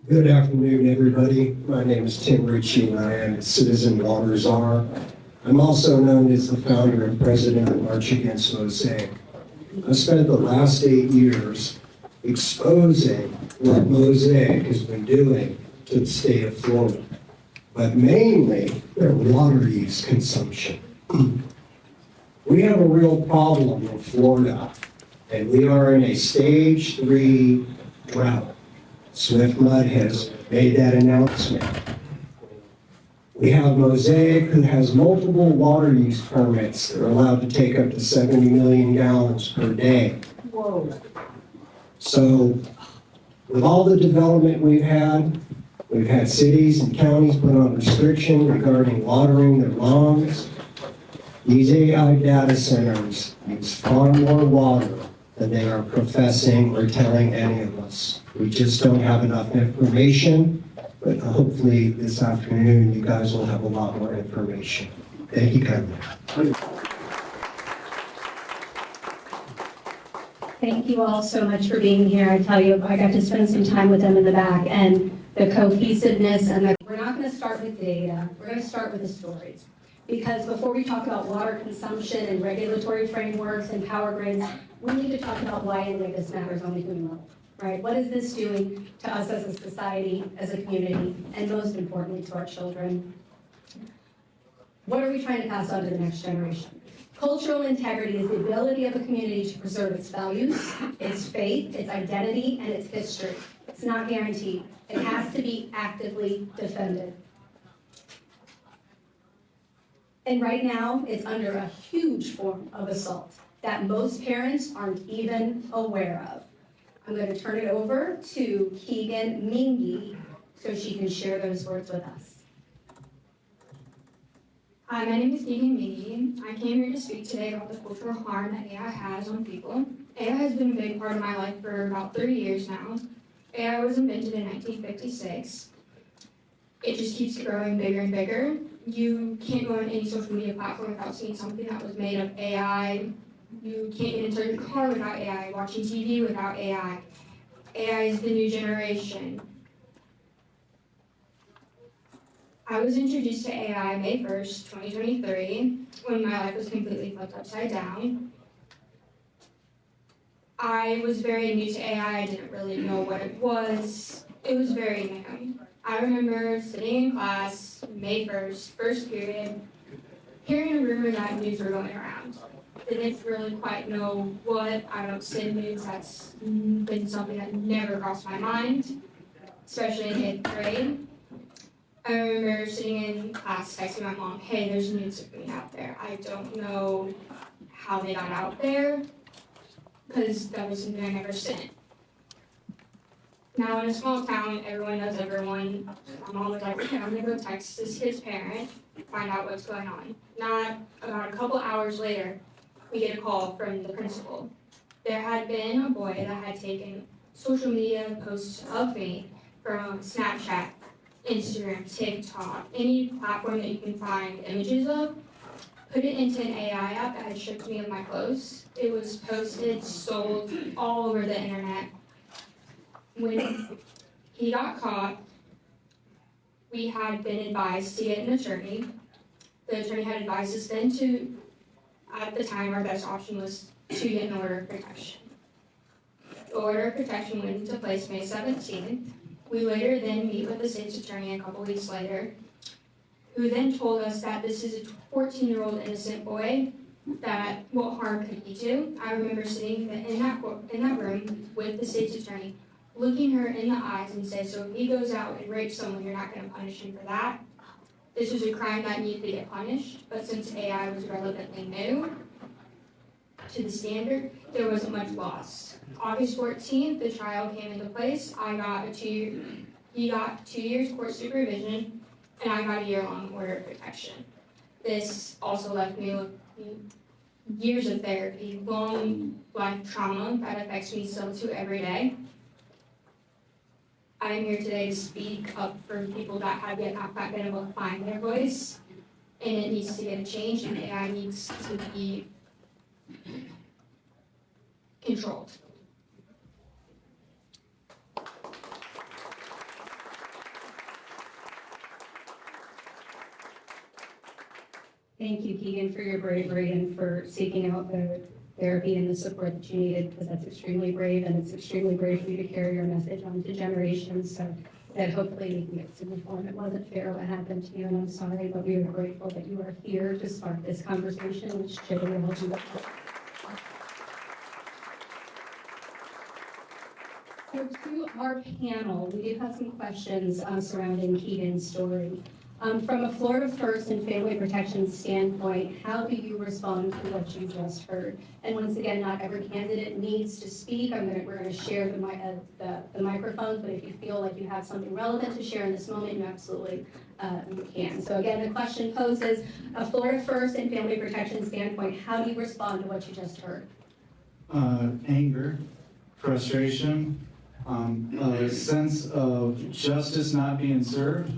Good afternoon, everybody. My name is Tim Ritchie, and I am a Citizen Water Czar. I'm also known as the founder and president of March Against Mosaic. I've spent the last 8 years exposing what Mosaic has been doing to the state of Florida, but mainly their water use consumption. We have a real problem in Florida, and we are in a stage 3 drought. SwiftMud has made that announcement. We have Mosaic, who has multiple water use permits that are allowed to take up to 70 million gallons per day. Whoa. So with all the development we've had cities and counties put on restriction regarding watering their lawns. These AI data centers use far more water than they are professing or telling any of us. We just don't have enough information, but hopefully this afternoon you guys will have a lot more information. Thank you, Governor. Thank you all so much for being here. I tell you, I got to spend some time with them in the back, and the cohesiveness and we're not going to start with data. We're going to start with the stories. Because before we talk about water consumption and regulatory frameworks and power grids, we need to talk about why any of this matters on the human level, right? What is this doing to us as a society, as a community, and most importantly to our children? What are we trying to pass on to the next generation? Cultural integrity is the ability of a community to preserve its values, its faith, its identity, and its history. It's not guaranteed. It has to be actively defended. And right now, it's under a huge form of assault that most parents aren't even aware of. I'm going to turn it over to Keegan Mingy so she can share those words with us. Hi, my name is Keegan Mingy. I came here to speak today about the cultural harm that AI has on people. AI has been a big part of my life for about 30 years now. AI was invented in 1956. It just keeps growing bigger and bigger. You can't go on any social media platform without seeing something that was made of AI. You can't get into your car without AI, watching TV without AI. AI is the new generation. I was introduced to AI May 1st, 2023, when my life was completely flipped upside down. I was very new to AI. I didn't really know what it was. It was very new. I remember sitting in class, May 1st, first period, hearing a rumor that news were going around. Didn't really quite know what. I don't send news. That's been something that never crossed my mind, especially in 8th grade. I remember sitting in class texting my mom, hey, there's news of me out there. I don't know how they got out there, because that was something I never sent. Now in a small town, everyone knows everyone. My mom was like, okay, I'm gonna go text this kid's parent, find out what's going on. Not about a couple hours later, we get a call from the principal. There had been a boy that had taken social media posts of me from Snapchat, Instagram, TikTok, any platform that you can find images of, put it into an AI app that had shipped me of my clothes. It was posted, sold all over the internet. When he got caught, we had been advised to get an attorney. The attorney had advised us then to, at the time, our best option was to get an order of protection. The order of protection went into place May 17th. We later then meet with the state's attorney a couple weeks later, who then told us that this is a 14-year-old innocent boy, that what harm could he do? I remember sitting in that room with the state's attorney, looking her in the eyes and say, so if he goes out and rapes someone, you're not going to punish him for that? This was a crime that needed to get punished, but since AI was relevantly new to the standard, there wasn't much loss. August 14th, the trial came into place. He got 2 years court supervision, and I got a year-long order of protection. This also left me with years of therapy, long life trauma that affects me still to every day. I am here today to speak up for people that have yet not been able to find their voice, and it needs to get a change, and AI needs to be controlled. Thank you, Keegan, for your bravery and for seeking out the therapy and the support that you needed, because that's extremely brave, and it's extremely brave for you to carry your message on to generations, so that hopefully we can get some reform. It wasn't fair what happened to you, and I'm sorry, but we are grateful that you are here to spark this conversation, which Jay will help you with. So to our panel, we do have some questions surrounding Keegan's story. From a Florida First and Family Protection standpoint, how do you respond to what you just heard? And once again, not every candidate needs to speak. We're going to share the microphones, but if you feel like you have something relevant to share in this moment, you absolutely you can. So again, the question poses, a Florida First and Family Protection standpoint, how do you respond to what you just heard? Anger, frustration, a sense of justice not being served,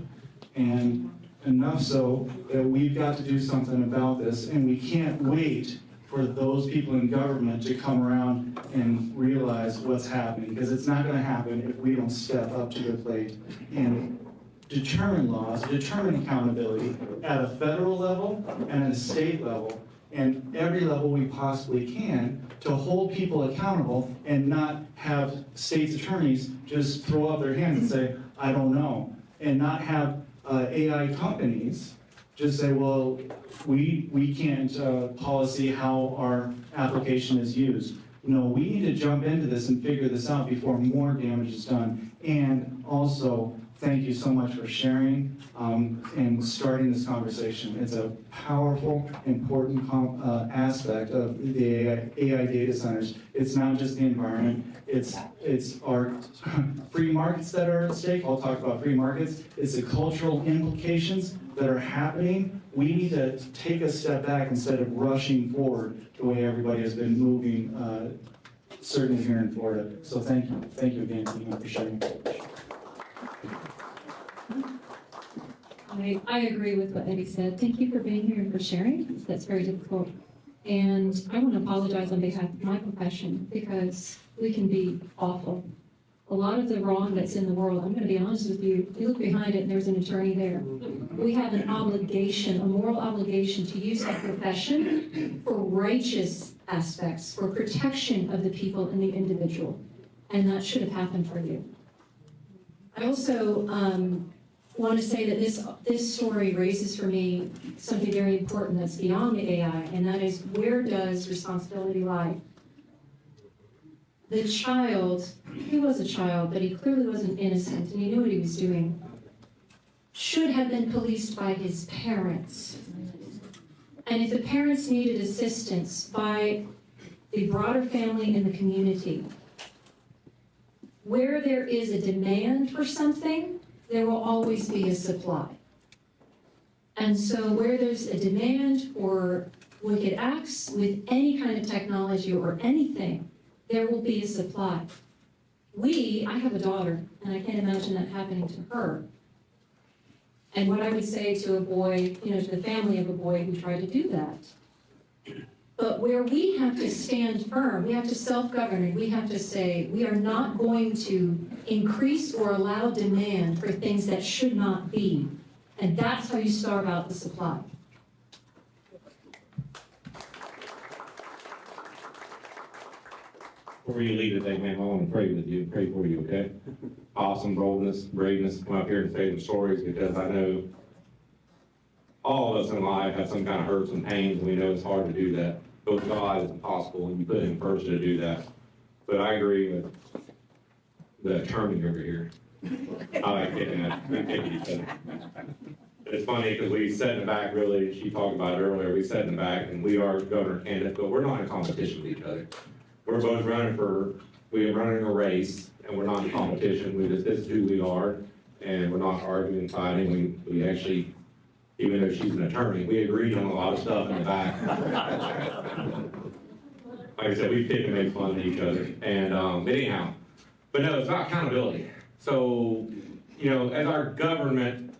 and enough so that we've got to do something about this, and we can't wait for those people in government to come around and realize what's happening, because it's not going to happen if we don't step up to the plate and determine laws, determine accountability at a federal level and at a state level, and every level we possibly can, to hold people accountable and not have state's attorneys just throw up their hands and say, I don't know, and not have AI companies just say, well, we can't policy how our application is used. No, we need to jump into this and figure this out before more damage is done. And also, thank you so much for sharing and starting this conversation. It's a powerful, important aspect of the AI data centers. It's not just the environment. It's our free markets that are at stake. I'll talk about free markets. It's the cultural implications that are happening. We need to take a step back instead of rushing forward the way everybody has been moving, certainly here in Florida. So thank you. Thank you again, Tina, for sharing. I agree with what Eddie said. Thank you for being here and for sharing. That's very difficult. And I want to apologize on behalf of my profession, because we can be awful. A lot of the wrong that's in the world, I'm going to be honest with you, you look behind it and there's an attorney there. We have an obligation, a moral obligation to use our profession for righteous aspects, for protection of the people and the individual. And that should have happened for you. I also want to say that this story raises for me something very important that's beyond the AI, and that is, where does responsibility lie? The child, he was a child, but he clearly wasn't innocent, and he knew what he was doing, should have been policed by his parents. And if the parents needed assistance by the broader family and the community, where there is a demand for something, there will always be a supply. And so where there's a demand for wicked acts with any kind of technology or anything, there will be a supply. I have a daughter, and I can't imagine that happening to her. And what I would say to a boy, to the family of a boy who tried to do that. But where we have to stand firm, we have to self-govern, and we have to say, we are not going to increase or allow demand for things that should not be. And that's how you starve out the supply. Before you leave today, ma'am, I want to pray with you, pray for you, okay? Awesome boldness, braveness to come up here and say the stories, because I know all of us in life have some kind of hurts and pains, and we know it's hard to do that. But with God, it's impossible, and you put Him first to do that. But I agree with the attorney over here. I like getting that. It's funny because we sat in the back, really, she talked about it earlier, we sat in the back, and we are governor candidates, but we're not in competition with each other. We're both we're running a race, and we're not in competition. This is who we are, and we're not arguing, fighting. We actually, even though she's an attorney, we agreed on a lot of stuff in the back. Like I said, we pick and make fun of each other. And anyhow, but no, it's about accountability. So, as our government,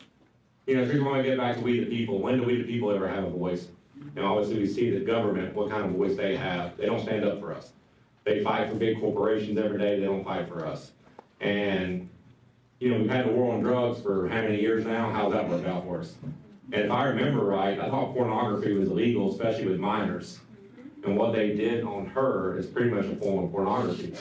if we want to get back to we the people, when do we the people ever have a voice? And obviously we see the government, what kind of voice they have. They don't stand up for us. They fight for big corporations every day. They don't fight for us. And, we've had the war on drugs for how many years now? How's that worked out for us? And if I remember right, I thought pornography was illegal, especially with minors. And what they did on her is pretty much a form of pornography.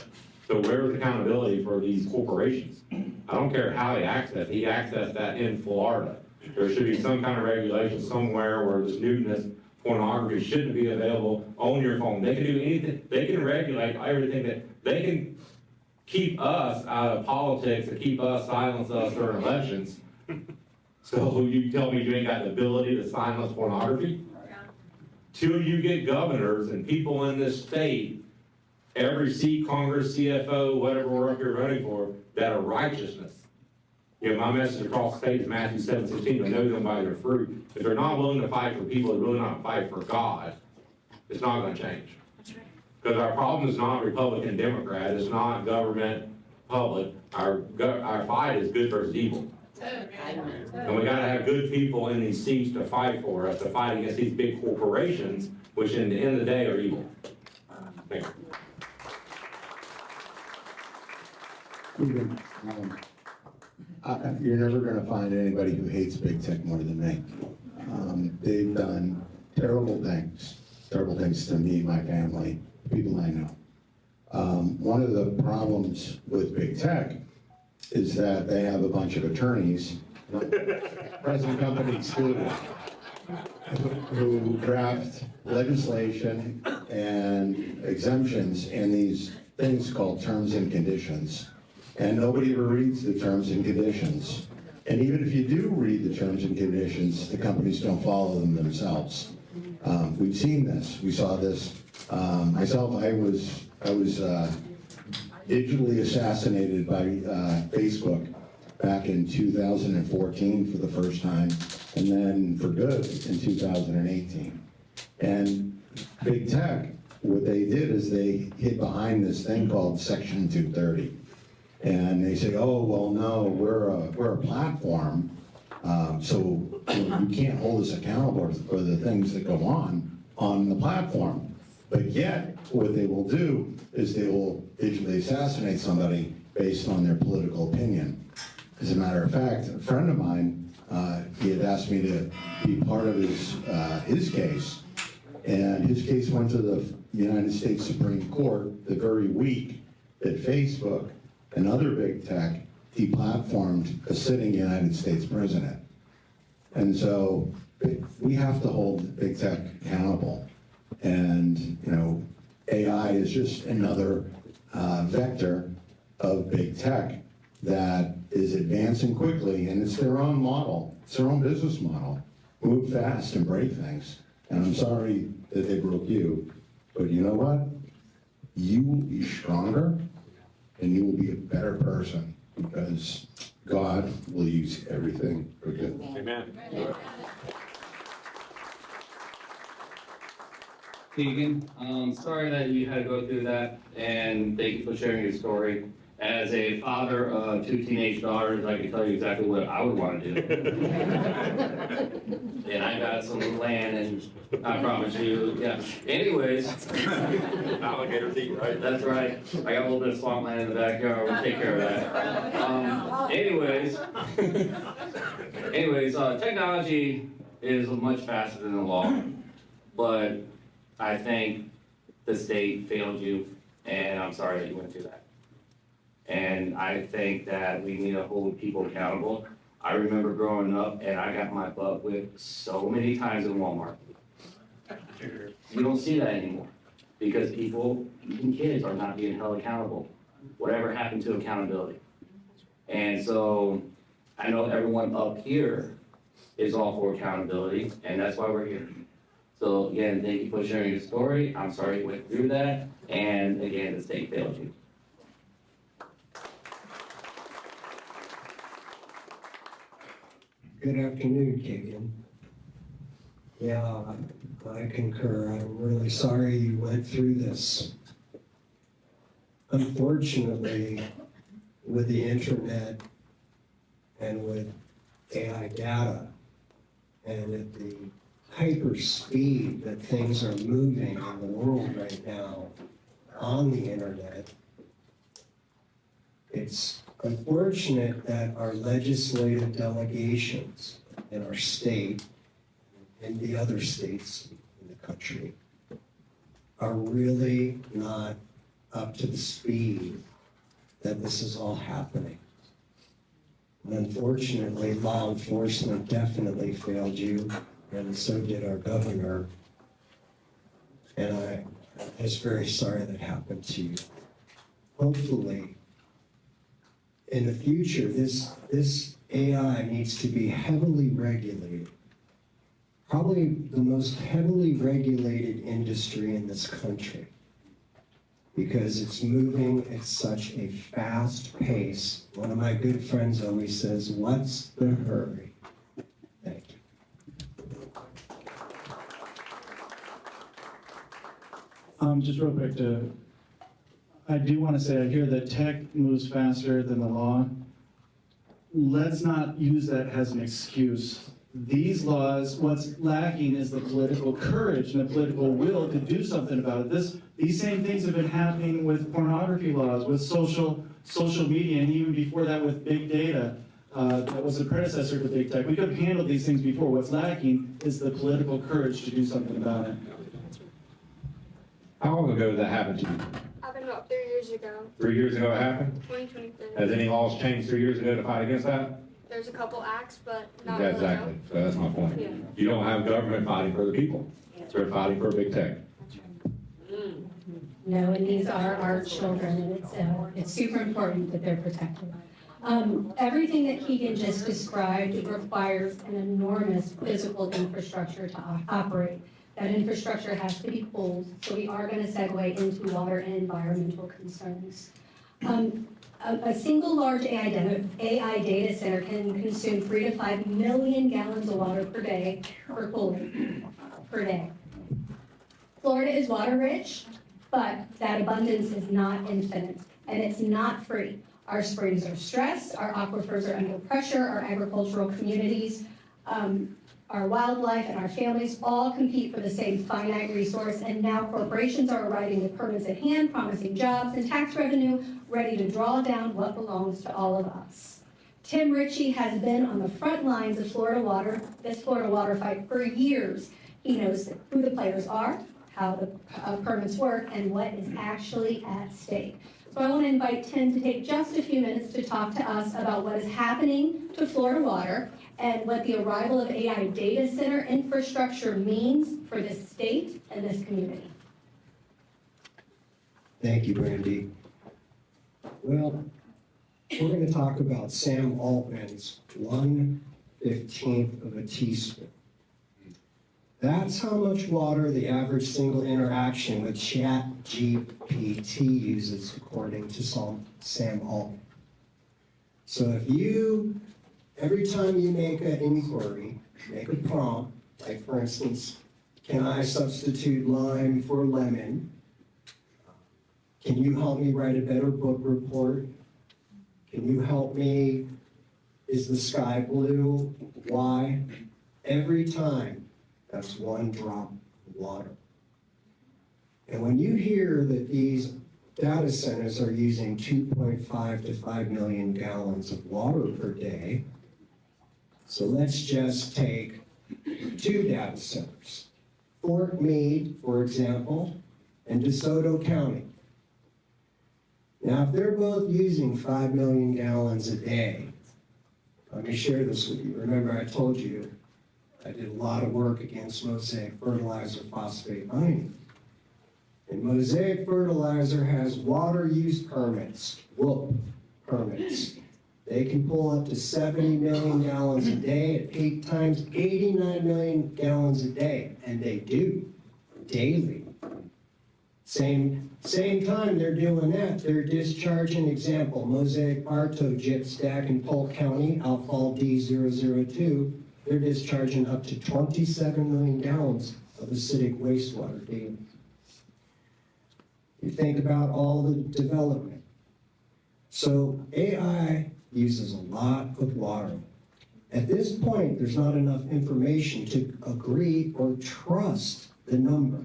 So where's accountability for these corporations? I don't care how they access. He accessed that in Florida. There should be some kind of regulation somewhere where this nudist pornography shouldn't be available on your phone. They can do anything. They can regulate everything that they can keep us out of politics and keep us, silence us during elections. So you tell me you ain't got the ability to silence pornography? Till you get governors and people in this state, every seat, Congress, CFO, whatever we're up here running for, that are righteousness. My message across the state is Matthew 7:16, to know them by their fruit. If they're not willing to fight for people, they're really not fight for God, it's not going to change. Because our problem is not Republican, Democrat, it's not government, public. Our fight is good versus evil. And we got to have good people in these seats to fight for us, to fight against these big corporations, which in the end of the day are evil. Thank you. You're never going to find anybody who hates big tech more than me. They've done terrible things to me, my family, people I know. One of the problems with big tech is that they have a bunch of attorneys, present company excluded, who draft legislation and exemptions and these things called terms and conditions. And nobody ever reads the terms and conditions. And even if you do read the terms and conditions, the companies don't follow them themselves. We've seen this. We saw this. Myself, I was digitally assassinated by Facebook back in 2014 for the first time, and then for good in 2018. And big tech, what they did is they hid behind this thing called Section 230. And they say, oh, well, no, we're a platform, so you can't hold us accountable for the things that go on the platform. But yet, what they will do is they will digitally assassinate somebody based on their political opinion. As a matter of fact, a friend of mine, he had asked me to be part of his case, and his case went to the United States Supreme Court the very week that Facebook and other big tech deplatformed a sitting United States president. And so we have to hold big tech accountable. And, you know, AI is just another vector of big tech that is advancing quickly, and it's their own model. It's their own business model. Move fast and break things. And I'm sorry that they broke you, but you know what? You will be stronger, and you will be a better person, because God will use everything for good. Amen. Keegan, sorry that you had to go through that, and thank you for sharing your story. As a father of 2 teenage daughters, I can tell you exactly what I would want to do. And I got some land, and I promise you, yeah. Anyways. Alligator teeth, right? That's right. I got a little bit of swampland in the backyard. We'll take care of that. Anyways, technology is much faster than the law, but I think the state failed you, and I'm sorry that you went through that. And I think that we need to hold people accountable. I remember growing up, and I got my butt whipped so many times in Walmart. You don't see that anymore, because people, even kids, are not being held accountable. Whatever happened to accountability? And so I know everyone up here is all for accountability, and that's why we're here. So again, thank you for sharing your story. I'm sorry you went through that, and again, the state failed you. Good afternoon, Keegan. Yeah, I concur. I'm really sorry you went through this. Unfortunately, with the internet and with AI data and at the hyper speed that things are moving in the world right now on the internet, it's unfortunate that our legislative delegations in our state and the other states in the country are really not up to the speed that this is all happening. And unfortunately, law enforcement definitely failed you, and so did our governor. And I'm just very sorry that happened to you. Hopefully, in the future, this AI needs to be heavily regulated. Probably the most heavily regulated industry in this country, because it's moving at such a fast pace. One of my good friends always says, "What's the hurry?" Thank you. Just real quick, I do want to say, I hear that tech moves faster than the law. Let's not use that as an excuse. These laws, what's lacking is the political courage and the political will to do something about it. These same things have been happening with pornography laws, with social media, and even before that with big data. That was the predecessor to big tech. We could have handled these things before. What's lacking is the political courage to do something about it. How long ago did that happen to you? Happened about 3 years ago. 3 years ago it happened? 2023. Has any laws changed 3 years ago to fight against that? There's a couple acts, but not Yeah, really. exactly. So that's my point. Yeah. You don't have government fighting for the people. They're fighting for big tech. No, and these are our children, and it's super important that they're protected. Everything that Keegan just described requires an enormous physical infrastructure to operate. That infrastructure has to be pulled, so we are going to segue into water and environmental concerns. A single large AI data center can consume 3 to 5 million gallons of water per day for cooling per day. Florida is water rich, but that abundance is not infinite, and it's not free. Our springs are stressed, our aquifers are under pressure, our agricultural communities, our wildlife, and our families all compete for the same finite resource, and now corporations are arriving with permits at hand, promising jobs and tax revenue, ready to draw down what belongs to all of us. Tim Ritchie has been on the front lines of this Florida water fight for years. He knows who the players are, how the permits work, and what is actually at stake. So I want to invite Tim to take just a few minutes to talk to us about what is happening to Florida Water and what the arrival of AI data center infrastructure means for this state and this community. Thank you, Brandy. Well, we're going to talk about Sam Altman's 1/15th of a teaspoon. That's how much water the average single interaction with ChatGPT uses, according to Sam Altman. So if you, every time you make an inquiry, make a prompt, like for instance, can I substitute lime for lemon? Can you help me write a better book report? Can you help me, is the sky blue? Why? Every time, that's one drop of water. And when you hear that these data centers are using 2.5 to 5 million gallons of water per day, so let's just take 2 data centers. Fort Meade, for example, and DeSoto County. Now, if they're both using 5 million gallons a day, let me share this with you. Remember, I told you I did a lot of work against Mosaic Fertilizer phosphate mining. And Mosaic Fertilizer has water use permits, WUP permits. They can pull up to 70 million gallons a day, at peak times 89 million gallons a day, and they do, daily. Same time they're doing that, they're discharging, example, Mosaic Bartow Jet Stack in Polk County, outfall D002, they're discharging up to 27 million gallons of acidic wastewater daily. You think about all the development. So AI uses a lot of water. At this point, there's not enough information to agree or trust the number.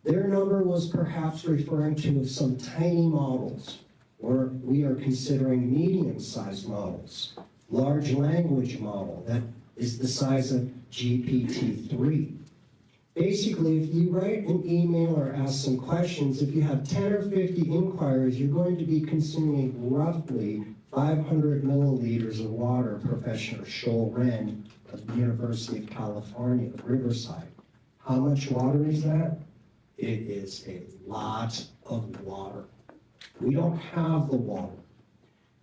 Their number was perhaps referring to some tiny models, or we are considering medium-sized models. Large language model that is the size of GPT-3. Basically, if you write an email or ask some questions, if you have 10 or 50 inquiries, you're going to be consuming roughly 500 milliliters of water, Professor Shoal Wren of the University of California, Riverside. How much water is that? It is a lot of water. We don't have the water.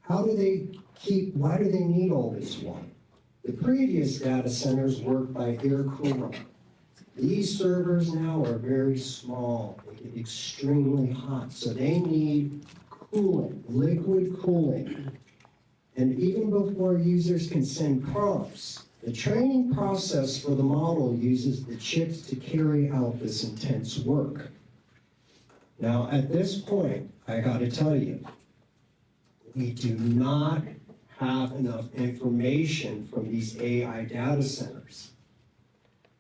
Why do they need all this water? The previous data centers worked by air cooling. These servers now are very small. They get extremely hot, so they need cooling, liquid cooling. And even before users can send prompts, the training process for the model uses the chips to carry out this intense work. Now, at this point, I got to tell you, we do not have enough information from these AI data centers.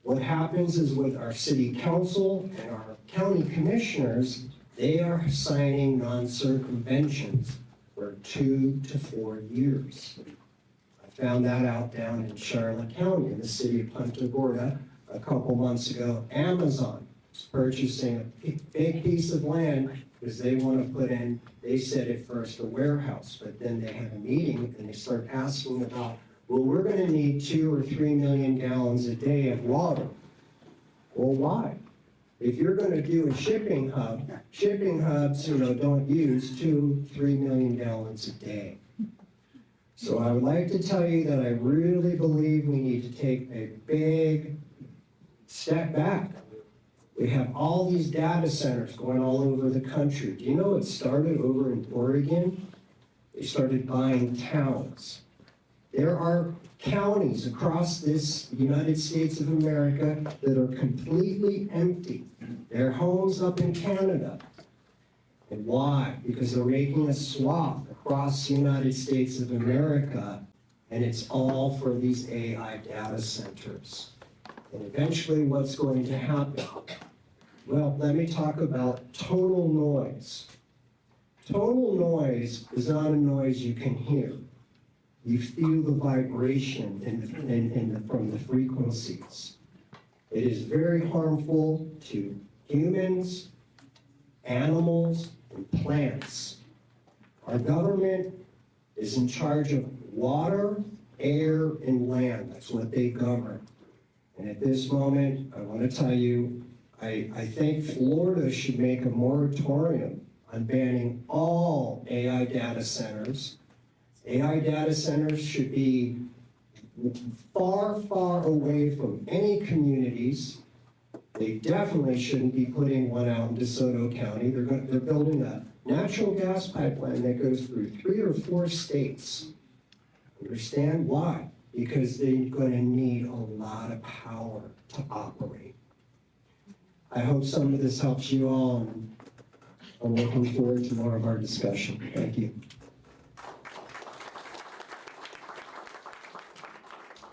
What happens is with our city council and our county commissioners, they are signing non-circumventions for 2 to 4 years. I found that out down in Charlotte County in the city of Punta Gorda a couple months ago. Amazon is purchasing a big piece of land because they want to put in, they said at first, a warehouse, but then they had a meeting and they start asking about, well, we're going to need 2 or 3 million gallons a day of water. Well, why? If you're going to do a shipping hub, shipping hubs, don't use 2, 3 million gallons a day. So I would like to tell you that I really believe we need to take a big step back. We have all these data centers going all over the country. Do you know it started over in Oregon? They started buying towns. There are counties across this United States of America that are completely empty. There are homes up in Canada. And why? Because they're making a swath across the United States of America, and it's all for these AI data centers. And eventually what's going to happen? Well, let me talk about total noise. Total noise is not a noise you can hear. You feel the vibration from the frequencies. It is very harmful to humans, animals, and plants. Our government is in charge of water, air, and land. That's what they govern. And at this moment, I want to tell you, I think Florida should make a moratorium on banning all AI data centers. AI data centers should be far, far away from any communities. They definitely shouldn't be putting one out in DeSoto County. They're building a natural gas pipeline that goes through 3 or 4 states. Understand why? Because they're going to need a lot of power to operate. I hope some of this helps you all, and I'm looking forward to more of our discussion. Thank you.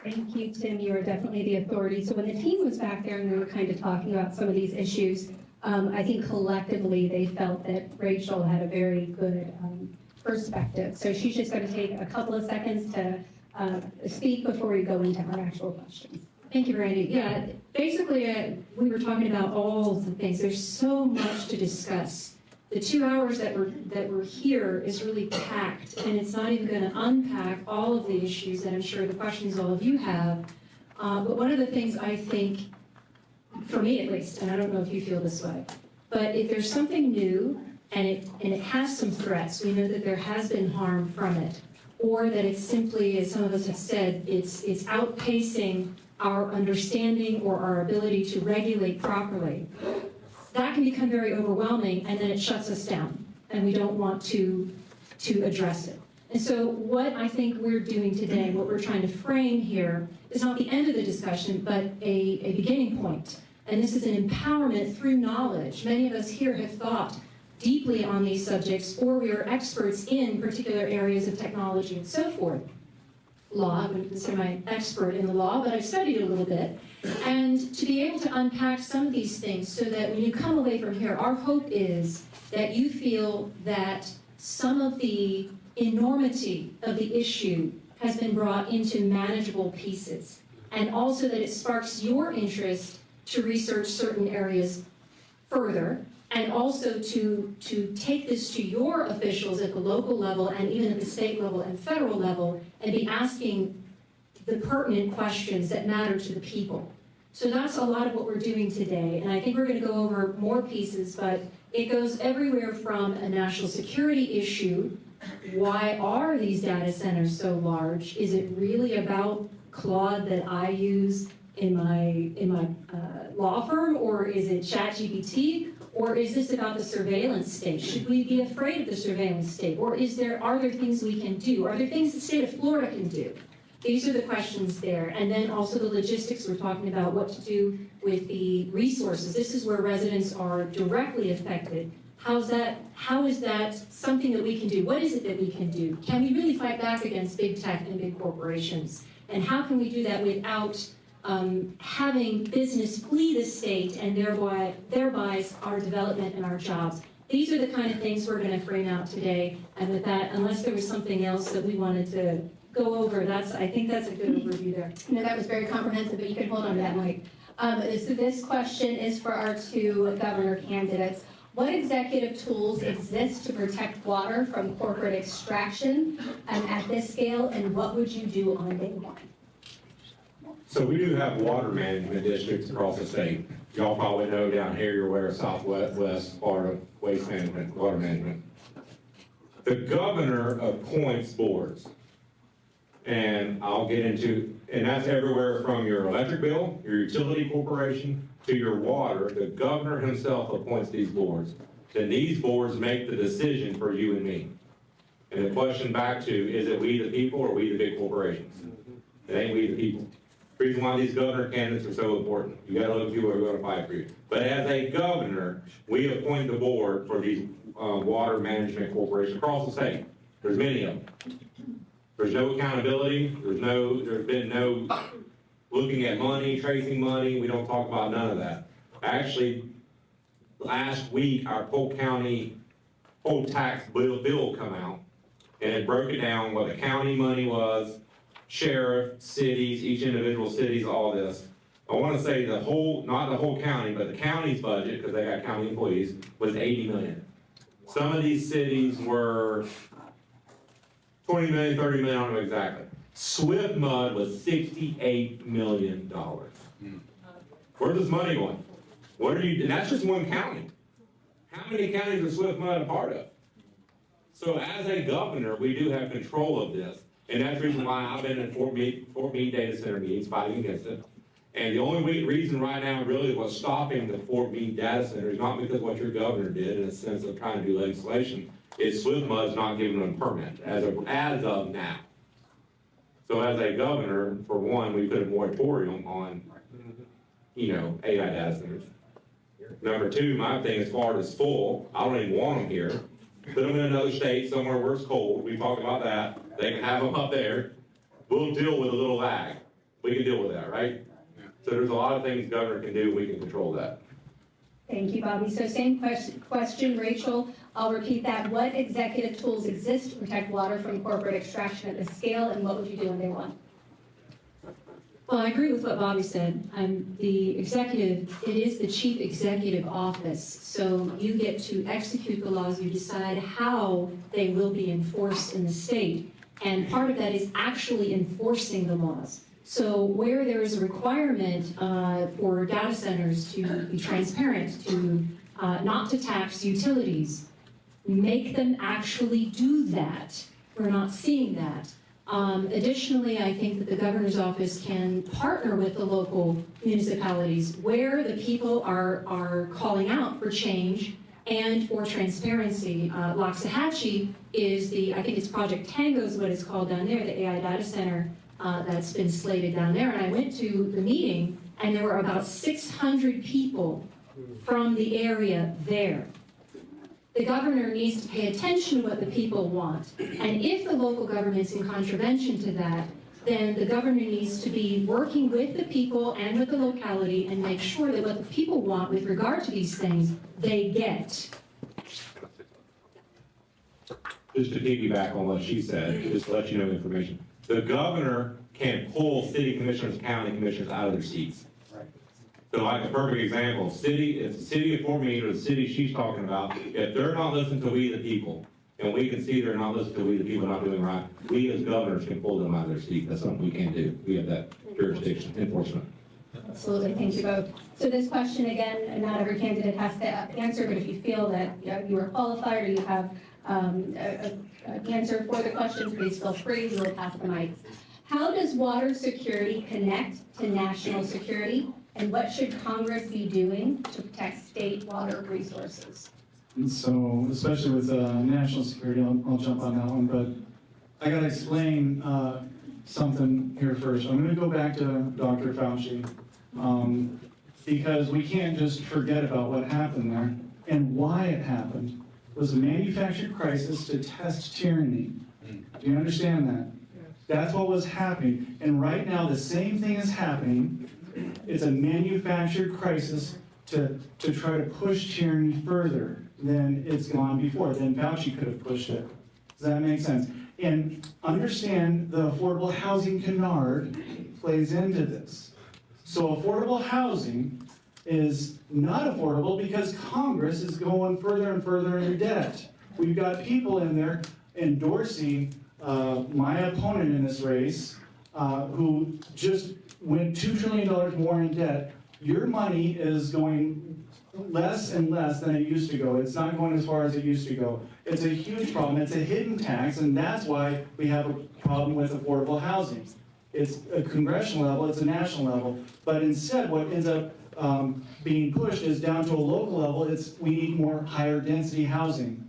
Thank you, Tim. You are definitely the authority. So when the team was back there and we were kind of talking about some of these issues, I think collectively they felt that Rachel had a very good perspective. So she's just going to take a couple of seconds to speak before we go into our actual questions. Thank you, Randy. Yeah, basically we were talking about all the things. There's so much to discuss. The 2 hours that we're here is really packed, and it's not even going to unpack all of the issues that I'm sure the questions all of you have. But one of the things I think, for me at least, and I don't know if you feel this way, but if there's something new and it has some threats, we know that there has been harm from it, or that it's simply, as some of us have said, it's outpacing our understanding or our ability to regulate properly. That can become very overwhelming, and then it shuts us down, and we don't want to address it. And so what I think we're doing today, what we're trying to frame here, is not the end of the discussion, but a beginning point. And this is an empowerment through knowledge. Many of us here have thought deeply on these subjects, or we are experts in particular areas of technology and so forth. Law, I wouldn't consider myself an expert in the law, but I've studied a little bit. And to be able to unpack some of these things so that when you come away from here, our hope is that you feel that some of the enormity of the issue has been brought into manageable pieces, and also that it sparks your interest to research certain areas further, and also to take this to your officials at the local level and even at the state level and federal level, and be asking the pertinent questions that matter to the people. So that's a lot of what we're doing today, and I think we're going to go over more pieces, but it goes everywhere from a national security issue. Why are these data centers so large? Is it really about Claude that I use in my law firm, or is it ChatGPT, or is this about the surveillance state? Should we be afraid of the surveillance state, or are there things we can do? Are there things the state of Florida can do? These are the questions there, and then also the logistics. We're talking about what to do with the resources. This is where residents are directly affected. How is that something that we can do? What is it that we can do? Can we really fight back against big tech and big corporations? And how can we do that without having business flee the state and thereby our development and our jobs? These are the kind of things we're going to frame out today. And with that, unless there was something else that we wanted to go over, I think that's a good overview there. No, that was very comprehensive, but you can hold on to that, Mike. So this question is for our 2 governor candidates. What executive tools exist to protect water from corporate extraction at this scale, and what would you do on day 1? So we do have water management districts across the state. Y'all probably know down here you're aware of Southwest Florida Waste Management, Water Management. The governor appoints boards. And I'll get into, and that's everywhere from your electric bill, your utility corporation, to your water. The governor himself appoints these boards. Then these boards make the decision for you and me. And the question back to, is it we the people or we the big corporations? It ain't we the people. The reason why these governor candidates are so important. You gotta look at people who are gonna fight for you. But as a governor, we appoint the board for these water management corporations across the state. There's many of them. There's no accountability. There's been no looking at money, tracing money. We don't talk about none of that. Actually, last week, our Polk County poll tax bill come out, and it broke it down what the county money was, sheriff, cities, each individual cities, all this. I want to say the whole, not the whole county, but the county's budget, because they got county employees, was $80 million. Some of these cities were 20 million, 30 million, I don't know exactly. Swift Mud was $68 million. Where's this money going? What are you, and that's just one county. How many counties is Swift Mud a part of? So as a governor, we do have control of this, and that's the reason why I've been in Fort Meade data center meetings fighting against it. And the only reason right now really what's stopping the Fort Meade data center is not because what your governor did in a sense of trying to do legislation, it's Swift Mud's not giving them a permit as of now. So as a governor, for one, we put a moratorium on, AI data centers. Number two, my thing, as far as full, I don't even want them here. Put them in another state, somewhere where it's cold. We talked about that. They can have them up there. We'll deal with a little lag. We can deal with that, right? So there's a lot of things the governor can do. We can control that. Thank you, Bobby. So same question, Rachel. I'll repeat that. What executive tools exist to protect water from corporate extraction at this scale, and what would you do on day one? Well, I agree with what Bobby said. The executive, it is the chief executive office, so you get to execute the laws, you decide how they will be enforced in the state, and part of that is actually enforcing the laws. So where there is a requirement for data centers to be transparent, to not to tax utilities, make them actually do that. We're not seeing that. Additionally, I think that the governor's office can partner with the local municipalities where the people are calling out for change and for transparency. Loxahatchee is I think it's Project Tango is what it's called down there, the AI data center that's been slated down there. And I went to the meeting and there were about 600 people from the area there. The governor needs to pay attention to what the people want. And if the local government's in contravention to that, then the governor needs to be working with the people and with the locality and make sure that what the people want with regard to these things, they get. Just to piggyback on what she said, just to let you know the information. The governor can pull city commissioners, county commissioners out of their seats. So like a perfect example, if the city of Fort Meade or the city she's talking about, if they're not listening to we the people, and we can see they're not listening to we the people not doing right, we as governors can pull them out of their seat. That's something we can't do. We have that jurisdiction, enforcement. Absolutely, thank you both. So this question, again, not every candidate has to answer, but if you feel that you are qualified or you have an answer for the question, please feel free, we'll pass the mic. How does water security connect to national security? And what should Congress be doing to protect state water resources? And so, especially with national security, I'll jump on that one, but I gotta explain something here first. I'm gonna go back to Dr. Fauci, because we can't just forget about what happened there and why it happened. It was a manufactured crisis to test tyranny. Do you understand that? That's what was happening. And right now, the same thing is happening. It's a manufactured crisis to try to push tyranny further than it's gone before, than Fauci could have pushed it. Does that make sense? And understand the affordable housing canard plays into this. So affordable housing is not affordable because Congress is going further and further into debt. We've got people in there endorsing my opponent in this race who just went $2 trillion more in debt. Your money is going less and less than it used to go. It's not going as far as it used to go. It's a huge problem. It's a hidden tax, and that's why we have a problem with affordable housing. It's a congressional level, it's a national level, but instead what ends up being pushed is down to a local level. We need more higher density housing.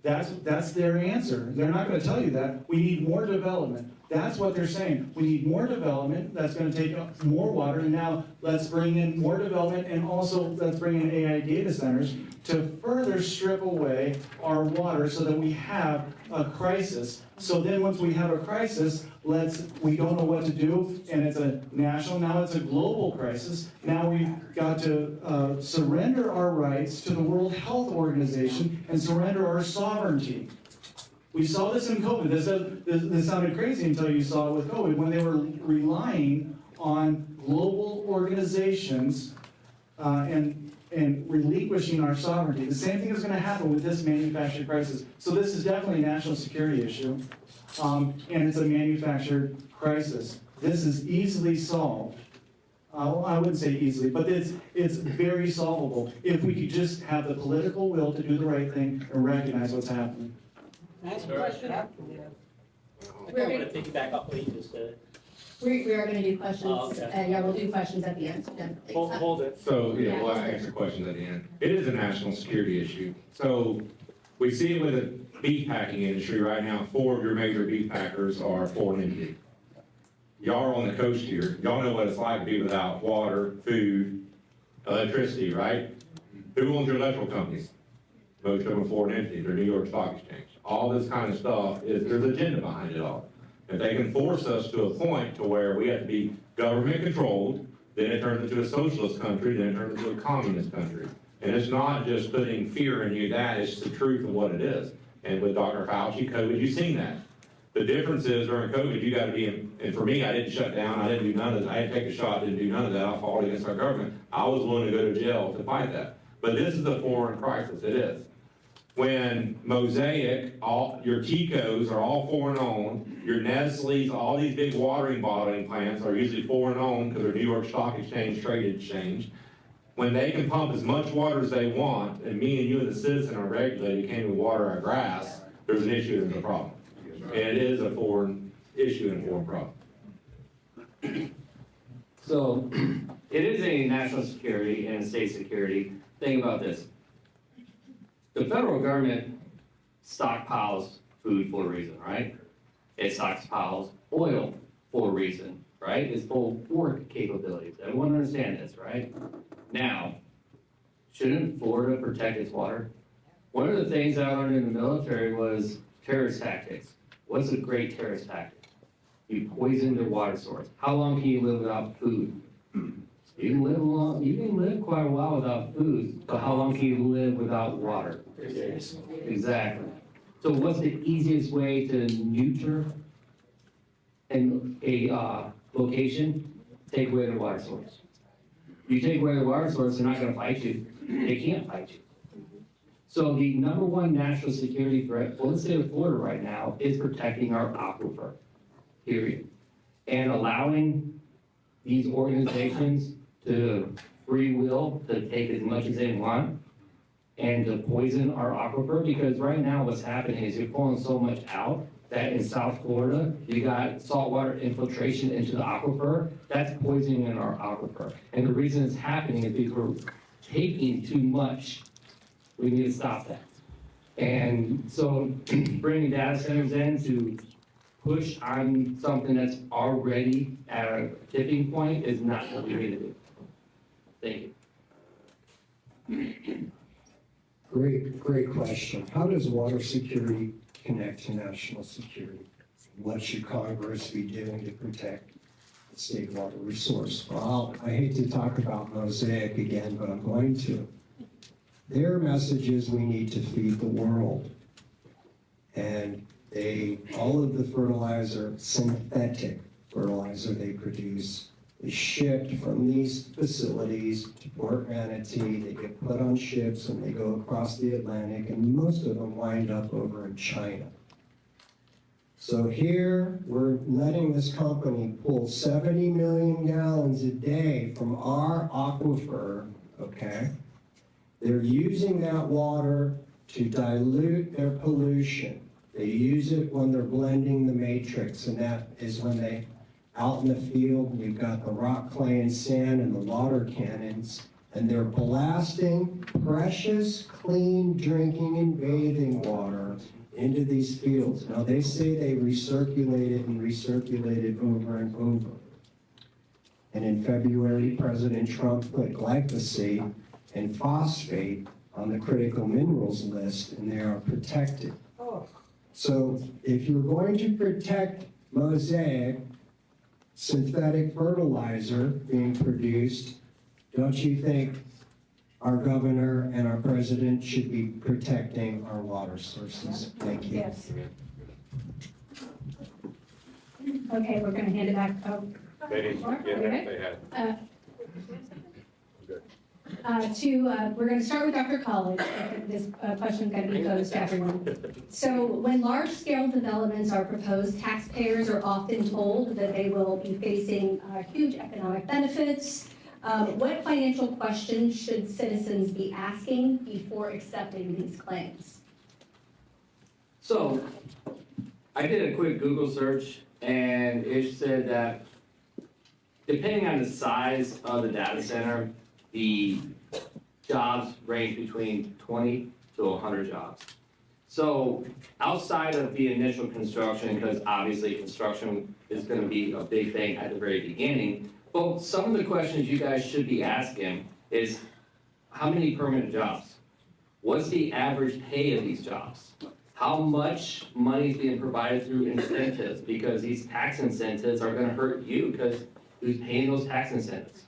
That's their answer. They're not going to tell you that. We need more development. That's what they're saying. We need more development. That's going to take up more water. And now let's bring in more development, and also let's bring in AI data centers to further strip away our water so that we have a crisis. So then once we have a crisis, we don't know what to do, and it's a national, now it's a global crisis. Now we've got to surrender our rights to the World Health Organization and surrender our sovereignty. We saw this in COVID. This sounded crazy until you saw it with COVID, when they were relying on global organizations and and relinquishing our sovereignty. The same thing is going to happen with this manufactured crisis. So this is definitely a national security issue, and it's a manufactured crisis. This is easily solved. Well, I wouldn't say easily, but it's very solvable if we could just have the political will to do the right thing and recognize what's happening. Ask a question. I kind of want to piggyback off what you just said. We are going to do questions. Oh, okay. Yeah, we'll do questions at the end. Definitely. Hold it. So, yeah, we'll answer questions at the end. It is a national security issue. So we see it with the beef packing industry right now. 4 of your major beef packers are foreign entity. Y'all are on the coast here. Y'all know what it's like to be without water, food, electricity, right? Who owns your electrical companies? Most of them are foreign entities, or New York Stock Exchange. All this kind of stuff, there's agenda behind it all. If they can force us to a point to where we have to be government controlled, then it turns into a socialist country, then it turns into a communist country. And it's not just putting fear in you, it's the truth of what it is. And with Dr. Fauci, COVID, you've seen that. The difference is during COVID, you got to be and for me, I didn't shut down, I didn't do none of that. I didn't take a shot, didn't do none of that. I fought against our government. I was willing to go to jail to fight that. But this is a foreign crisis, it is. When Mosaic, all your Ticos are all foreign owned, your Nestle's, all these big watering bottling plants are usually foreign owned because they're New York Stock Exchange traded exchange. When they can pump as much water as they want, and me and you as a citizen are regulated, can't even water our grass, there's an issue, there's a problem. And it is a foreign issue and a foreign problem. So, it is a national security and state security. Think about this. The federal government stockpiles food for a reason, right? It stockpiles oil for a reason, right? It's full port capabilities. Everyone understand this, right? Now, shouldn't Florida protect its water? One of the things I learned in the military was terrorist tactics. What's a great terrorist tactic? You poison the water source. How long can you live without food? You can live quite a while without food, but how long can you live without water? Exactly. So what's the easiest way to neuter a location? Take away the water source. You take away the water source, they're not gonna fight you. They can't fight you. So the number one national security threat for the state of Florida right now is protecting our aquifer, period. And allowing these organizations to free will to take as much as they want and to poison our aquifer, because right now what's happening is you're pulling so much out that in South Florida, you got saltwater infiltration into the aquifer, that's poisoning our aquifer. And the reason it's happening is because we're taking too much. We need to stop that. And so bringing data centers in to push on something that's already at a tipping point is not what we need to do. Thank you. Great question. How does water security connect to national security? What should Congress be doing to protect the state water resource? Well, I hate to talk about Mosaic again, but I'm going to. Their message is we need to feed the world. And all of the fertilizer, synthetic fertilizer they produce, is shipped from these facilities to Port Manatee. They get put on ships and they go across the Atlantic, and most of them wind up over in China. So here, we're letting this company pull 70 million gallons a day from our aquifer, okay? They're using that water to dilute their pollution. They use it when they're blending the matrix, and that is when they, out in the field, you've got the rock, clay, and sand and the water cannons, and they're blasting precious, clean drinking and bathing water into these fields. Now, they say they recirculate it over and over. And in February, President Trump put glyphosate and phosphate on the critical minerals list, and they are protected. So if you're going to protect Mosaic, synthetic fertilizer being produced, don't you think our governor and our president should be protecting our water sources? Thank you. Yes. Okay, we're going to hand it back. They didn't get that, they had. Uh, Good. We're going to start with Dr. College. This question's going to be posed to everyone. So when large-scale developments are proposed, taxpayers are often told that they will be facing huge economic benefits. What financial questions should citizens be asking before accepting these claims? So, I did a quick Google search, and it said that depending on the size of the data center, the jobs range between 20 to 100 jobs. So outside of the initial construction, because obviously construction is going to be a big thing at the very beginning, but some of the questions you guys should be asking is, how many permanent jobs? What's the average pay of these jobs? How much money is being provided through incentives? Because these tax incentives are going to hurt you because who's paying those tax incentives?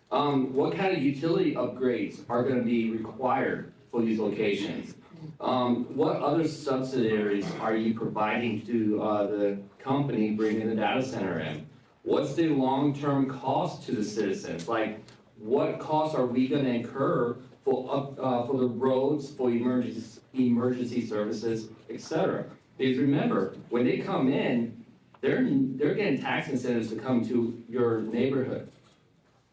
What kind of utility upgrades are going to be required for these locations? What other subsidiaries are you providing to the company bringing the data center in? What's the long-term cost to the citizens? Like, what costs are we going to incur for the roads, for emergency services, etc.? Because remember, when they come in, they're getting tax incentives to come to your neighborhood.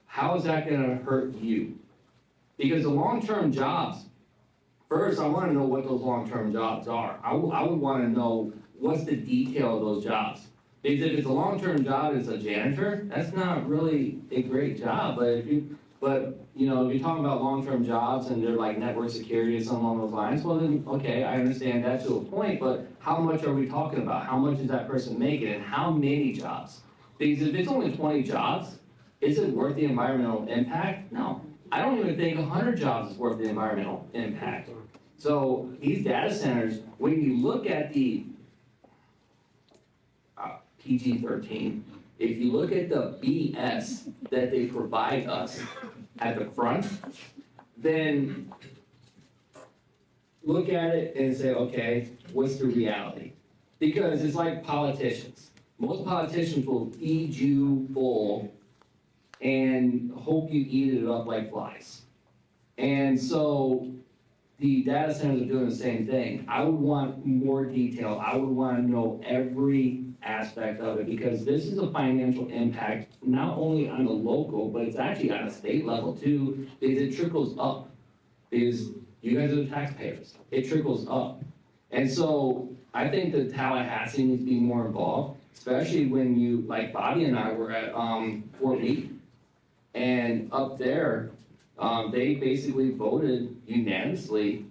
How is that going to hurt you? Because the long-term jobs, first, I want to know what those long-term jobs are. I would want to know what's the detail of those jobs. Because if it's a long-term job as a janitor, that's not really a great job. But if you're talking about long-term jobs and they're like network security or something along those lines, well then, okay, I understand that to a point, but how much are we talking about? How much is that person making and how many jobs? Because if it's only 20 jobs, is it worth the environmental impact? No. I don't even think 100 jobs is worth the environmental impact. So these data centers, when you look at the PG-13, if you look at the BS that they provide us at the front, then look at it and say, okay, what's the reality? Because it's like politicians. Most politicians will feed you full and hope you eat it up like flies. And so the data centers are doing the same thing. I would want more detail. I would want to know every aspect of it because this is a financial impact not only on the local, but it's actually on a state level too, because it trickles up. Because you guys are the taxpayers. It trickles up. And so I think that Tallahassee needs to be more involved, especially when you, like Bobby and I were at Fort Meade. And up there, they basically voted unanimously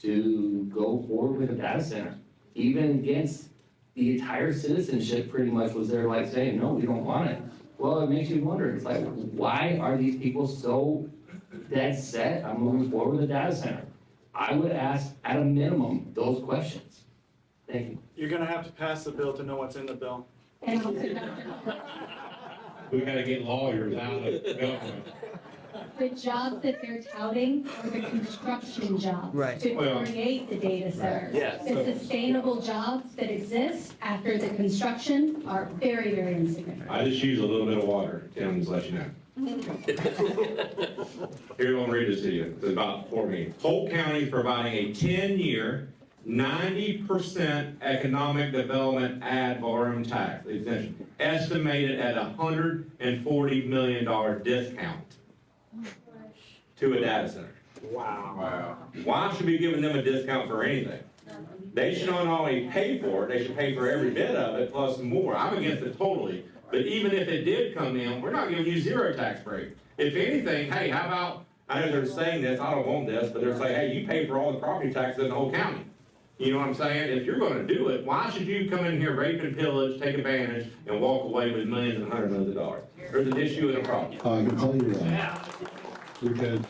to go forward with a data center, even against the entire citizenship pretty much was there like saying, no, we don't want it. Well, it makes you wonder, it's like, why are these people so dead set on moving forward with a data center? I would ask, at a minimum, those questions. Thank you. You're gonna have to pass the bill to know what's in the bill. We gotta get lawyers out of government. The jobs that they're touting are the construction jobs. Right. To create the data centers. Yes. The sustainable jobs that exist after the construction are very, very insignificant. I just use a little bit of water, Tim, just let you know. Here, I'm gonna read this to you. It's about 4 minutes. Polk County is providing a 10-year, 90% economic development ad valorem tax exemption, estimated at $140 million discount to a data center. Wow. Why should we be giving them a discount for anything? They should not only pay for it, they should pay for every bit of it plus more. I'm against it totally. But even if it did come in, we're not giving you zero tax break. If anything, hey, how about, I know they're saying this, I don't want this, but they're saying, hey, you pay for all the property taxes in the whole county. You know what I'm saying? If you're going to do it, why should you come in here, rape and pillage, take advantage, and walk away with millions and hundreds of millions of dollars? There's an issue and a problem. I can tell you that. Because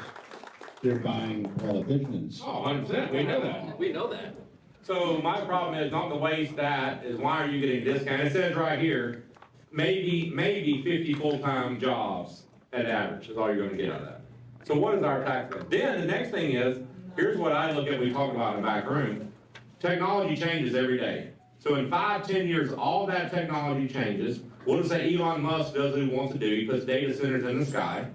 they're buying politicians. Oh, 100%, we know that. We know that. So my problem is not to waste that, is why are you getting a discount? It says right here, maybe 50 full-time jobs at average is all you're going to get out of that. So what is our tax rate? Then the next thing is, here's what I look at, we talk about in the back room. Technology changes every day. So in 5-10 years, all that technology changes. We'll just say Elon Musk does what he wants to do. He puts data centers in the sky.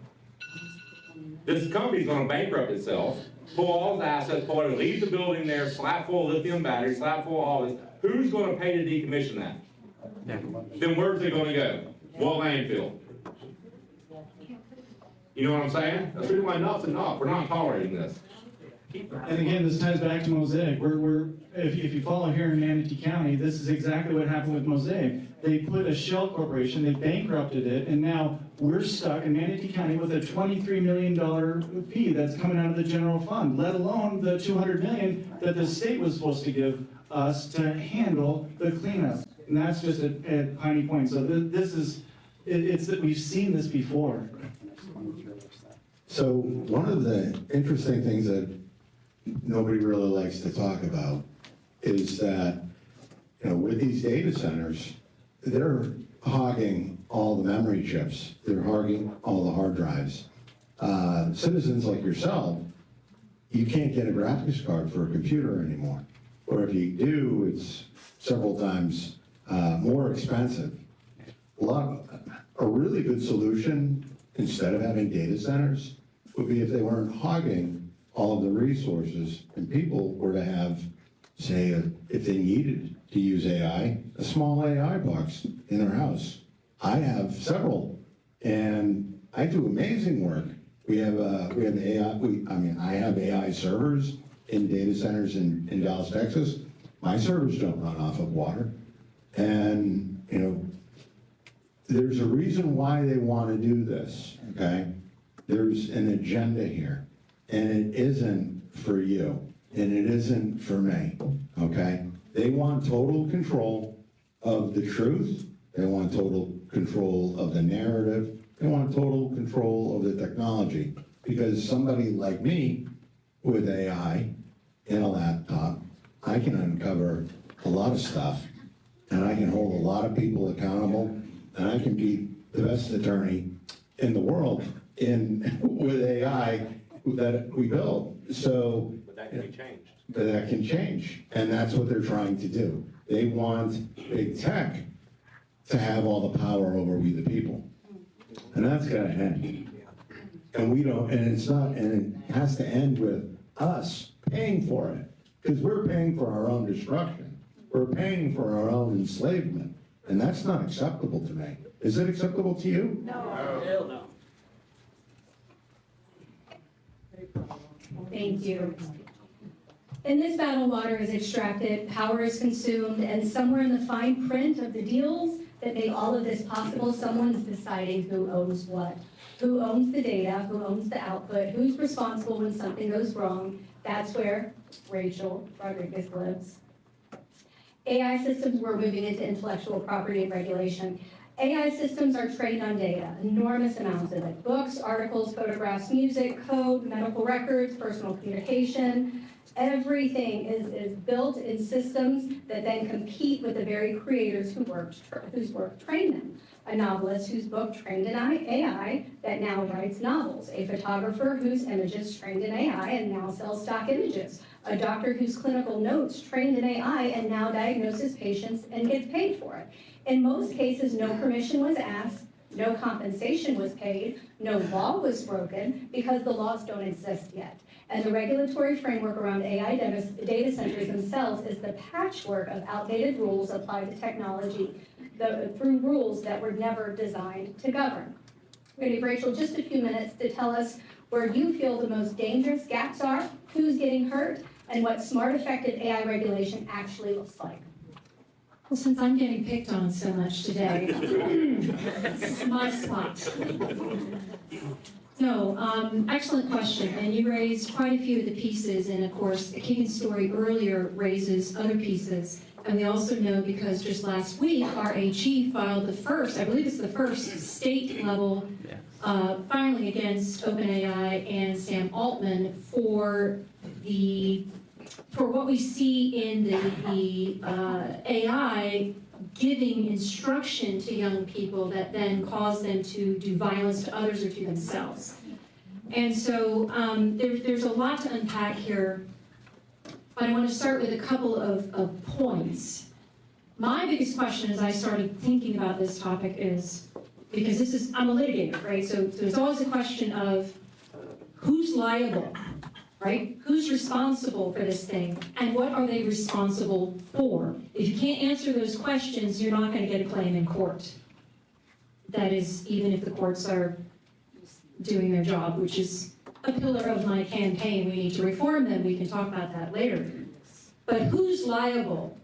This company's gonna bankrupt itself, pull all its assets, pull it, leave the building there, slap full of lithium batteries, slap full of all this. Who's gonna pay to decommission that? Then where's it gonna go? What landfill? You know what I'm saying? That's really why enough's enough. We're not tolerating this. And again, this ties back to Mosaic. If you follow here in Manatee County, this is exactly what happened with Mosaic. They put a shell corporation, they bankrupted it, and now we're stuck in Manatee County with a $23 million fee that's coming out of the general fund, let alone the $200 million that the state was supposed to give us to handle the cleanup. And that's just at Piney Point. So it's that we've seen this before. So one of the interesting things that nobody really likes to talk about is that, with these data centers, they're hogging all the memory chips. They're hogging all the hard drives. Citizens like yourself, you can't get a graphics card for a computer anymore. Or if you do, it's several times more expensive. A really good solution, instead of having data centers, would be if they weren't hogging all of the resources and people were to have, say, if they needed to use AI, a small AI box in their house. I have several, and I do amazing work. We have AI. I have AI servers in data centers in Dallas, Texas. My servers don't run off of water, and there's a reason why they want to do this. Okay, there's an agenda here. And it isn't for you, and it isn't for me, okay? They want total control of the truth. They want total control of the narrative. They want total control of the technology. Because somebody like me with AI in a laptop, I can uncover a lot of stuff, and I can hold a lot of people accountable, and I can be the best attorney in the world with AI that we build. So, But that can be changed. But that can change, and that's what they're trying to do. They want big tech to have all the power over we the people, and that's got to end. And we don't, and it's not, and it has to end with us paying for it, because we're paying for our own destruction. We're paying for our own enslavement, and that's not acceptable to me. Is it acceptable to you? No. Hell no. Thank you. In this battle, water is extracted, power is consumed, and somewhere in the fine print of the deals that make all of this possible, someone's deciding who owns what. Who owns the data, who owns the output, who's responsible when something goes wrong. That's where Rachel Rodriguez lives. AI systems, we're moving into intellectual property and regulation. AI systems are trained on data, enormous amounts of it. Books, articles, photographs, music, code, medical records, personal communication. Everything is built in systems that then compete with the very creators whose work trained them. A novelist whose book trained in AI that now writes novels. A photographer whose images trained in AI and now sells stock images. A doctor whose clinical notes trained in AI and now diagnoses patients and gets paid for it. In most cases, no permission was asked, no compensation was paid, no law was broken because the laws don't exist yet. And the regulatory framework around AI data centers themselves is the patchwork of outdated rules applied to technology through rules that were never designed to govern. We're going to give Rachel just a few minutes to tell us where you feel the most dangerous gaps are, who's getting hurt, and what smart, effective AI regulation actually looks like. Well, since I'm getting picked on so much today, this is my spot. No, excellent question, and you raised quite a few of the pieces, and of course, the Keegan story earlier raises other pieces. And we also know because just last week, our AG filed the first, I believe it's the first state-level filing against OpenAI and Sam Altman for what we see in the AI giving instruction to young people that then cause them to do violence to others or to themselves. And so there's a lot to unpack here, but I want to start with a couple of points. My biggest question as I started thinking about this topic is, because I'm a litigator, right? So there's always a question of, who's liable, right? Who's responsible for this thing, and what are they responsible for? If you can't answer those questions, you're not going to get a claim in court. That is, even if the courts are doing their job, which is a pillar of my campaign. We need to reform them. We can talk about that later. But who's liable?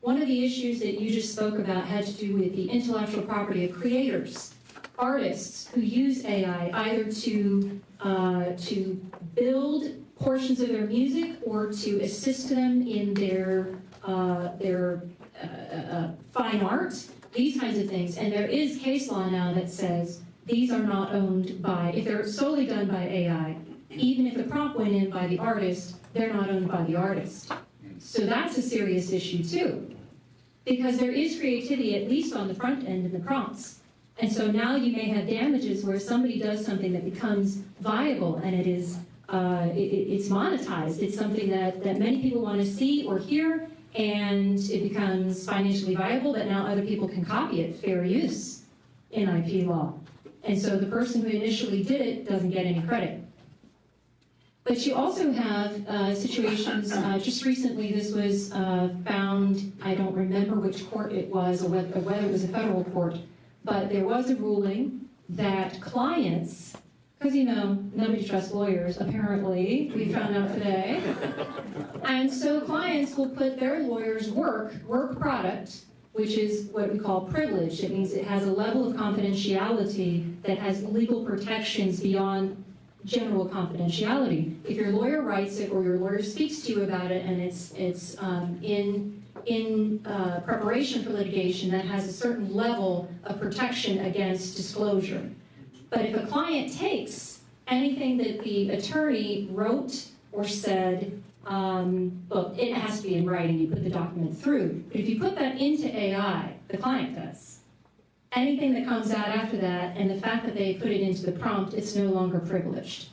One of the issues that you just spoke about had to do with the intellectual property of creators, artists who use AI either to build portions of their music or to assist them in their fine art, these kinds of things. And there is case law now that says these are not owned by, if they're solely done by AI, even if the prompt went in by the artist, they're not owned by the artist. So that's a serious issue too, because there is creativity at least on the front end in the prompts. And so now you may have damages where somebody does something that becomes viable and it is it's monetized. It's something that many people want to see or hear, and it becomes financially viable, but now other people can copy it, fair use in IP law. And so the person who initially did it doesn't get any credit. But you also have situations, just recently this was found, I don't remember which court it was or whether it was a federal court, but there was a ruling that clients, because nobody trusts lawyers apparently, we found out today, and so clients will put their lawyer's work product, which is what we call privileged. It means it has a level of confidentiality that has legal protections beyond general confidentiality. If your lawyer writes it or your lawyer speaks to you about it and it's in preparation for litigation, that has a certain level of protection against disclosure. But if a client takes anything that the attorney wrote or said, well, it has to be in writing, you put the document through. But if you put that into AI, the client does. Anything that comes out after that, and the fact that they put it into the prompt, it's no longer privileged.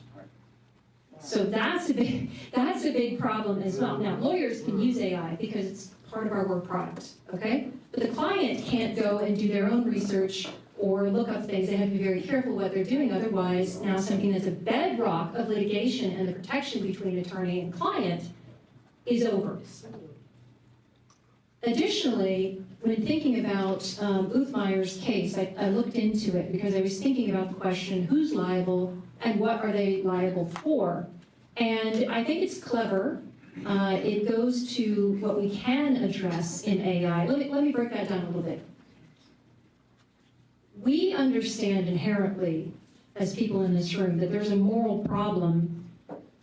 So that's a big problem as well. Now, lawyers can use AI because it's part of our work product, okay? But the client can't go and do their own research or look up things. They have to be very careful what they're doing. Otherwise, now something that's a bedrock of litigation and the protection between attorney and client is over. Additionally, when thinking about Uthmeyer's case, I looked into it because I was thinking about the question, who's liable and what are they liable for? And I think it's clever. It goes to what we can address in AI. Let me break that down a little bit. We understand inherently, as people in this room, that there's a moral problem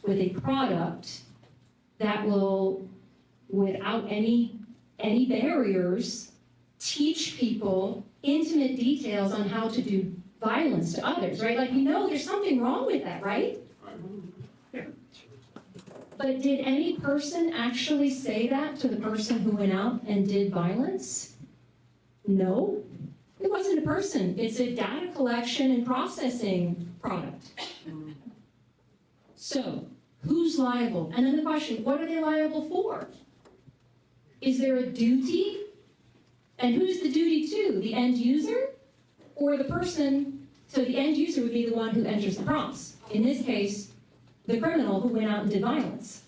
with a product that will, without any barriers, teach people intimate details on how to do violence to others, right? Like, we know there's something wrong with that, right? But did any person actually say that to the person who went out and did violence? No. It wasn't a person. It's a data collection and processing product. So, who's liable? And then the question, what are they liable for? Is there a duty? And who's the duty to? The end user? Or the person? So the end user would be the one who enters the prompts. In this case, the criminal who went out and did violence.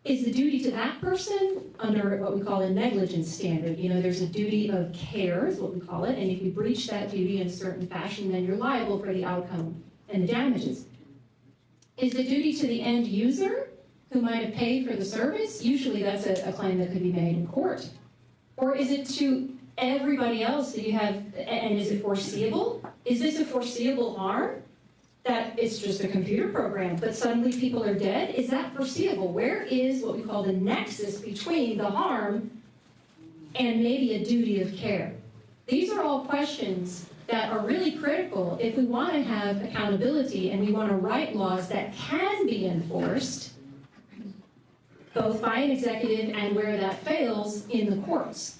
Is the duty to that person under what we call a negligence standard? There's a duty of care, is what we call it, and if you breach that duty in a certain fashion, then you're liable for the outcome and the damages. Is the duty to the end user who might have paid for the service? Usually that's a claim that could be made in court. Or is it to everybody else that you have, and is it foreseeable? Is this a foreseeable harm? That it's just a computer program, but suddenly people are dead? Is that foreseeable? Where is what we call the nexus between the harm and maybe a duty of care? These are all questions that are really critical if we want to have accountability and we want to write laws that can be enforced, both by an executive and where that fails, in the courts.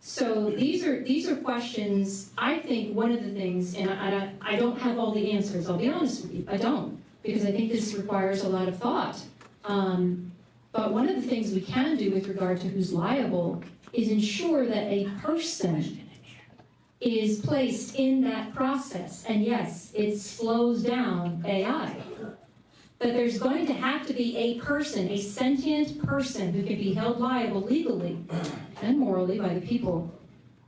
So these are questions. I think one of the things, and I don't have all the answers, I'll be honest with you, I don't, because I think this requires a lot of thought. But one of the things we can do with regard to who's liable is ensure that a person is placed in that process. And yes, it slows down AI. But there's going to have to be a person, a sentient person who can be held liable legally and morally by the people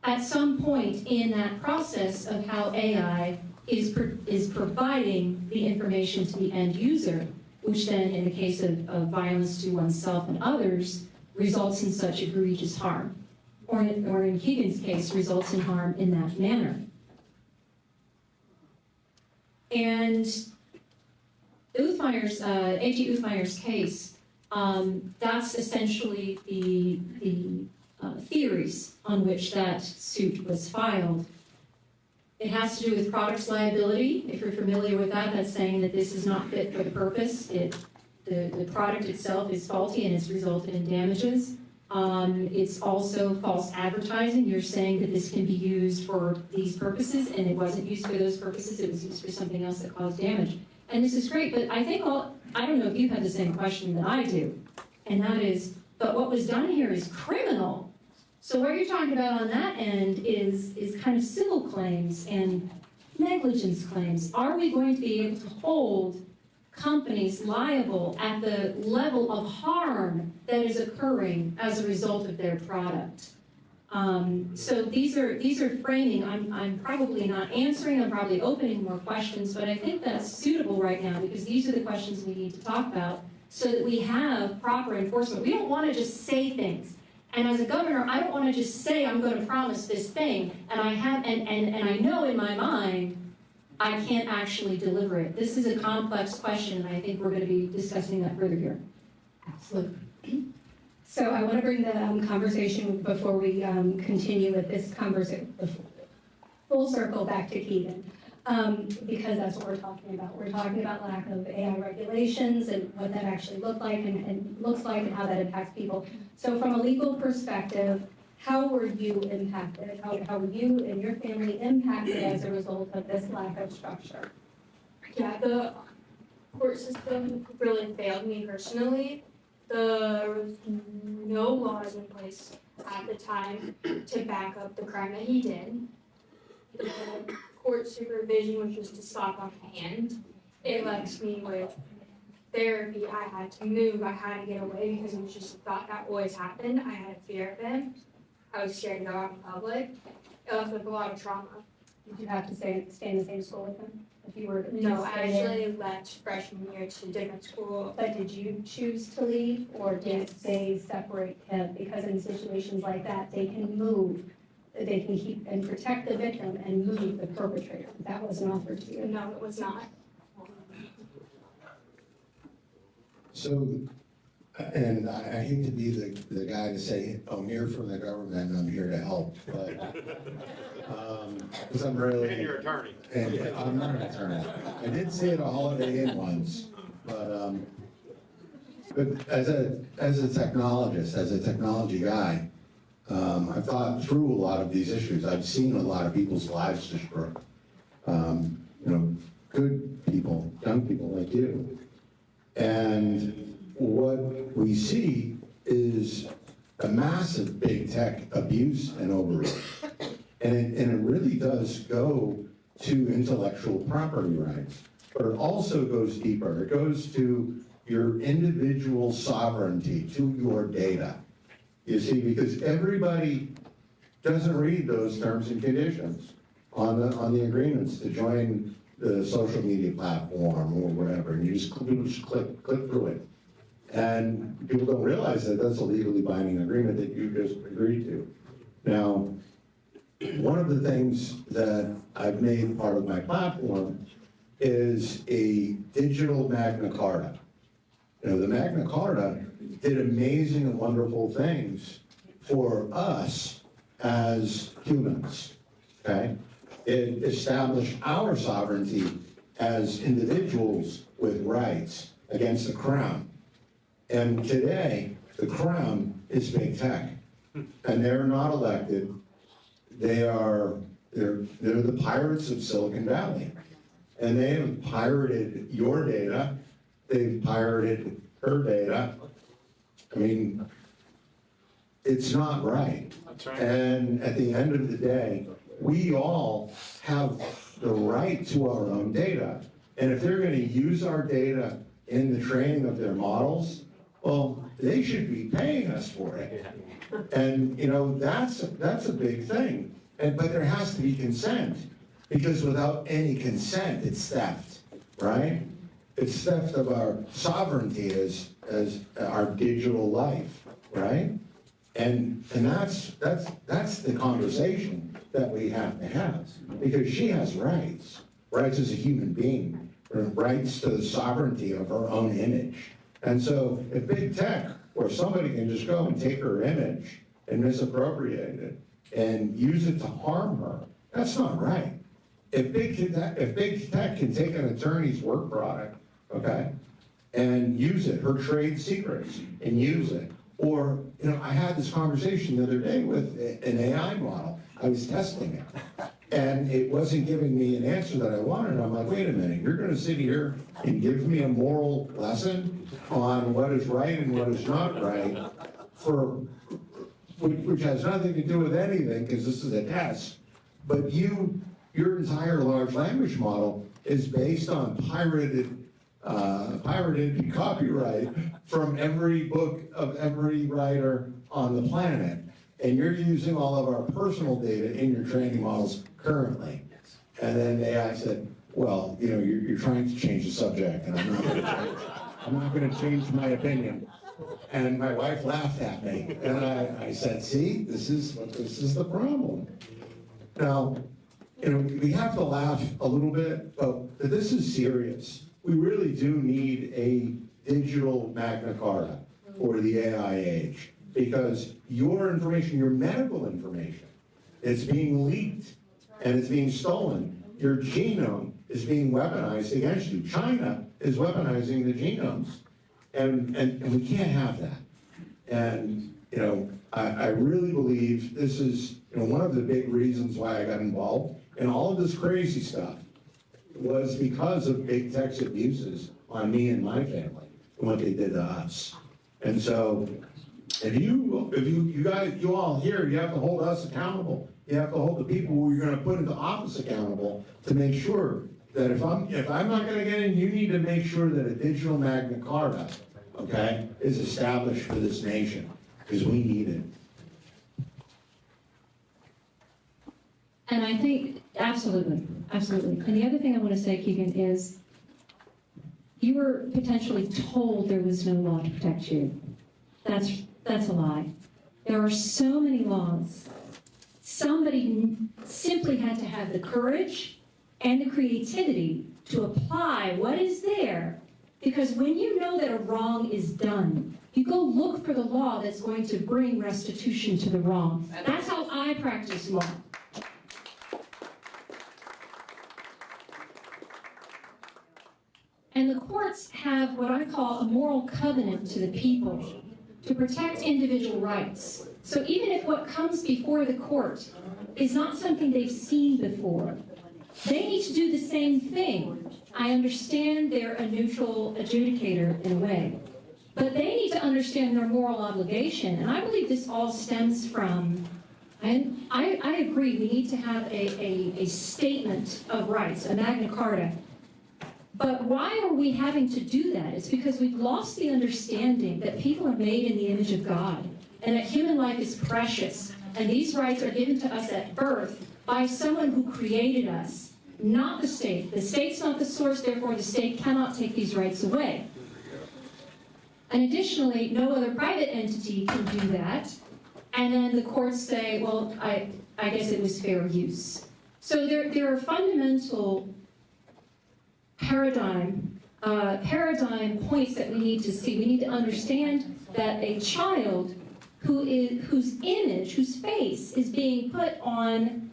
at some point in that process of how AI is providing the information to the end user, which then, in the case of violence to oneself and others, results in such egregious harm, or in Keegan's case, results in harm in that manner. And A.G. Uthmeier's case, that's essentially the theories on which that suit was filed. It has to do with products liability. If you're familiar with that, that's saying that this is not fit for the purpose. The product itself is faulty and it's resulted in damages. It's also false advertising. You're saying that this can be used for these purposes, and it wasn't used for those purposes. It was used for something else that caused damage. And this is great, but I don't know if you have the same question that I do, and that is, but what was done here is criminal. So what you're talking about on that end is kind of civil claims and negligence claims. Are we going to be able to hold companies liable at the level of harm that is occurring as a result of their product? So these are framing. I'm probably not answering. I'm probably opening more questions, but I think that's suitable right now because these are the questions we need to talk about so that we have proper enforcement. We don't want to just say things. And as a governor, I don't want to just say I'm going to promise this thing, and I know in my mind I can't actually deliver it. This is a complex question, and I think we're going to be discussing that further here. Absolutely. So I want to bring the conversation before we continue with this conversation, full circle back to Keegan, because that's what we're talking about. We're talking about lack of AI regulations and what that actually looks like and how that impacts people. So from a legal perspective, how were you impacted? How were you and your family impacted as a result of this lack of structure? Yeah, the court system really failed me personally. There was no laws in place at the time to back up the crime that he did. The court supervision was just a slap on the hand. It left me with therapy. I had to move. I had to get away because it was just a thought that always happened. I had a fear of him. I was scared to go out in public. It left with a lot of trauma. Did you have to stay in the same school with him? If you were to No, stay I actually left freshman year to a different school. But did you choose to leave, or did they separate him? Because in situations like that, they can move. They can keep and protect the victim and move the perpetrator. That wasn't offered to you. No, it was not. So, and I hate to be the guy to say, I'm here from the government and I'm here to help, but, because I'm really. And your attorney. And I'm not an attorney. I did say it a Holiday Inn once, but as a technologist, as a technology guy, I've thought through a lot of these issues. I've seen a lot of people's lives destroyed. Good people, young people like you. And what we see is a massive big tech abuse and overreach. And it really does go to intellectual property rights. But it also goes deeper. It goes to your individual sovereignty, to your data. You see, because everybody doesn't read those terms and conditions on the agreements to join the social media platform or whatever, and you just click through it. And people don't realize that that's a legally binding agreement that you just agreed to. Now, one of the things that I've made part of my platform is a digital Magna Carta. The Magna Carta did amazing and wonderful things for us as humans, okay? It established our sovereignty as individuals with rights against the crown. And today, the crown is big tech, and they're not elected. They're the pirates of Silicon Valley, and they have pirated your data. They've pirated her data. I mean, it's not right. That's right. And at the end of the day, we all have the right to our own data. And if they're going to use our data in the training of their models, well, they should be paying us for it. And, you know, that's a big thing. But there has to be consent, because without any consent, it's theft, right? It's theft of our sovereignty as our digital life, right? And that's the conversation that we have to have, because she has rights as a human being, rights to the sovereignty of her own image. And so if big tech, or somebody can just go and take her image and misappropriate it and use it to harm her, that's not right. If big tech can take an attorney's work product, okay, and use it, her trade secrets, and use it. Or, you know, I had this conversation the other day with an AI model. I was testing it, and it wasn't giving me an answer that I wanted. I'm like, wait a minute, you're going to sit here and give me a moral lesson on what is right and what is not right, which has nothing to do with anything, because this is a test. But your entire large language model is based on pirated copyright from every book of every writer on the planet. And you're using all of our personal data in your training models currently. And then AI said, well, you know, you're trying to change the subject, and I'm not going to change my opinion. And my wife laughed at me, and I said, see, this is the problem. Now, you know, we have to laugh a little bit, but this is serious. We really do need a digital Magna Carta for the AI age, because your information, your medical information, is being leaked and it's being stolen. Your genome is being weaponized against you. China is weaponizing the genomes, and we can't have that. And, you know, I really believe this is, you know, one of the big reasons why I got involved in all of this crazy stuff was because of big tech's abuses on me and my family and what they did to us. And so, if you all here, you have to hold us accountable. You have to hold the people who you're going to put into office accountable to make sure that if I'm not going to get in, you need to make sure that a digital Magna Carta, okay, is established for this nation, because we need it. And I think, absolutely. And the other thing I want to say, Keegan, is you were potentially told there was no law to protect you. That's a lie. There are so many laws. Somebody simply had to have the courage and the creativity to apply what is there, because when you know that a wrong is done, you go look for the law that's going to bring restitution to the wrong. That's how I practice law. And the courts have what I call a moral covenant to the people to protect individual rights. So even if what comes before the court is not something they've seen before, they need to do the same thing. I understand they're a neutral adjudicator in a way, but they need to understand their moral obligation. And I believe this all stems from, and I agree, we need to have a statement of rights, a Magna Carta. But why are we having to do that? It's because we've lost the understanding that people are made in the image of God, and that human life is precious, and these rights are given to us at birth by someone who created us, not the state. The state's not the source, therefore the state cannot take these rights away. And additionally, no other private entity can do that, and then the courts say, well, I guess it was fair use. So there are fundamental paradigm points that we need to see. We need to understand that a child whose image, whose face is being put on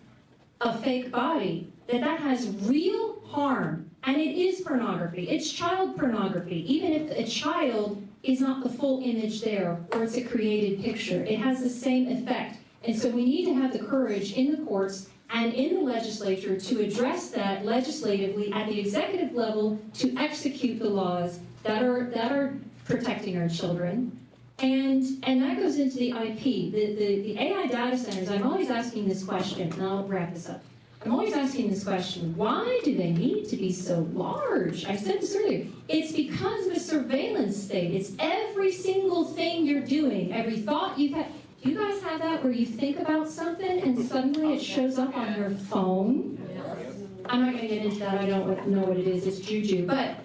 a fake body, that has real harm, and it is pornography. It's child pornography. Even if a child is not the full image there, or it's a created picture, it has the same effect. And so we need to have the courage in the courts and in the legislature to address that legislatively at the executive level, to execute the laws that are protecting our children. And that goes into the IP. The AI data centers, I'm always asking this question, and I'll wrap this up. I'm always asking this question, why do they need to be so large? I said this earlier. It's because of a surveillance state. It's every single thing you're doing, every thought you've had. Do you guys have that where you think about something and suddenly it shows up on your phone? I'm not going to get into that. I don't know what it is. It's juju. But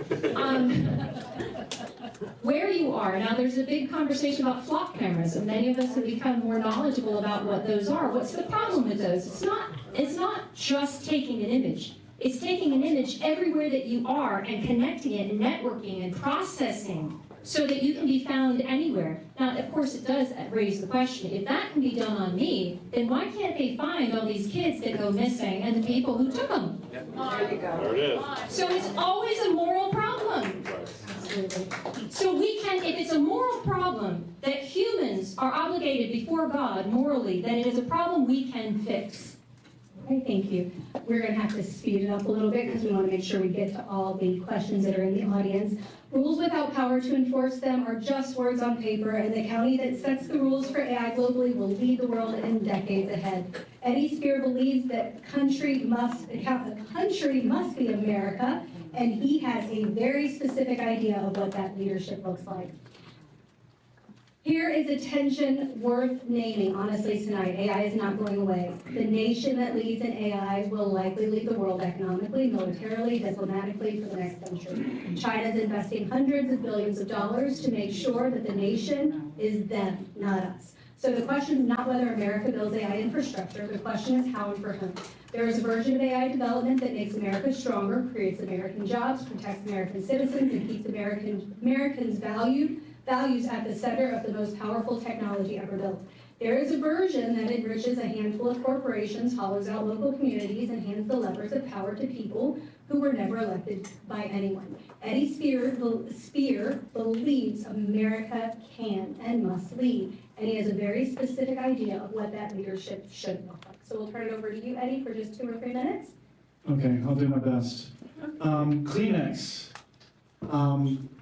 where you are, now there's a big conversation about flock cameras, and many of us have become more knowledgeable about what those are. What's the problem with those? It's not just taking an image. It's taking an image everywhere that you are and connecting it and networking and processing so that you can be found anywhere. Now, of course, it does raise the question, if that can be done on me, then why can't they find all these kids that go missing and the people who took them? There you go. There it is. So it's always a moral problem. So we can, if it's a moral problem that humans are obligated before God morally, then it is a problem we can fix. Okay, thank you. We're going to have to speed it up a little bit because we want to make sure we get to all the questions that are in the audience. Rules without power to enforce them are just words on paper, and the county that sets the rules for AI globally will lead the world in decades ahead. Eddie Spear believes that the country must be America, and he has a very specific idea of what that leadership looks like. Here is a tension worth naming, honestly, tonight. AI is not going away. The nation that leads in AI will likely lead the world economically, militarily, diplomatically for the next century. China is investing hundreds of billions of dollars to make sure that the nation is them, not us. So the question is not whether America builds AI infrastructure, the question is how and for whom. There is a version of AI development that makes America stronger, creates American jobs, protects American citizens, and keeps Americans values at the center of the most powerful technology ever built. There is a version that enriches a handful of corporations, hollows out local communities, and hands the levers of power to people who were never elected by anyone. Eddie Spear believes America can and must lead, and he has a very specific idea of what that leadership should look like. So we'll turn it over to you, Eddie, for just 2 or 3 minutes. Okay, I'll do my best. Kleenex.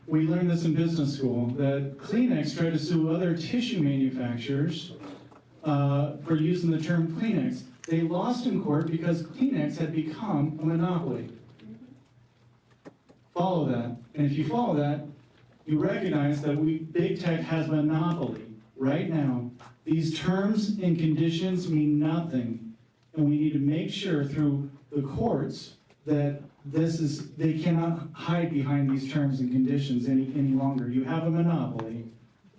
We learned this in business school, that Kleenex tried to sue other tissue manufacturers for using the term Kleenex. They lost in court because Kleenex had become a monopoly. Follow that. And if you follow that, you recognize that big tech has monopoly right now. These terms and conditions mean nothing. And we need to make sure through the courts that they cannot hide behind these terms and conditions any longer. You have a monopoly,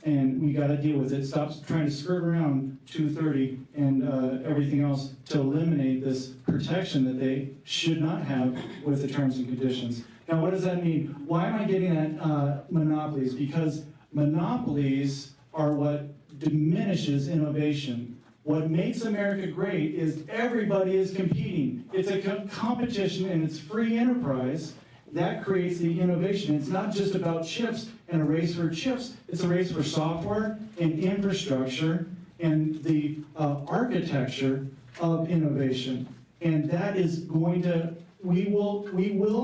and we got to deal with it. Stop trying to skirt around 230 and everything else to eliminate this protection that they should not have with the terms and conditions. Now, what does that mean? Why am I getting at monopolies? Because monopolies are what diminishes innovation. What makes America great is everybody is competing. It's a competition and it's free enterprise that creates the innovation. It's not just about chips and a race for chips. It's a race for software and infrastructure and the architecture of innovation. And that is going to, we will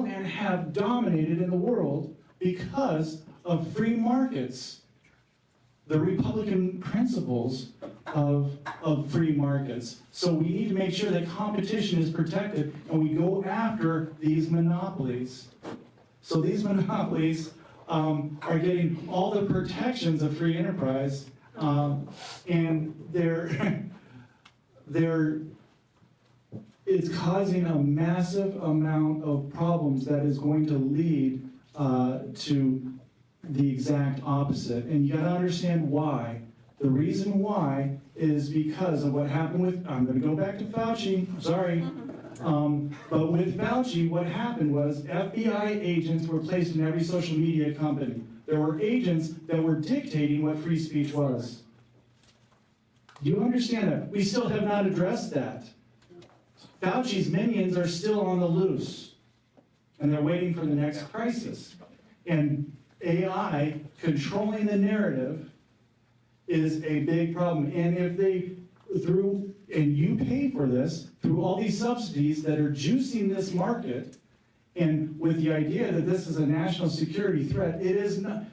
and have dominated in the world because of free markets. The Republican principles of free markets. So we need to make sure that competition is protected and we go after these monopolies. So these monopolies are getting all the protections of free enterprise and it's causing a massive amount of problems that is going to lead to the exact opposite. And you got to understand why. The reason why is because of what happened with, I'm going to go back to Fauci, sorry. But with Fauci, what happened was FBI agents were placed in every social media company. There were agents that were dictating what free speech was. Do you understand that? We still have not addressed that. Fauci's minions are still on the loose, and they're waiting for the next crisis. And AI controlling the narrative is a big problem. And if they, and you pay for this through all these subsidies that are juicing this market, and with the idea that this is a national security threat, it is not,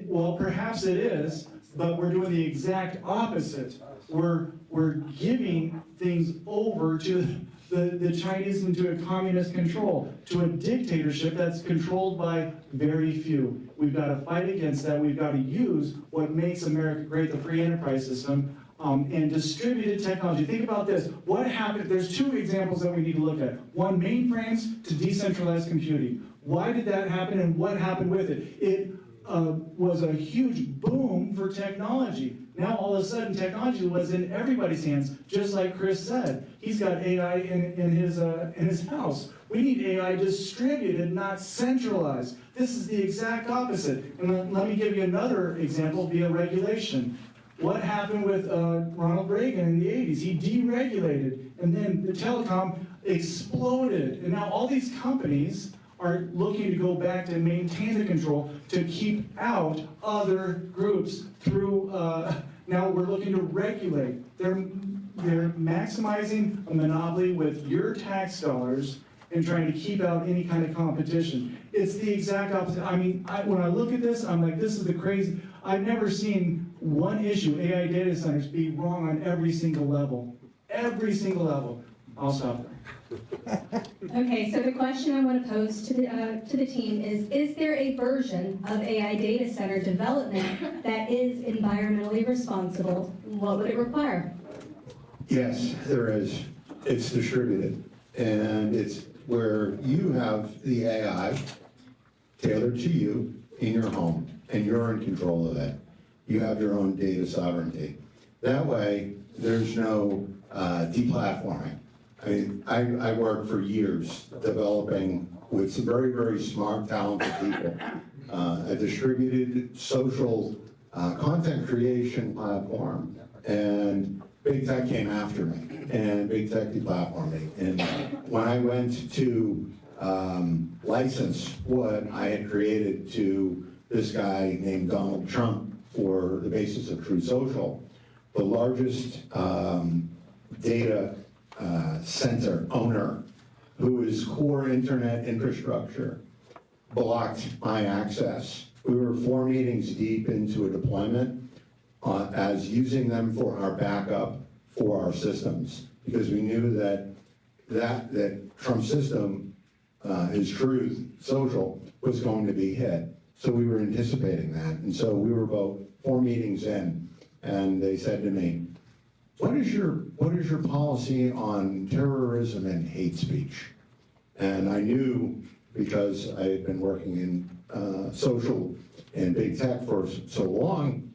well, perhaps it is, but we're doing the exact opposite. we're giving things over to the Chinese into a communist control, to a dictatorship that's controlled by very few. We've got to fight against that. We've got to use what makes America great, the free enterprise system, and distributed technology. Think about this. What happened? There's two examples that we need to look at. One, mainframes to decentralized computing. Why did that happen and what happened with it? It was a huge boom for technology. Now all of a sudden technology was in everybody's hands, just like Chris said. He's got AI in his house. We need AI distributed, not centralized. This is the exact opposite. And let me give you another example via regulation. What happened with Ronald Reagan in the 80s? He deregulated, and then the telecom exploded. And now all these companies are looking to go back to maintain the control to keep out other groups through, now we're looking to regulate. They're maximizing a monopoly with your tax dollars and trying to keep out any kind of competition. It's the exact opposite. I mean, when I look at this, I'm like, this is the crazy. I've never seen one issue, AI data centers, be wrong on every single level. Every single level. I'll stop there. Okay, so the question I want to pose to the team is there a version of AI data center development that is environmentally responsible? What would it require? Yes, there is. It's distributed. And it's where you have the AI tailored to you in your home, and you're in control of it. You have your own data sovereignty. That way, there's no deplatforming. I mean, I worked for years developing with some very, very smart, talented people, a distributed social content creation platform. And Big Tech came after me, and Big Tech deplatformed me. And when I went to license what I had created to this guy named Donald Trump for the basis of True Social, the largest data center owner, who is core internet infrastructure, blocked my access. We were 4 meetings deep into a deployment as using them for our backup for our systems, because we knew that Trump's system, his Truth Social, was going to be hit. So we were anticipating that. And so we were about 4 meetings in, and they said to me, what is your policy on terrorism and hate speech? And I knew, because I had been working in social and big tech for so long,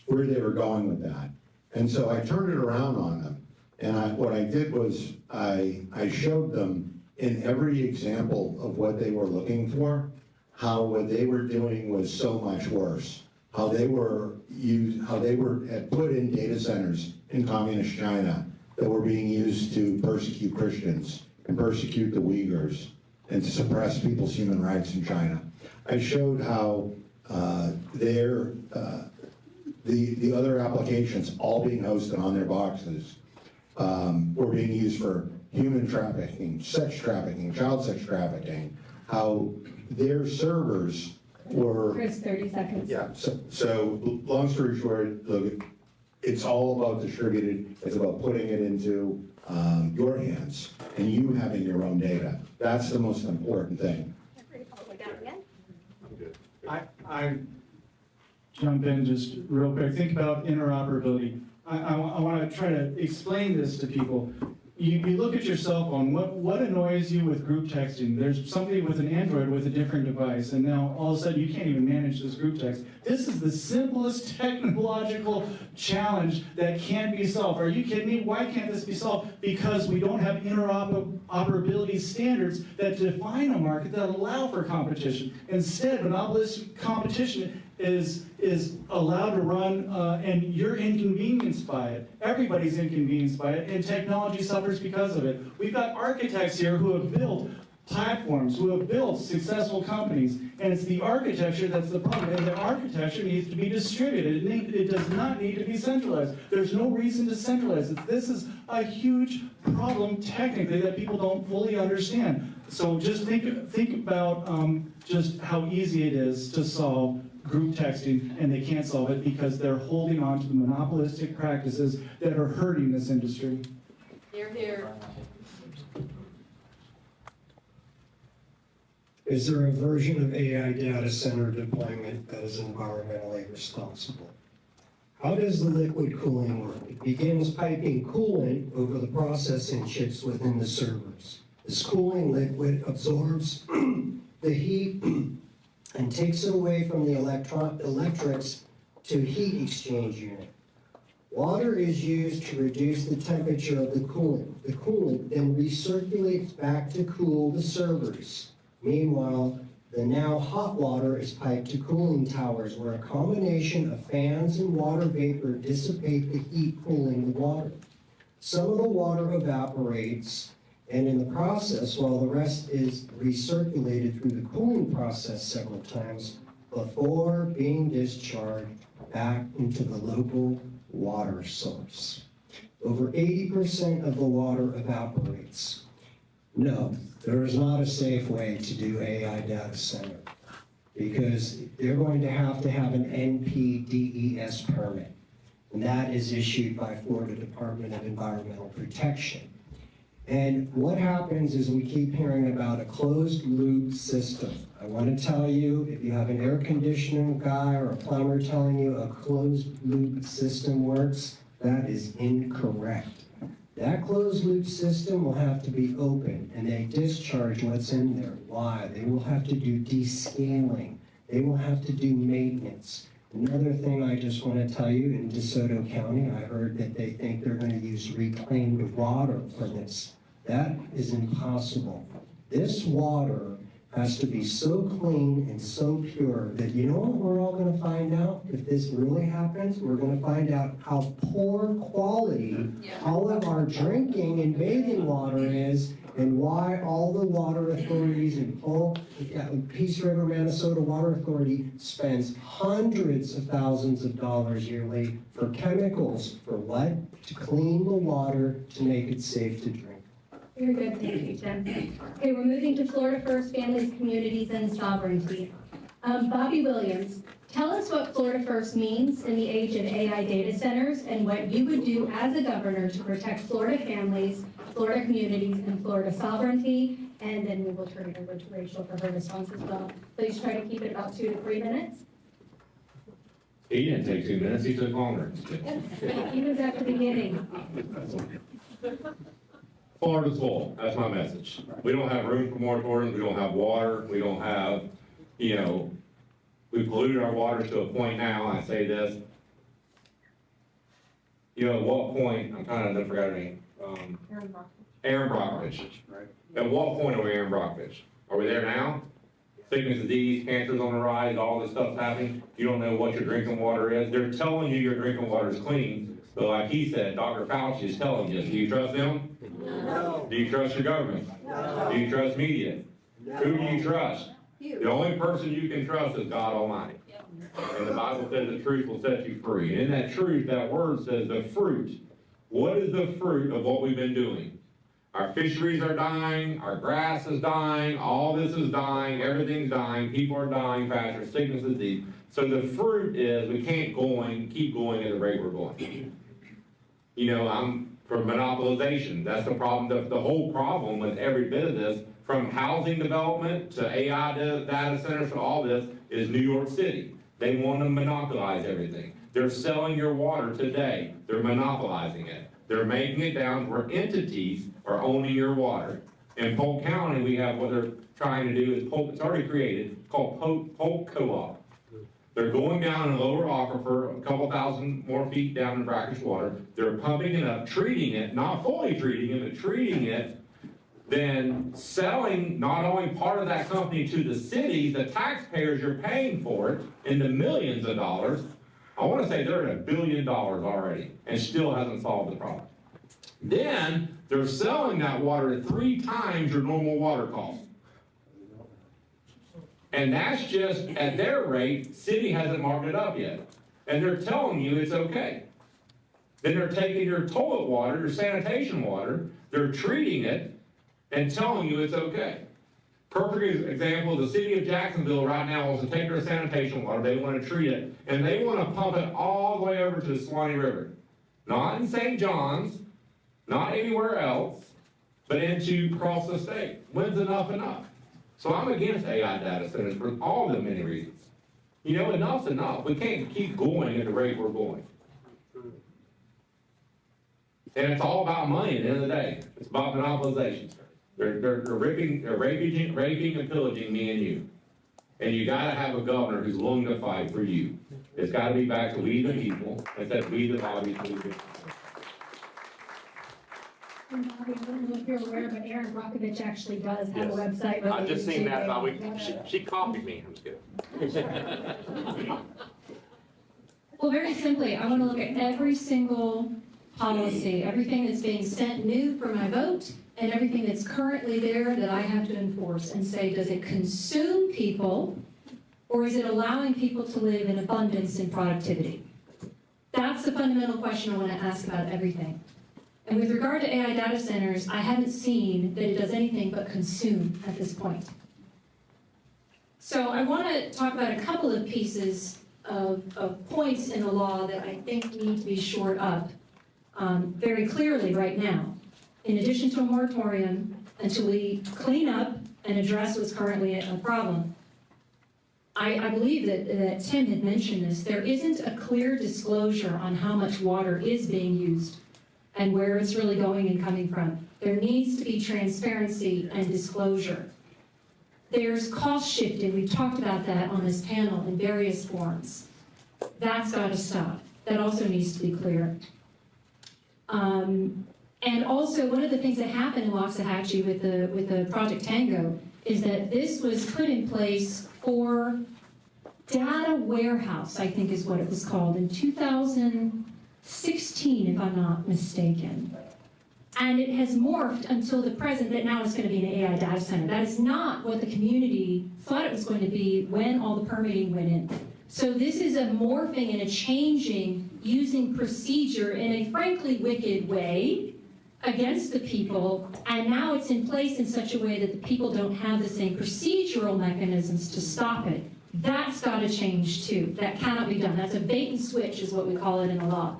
where they were going with that. And so I turned it around on them. And what I did was I showed them in every example of what they were looking for, how what they were doing was so much worse. How they had put in data centers in communist China that were being used to persecute Christians and persecute the Uyghurs and to suppress people's human rights in China. I showed how the other applications, all being hosted on their boxes, were being used for human trafficking, sex trafficking, child sex trafficking, how their servers were... Chris, 30 seconds. Yeah, so long story short, look, it's all about distributed, it's about putting it into your hands and you having your own data. That's the most important thing. I jump in just real quick. Think about interoperability. I want to try to explain this to people. You look at your cell phone, what annoys you with group texting? There's somebody with an Android with a different device, and now all of a sudden you can't even manage this group text. This is the simplest technological challenge that can't be solved. Are you kidding me? Why can't this be solved? Because we don't have interoperability standards that define a market that allow for competition. Instead, monopolistic competition is allowed to run, and you're inconvenienced by it. Everybody's inconvenienced by it, and technology suffers because of it. We've got architects here who have built platforms, who have built successful companies, and it's the architecture that's the problem, and the architecture needs to be distributed. It does not need to be centralized. There's no reason to centralize it. This is a huge problem technically that people don't fully understand. So just think about just how easy it is to solve group texting, and they can't solve it because they're holding on to the monopolistic practices that are hurting this industry. Here. Is there a version of AI data center deployment that is environmentally responsible? How does the liquid cooling work? It begins piping coolant over the processing chips within the servers. This cooling liquid absorbs the heat and takes it away from the electrics to heat exchange unit. Water is used to reduce the temperature of the coolant. The coolant then recirculates back to cool the servers. Meanwhile, the now hot water is piped to cooling towers where a combination of fans and water vapor dissipate the heat cooling the water. Some of the water evaporates, and in the process, while the rest is recirculated through the cooling process several times before being discharged back into the local water source. Over 80% of the water evaporates. No, there is not a safe way to do AI data center because they're going to have an NPDES permit, and that is issued by Florida Department of Environmental Protection. And what happens is we keep hearing about a closed loop system. I want to tell you, if you have an air conditioning guy or a plumber telling you a closed loop system works, that is incorrect. That closed loop system will have to be open, and they discharge what's in there. Why? They will have to do descaling. They will have to do maintenance. Another thing I just want to tell you, in DeSoto County, I heard that they think they're going to use reclaimed water for this. That is impossible. This water has to be so clean and so pure that you know what we're all going to find out if this really happens? We're going to find out how poor quality all of our drinking and bathing water is, and why all the water authorities and Peace River, Minnesota Water Authority spends hundreds of thousands of dollars yearly for chemicals. For what? To clean the water to make it safe to drink. Very good, thank you, Tim. Okay, we're moving to Florida First Families, Communities, and Sovereignty. Bobby Williams, tell us what Florida First means in the age of AI data centers and what you would do as a governor to protect Florida families, Florida communities, and Florida sovereignty. And then we will turn it over to Rachel for her response as well. Please try to keep it about 2 to 3 minutes. He didn't take 2 minutes, he took longer. He was at the beginning. Florida's full, that's my message. We don't have room for moratoriums, we don't have water, we don't have, we polluted our waters to a point now, and I say this. At what point, I forgot her name. Aaron Brockovich. At what point are we Aaron Brockovich? Are we there now? Sickness, disease, cancer's on the rise, all this stuff's happening. You don't know what your drinking water is. They're telling you your drinking water is clean, but like he said, Dr. Fauci is telling you. Do you trust them? No. Do you trust your government? No. Do you trust media? No. Who do you trust? The only person you can trust is God Almighty. And the Bible says the truth will set you free. And in that truth, that word says the fruit. What is the fruit of what we've been doing? Our fisheries are dying, our grass is dying, all this is dying, everything's dying, people are dying faster, sickness, disease. So the fruit is we can't keep going at the rate we're going. I'm for monopolization. That's the problem. The whole problem with every bit of this, from housing development to AI data centers to all this, is New York City. They want to monopolize everything. They're selling your water today. They're monopolizing it. They're making it down where entities are owning your water. In Polk County, we have what they're trying to do is it's already created, called Polk Co-op. They're going down in a lower aquifer, a couple thousand more feet down in brackish water. They're pumping it up, treating it, not fully treating it, but treating it, then selling not only part of that company to the cities, the taxpayers you're paying for it, in the millions of dollars. I want to say they're at $1 billion already and still hasn't solved the problem. Then they're selling that water at 3 times your normal water cost. And that's just at their rate, city hasn't marked it up yet. And they're telling you it's okay. Then they're taking your toilet water, your sanitation water, they're treating it and telling you it's okay. Perfect example, the city of Jacksonville right now wants to take their sanitation water, they want to treat it, and they want to pump it all the way over to the Suwannee River. Not in St. John's, not anywhere else, but into across the state. When's enough? So I'm against AI data centers for all the many reasons. You know, enough's enough. We can't keep going at the rate we're going. And it's all about money at the end of the day. It's about monopolization. They're raping and pillaging me and you. And you gotta have a governor who's willing to fight for you. It's gotta be back to we the people, instead of we the lobbies. And Bobby, I don't know if you're aware, but Aaron Brockovich actually does have a website. I've just seen that about related week. to She copied me. I'm just kidding. Well, very simply, I want to look at every single policy, everything that's being sent new for my vote, and everything that's currently there that I have to enforce, and say, does it consume people, or is it allowing people to live in abundance and productivity? That's the fundamental question I want to ask about everything. And with regard to AI data centers, I haven't seen that it does anything but consume at this point. So I want to talk about a couple of pieces of points in the law that I think need to be shored up very clearly right now. In addition to a moratorium, until we clean up and address what's currently a problem. I believe that Tim had mentioned this. There isn't a clear disclosure on how much water is being used and where it's really going and coming from. There needs to be transparency and disclosure. There's cost shifting. We've talked about that on this panel in various forms. That's got to stop. That also needs to be clear. And also, one of the things that happened in Waxahachie with the Project Tango is that this was put in place for data warehouse, I think is what it was called, in 2016, if I'm not mistaken. And it has morphed until the present that now it's going to be an AI data center. That is not what the community thought it was going to be when all the permitting went in. So this is a morphing and a changing using procedure in a frankly wicked way against the people, and now it's in place in such a way that the people don't have the same procedural mechanisms to stop it. That's got to change too. That cannot be done. That's a bait and switch is what we call it in the law.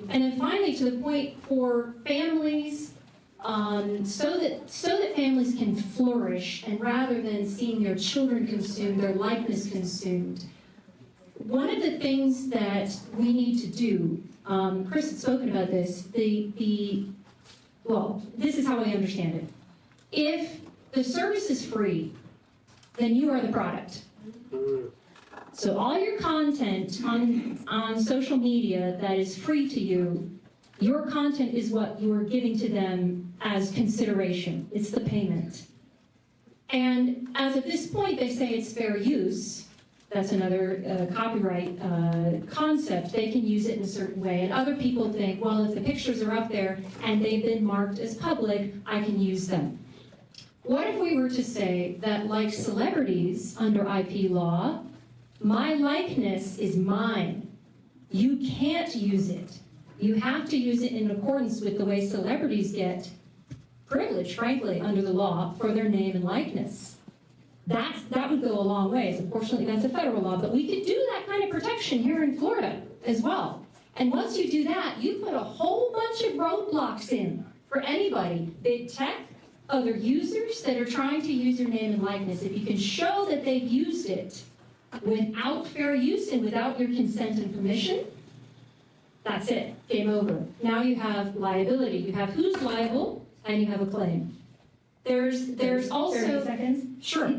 And then finally, to the point for families, so that families can flourish, and rather than seeing their children consumed, their likeness consumed, one of the things that we need to do, Chris had spoken about this, well, this is how we understand it. If the service is free, then you are the product. So all your content on social media that is free to you, your content is what you are giving to them as consideration. It's the payment. And as of this point, they say it's fair use. That's another copyright concept. They can use it in a certain way. And other people think, well, if the pictures are up there and they've been marked as public, I can use them. What if we were to say that, like celebrities under IP law, my likeness is mine. You can't use it. You have to use it in accordance with the way celebrities get privilege, frankly, under the law for their name and likeness. That would go a long way. Unfortunately, that's a federal law, but we could do that kind of protection here in Florida as well. And once you do that, you put a whole bunch of roadblocks in for anybody, big tech, other users that are trying to use your name and likeness. If you can show that they've used it without fair use and without your consent and permission, that's it, game over. Now you have liability. You have who's liable, and you have a claim. There's also 30 seconds. Sure.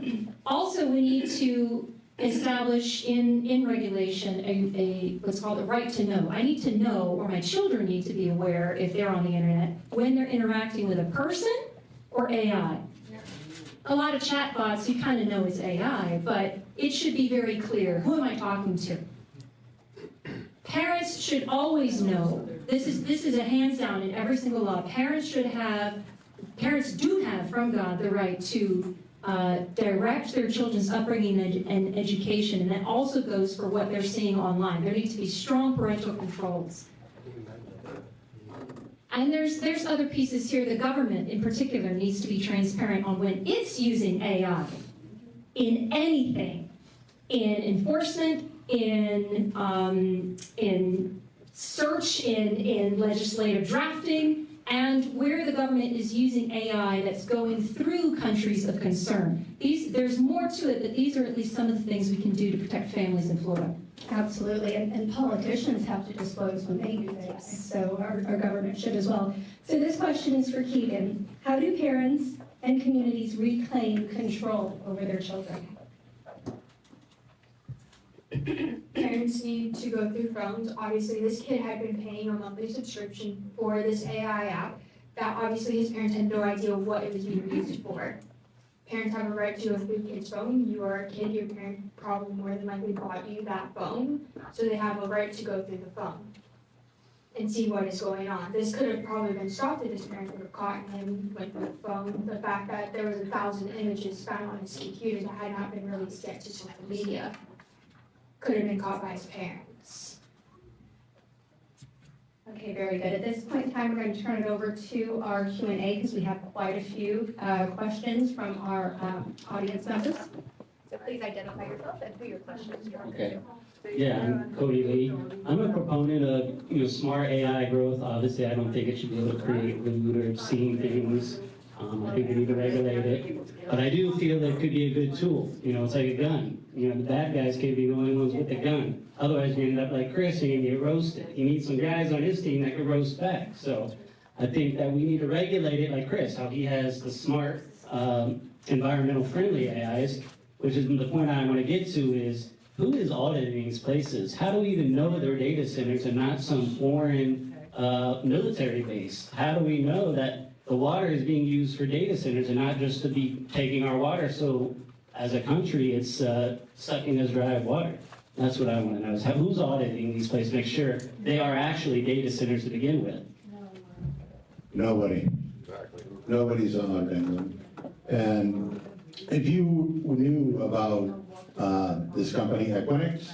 Also, we need to establish in regulation a what's called a right to know. I need to know, or my children need to be aware if they're on the internet, when they're interacting with a person or AI. A lot of chatbots you kind of know is AI, but it should be very clear. Who am I talking to? Parents should always know. This is a hands down in every single law. Parents do have from God the right to direct their children's upbringing and education, and that also goes for what they're seeing online. There needs to be strong parental controls. And there's other pieces here. The government, in particular, needs to be transparent on when it's using AI in anything, in enforcement, in search, in legislative drafting, and where the government is using AI that's going through countries of concern. There's more to it, but these are at least some of the things we can do to protect families in Florida. Absolutely, and politicians have to disclose when they use AI, so our government should as well. So this question is for Keegan. How do parents and communities reclaim control over their children? Parents need to go through phones. Obviously, this kid had been paying a monthly subscription for this AI app that obviously his parents had no idea what it was being used for. Parents have a right to go through the kid's phone. You are a kid, your parent probably more than likely bought you that phone, so they have a right to go through the phone and see what is going on. This could have probably been stopped if his parents would have caught him with the phone. The fact that there was 1,000 images found on his computer that had not been released yet to social media could have been caught by his parents. Okay, very good. At this point in time, we're going to turn it over to our Q&A because we have quite a few questions from our audience members. So please identify yourself and who your questions are. Okay. Yeah, I'm Cody Lee. I'm a proponent of smart AI growth. Obviously, I don't think it should be able to create rude or obscene things. I think we need to regulate it. But I do feel that it could be a good tool. It's like a gun. The bad guys could be the only ones with the gun. Otherwise, you end up like Chris and you get roasted. You need some guys on his team that can roast back. So I think that we need to regulate it like Chris, how he has the smart, environmental friendly AIs, which is the point I want to get to is, who is auditing these places? How do we even know their data centers are not some foreign military base? How do we know that the water is being used for data centers and not just to be taking our water? So as a country, it's sucking us dry of water. That's what I want to know, is who's auditing these places, make sure they are actually data centers to begin with. Nobody. Nobody's auditing them. And if you knew about this company, Equinix,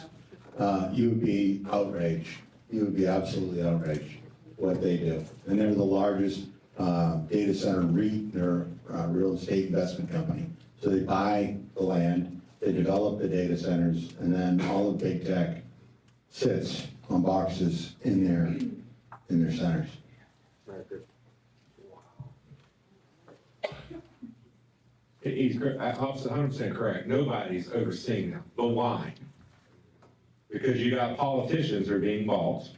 you would be outraged. You would be absolutely outraged what they do. And they're the largest data center REIT, they're a real estate investment company. So they buy the land, they develop the data centers, and then all of big tech sits on boxes in their centers. He's 100% correct. Nobody's overseeing them. But why? Because you got politicians that are being bought.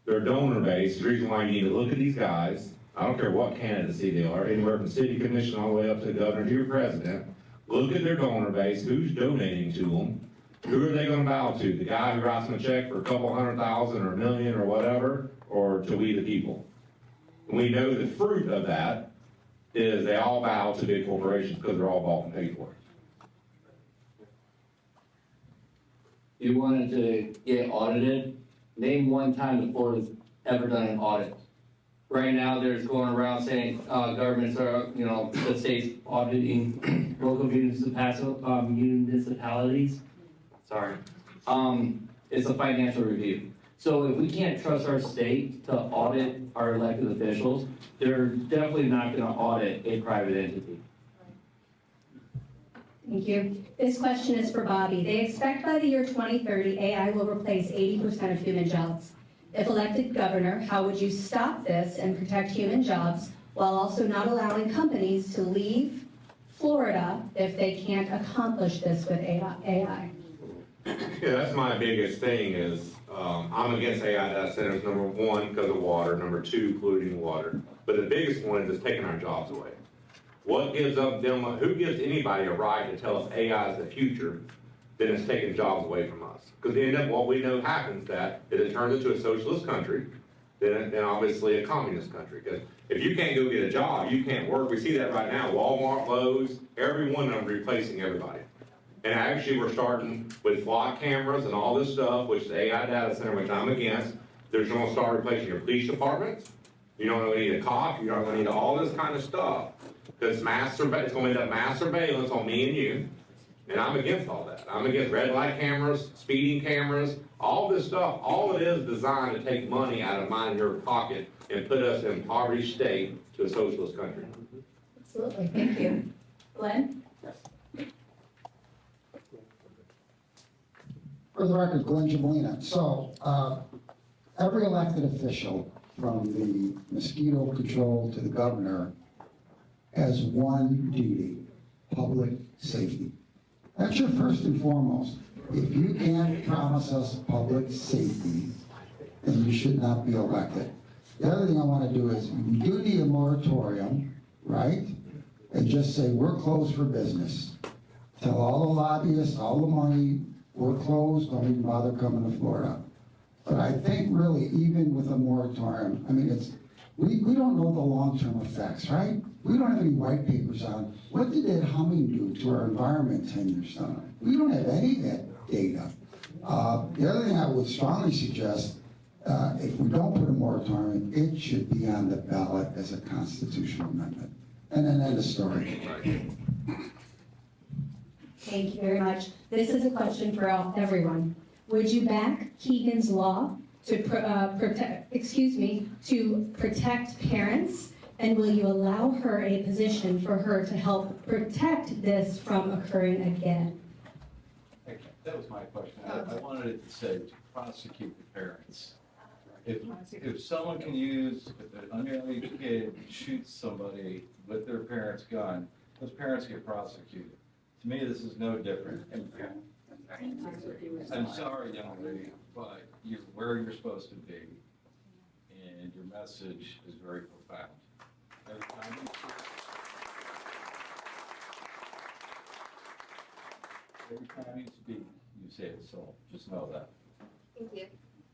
They're donor based. The reason why you need to look at these guys, I don't care what candidacy they are, anywhere from city commission all the way up to governor to your president, look at their donor base, who's donating to them, who are they going to bow to? The guy who writes them a check for a couple $100,000 or $1 million or whatever, or to we the people? And we know the fruit of that is they all bow to big corporations because they're all bought and paid for. You wanted to get audited, name one time the Florida's ever done an audit. Right now, there's going around saying governments are, the state's auditing local municipalities. Sorry. It's a financial review. So if we can't trust our state to audit our elected officials, they're definitely not going to audit a private entity. Thank you. This question is for Bobby. They expect by the year 2030, AI will replace 80% of human jobs. If elected governor, how would you stop this and protect human jobs while also not allowing companies to leave Florida if they can't accomplish this with AI? Yeah, that's my biggest thing is, I'm against AI data centers, number one, because of water, number two, polluting water. But the biggest one is just taking our jobs away. What gives them, who gives anybody a right to tell us AI is the future, then it's taking jobs away from us? Because end up, what we know happens that is it turns into a socialist country, then obviously a communist country. Because if you can't go get a job, you can't work. We see that right now. Walmart, Lowe's, every one of them replacing everybody. And actually, we're starting with flock cameras and all this stuff, which is AI data center, which I'm against. They're going to start replacing your police departments. You don't really need a cop. You don't really need all this kind of stuff. Because it's going to end up mass surveillance on me and you. And I'm against all that. I'm against red light cameras, speeding cameras, all this stuff. All it is designed to take money out of mine and your pocket and put us in poverty state to a socialist country. Absolutely, thank you. Glenn? For the record, Glenn Jamelina. So, every elected official, from the mosquito control to the governor, has one duty: public safety. That's your first and foremost. If you can't promise us public safety, then you should not be elected. The other thing I want to do is, we do need a moratorium, right? And just say, we're closed for business. Tell all the lobbyists, all the money, we're closed, don't even bother coming to Florida. But I think really, even with a moratorium, I mean, we don't know the long-term effects, right? We don't have any white papers on what did that humming do to our environment 10 years down. We don't have any of that data. The other thing I would strongly suggest, if we don't put a moratorium, it should be on the ballot as a constitutional amendment. And then end of story. Thank you very much. This is a question for everyone. Would you back Keegan's law to protect parents? And will you allow her a position for her to help protect this from occurring again? That was my question. I wanted it to say to prosecute the parents. If someone can use, if an underage kid shoots somebody with their parent's gun, those parents get prosecuted. To me, this is no different. I'm sorry, young lady, but you're where you're supposed to be, and your message is very profound. Every time you speak, you save a soul. Just know that. Thank you.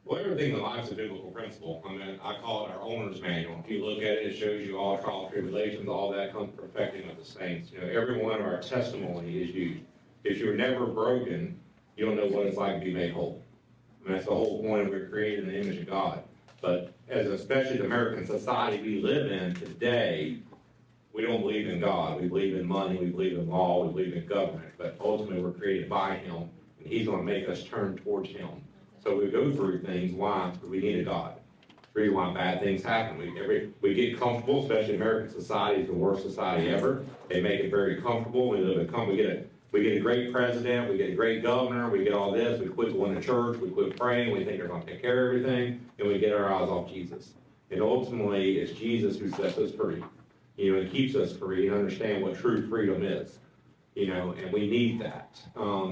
Well, everything in life is a biblical principle. I mean, I call it our owner's manual. If you look at it, it shows you all trials, tribulations, all that comes perfecting of the saints. You know, every one of our testimony is used. If you're never broken, you don't know what it's like to be made whole. I mean, that's the whole point. We're created in the image of God. But as especially the American society we live in today, we don't believe in God. We believe in money, we believe in law, we believe in government. But ultimately, we're created by Him, and He's going to make us turn towards Him. So we go through things. Why? Because we need a God. It's the reason why bad things happen. We get comfortable, especially American society is the worst society ever. They make it very comfortable. We get a great president, we get a great governor, we get all this, we quit going to church, we quit praying, we think they're going to take care of everything, and we get our eyes off Jesus. And ultimately, it's Jesus who sets us free, and keeps us free and understand what true freedom is, and we need that.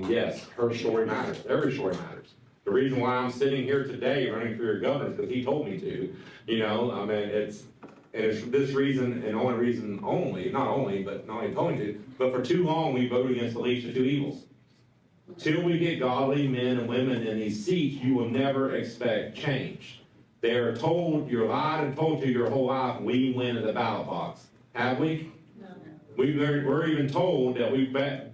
Yes, her story matters. Every story matters. The reason why I'm sitting here today running for your governor is because he told me to, it's this reason and only reason not only told me to, but for too long we voted against the least of two evils. Till we get godly men and women in these seats, you will never expect change. They are told, you're lied and told to your whole life, we win at the ballot box. Have we? No. We're even told that we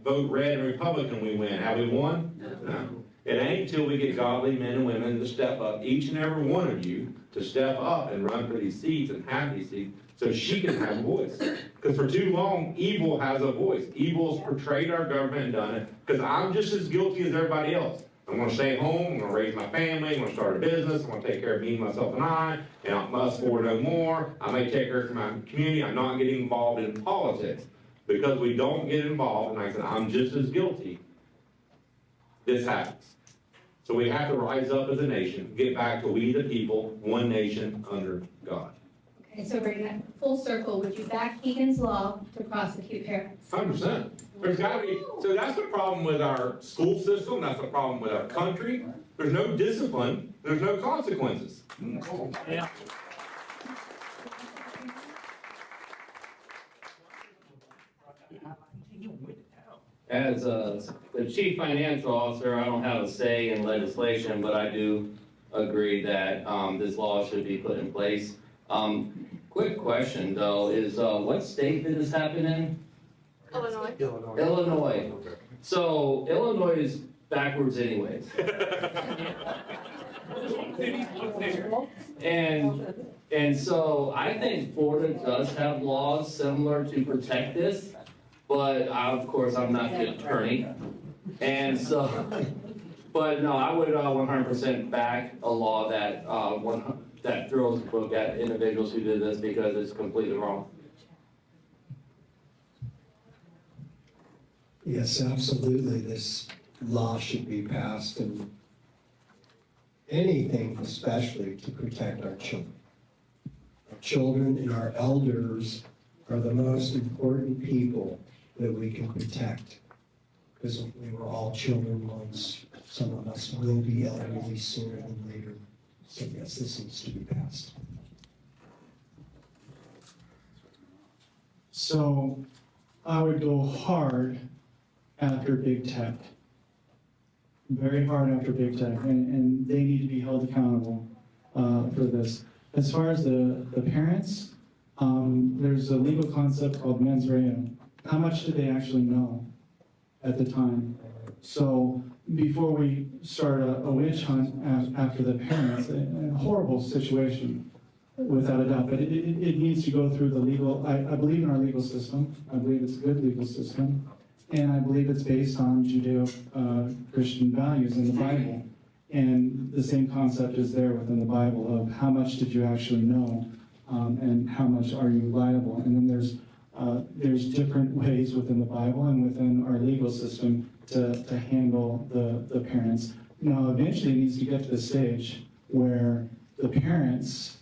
vote red and Republican, we win. Have we won? No. It ain't until we get godly men and women to step up, each and every one of you, to step up and run for these seats and have these seats so she can have a voice. Because for too long, evil has a voice. Evil has portrayed our government and done it because I'm just as guilty as everybody else. I'm going to stay home, I'm going to raise my family, I'm going to start a business, I'm going to take care of me, myself, and us four no more. I may take care of my community. I'm not getting involved in politics. Because we don't get involved, and like I said, I'm just as guilty, this happens. So we have to rise up as a nation, get back to we the people, one nation under God. Okay, so bringing that full circle, would you back Keegan's law to prosecute parents? 100%. There's got to be. So that's the problem with our school system. That's the problem with our country. There's no discipline. There's no consequences. Yeah. As the chief financial officer, I don't have a say in legislation, but I do agree that this law should be put in place. Quick question though, is what state did this happen in? Illinois. Illinois. So Illinois is backwards anyways. And so I think Florida does have laws similar to protect this, but of course, I'm not the attorney. And so, but no, I would 100% back a law that, that throws the book at individuals who did this because it's completely wrong. Yes, absolutely, this law should be passed, and anything especially to protect our children. Our children and our elders are the most important people that we can protect, because we were all children once. Some of us will be elderly sooner than later. So yes, this needs to be passed. So I would go hard after big tech. Very hard after big tech, and they need to be held accountable for this. As far as the parents, there's a legal concept called mens rea. How much do they actually know at the time? So before we start a witch hunt after the parents, a horrible situation, without a doubt, but it needs to go through the legal, I believe in our legal system. I believe it's a good legal system. And I believe it's based on Judeo-Christian values in the Bible. And the same concept is there within the Bible of how much did you actually know, and how much are you liable. And then there's different ways within the Bible and within our legal system to handle the parents. Now, eventually it needs to get to the stage where the parents,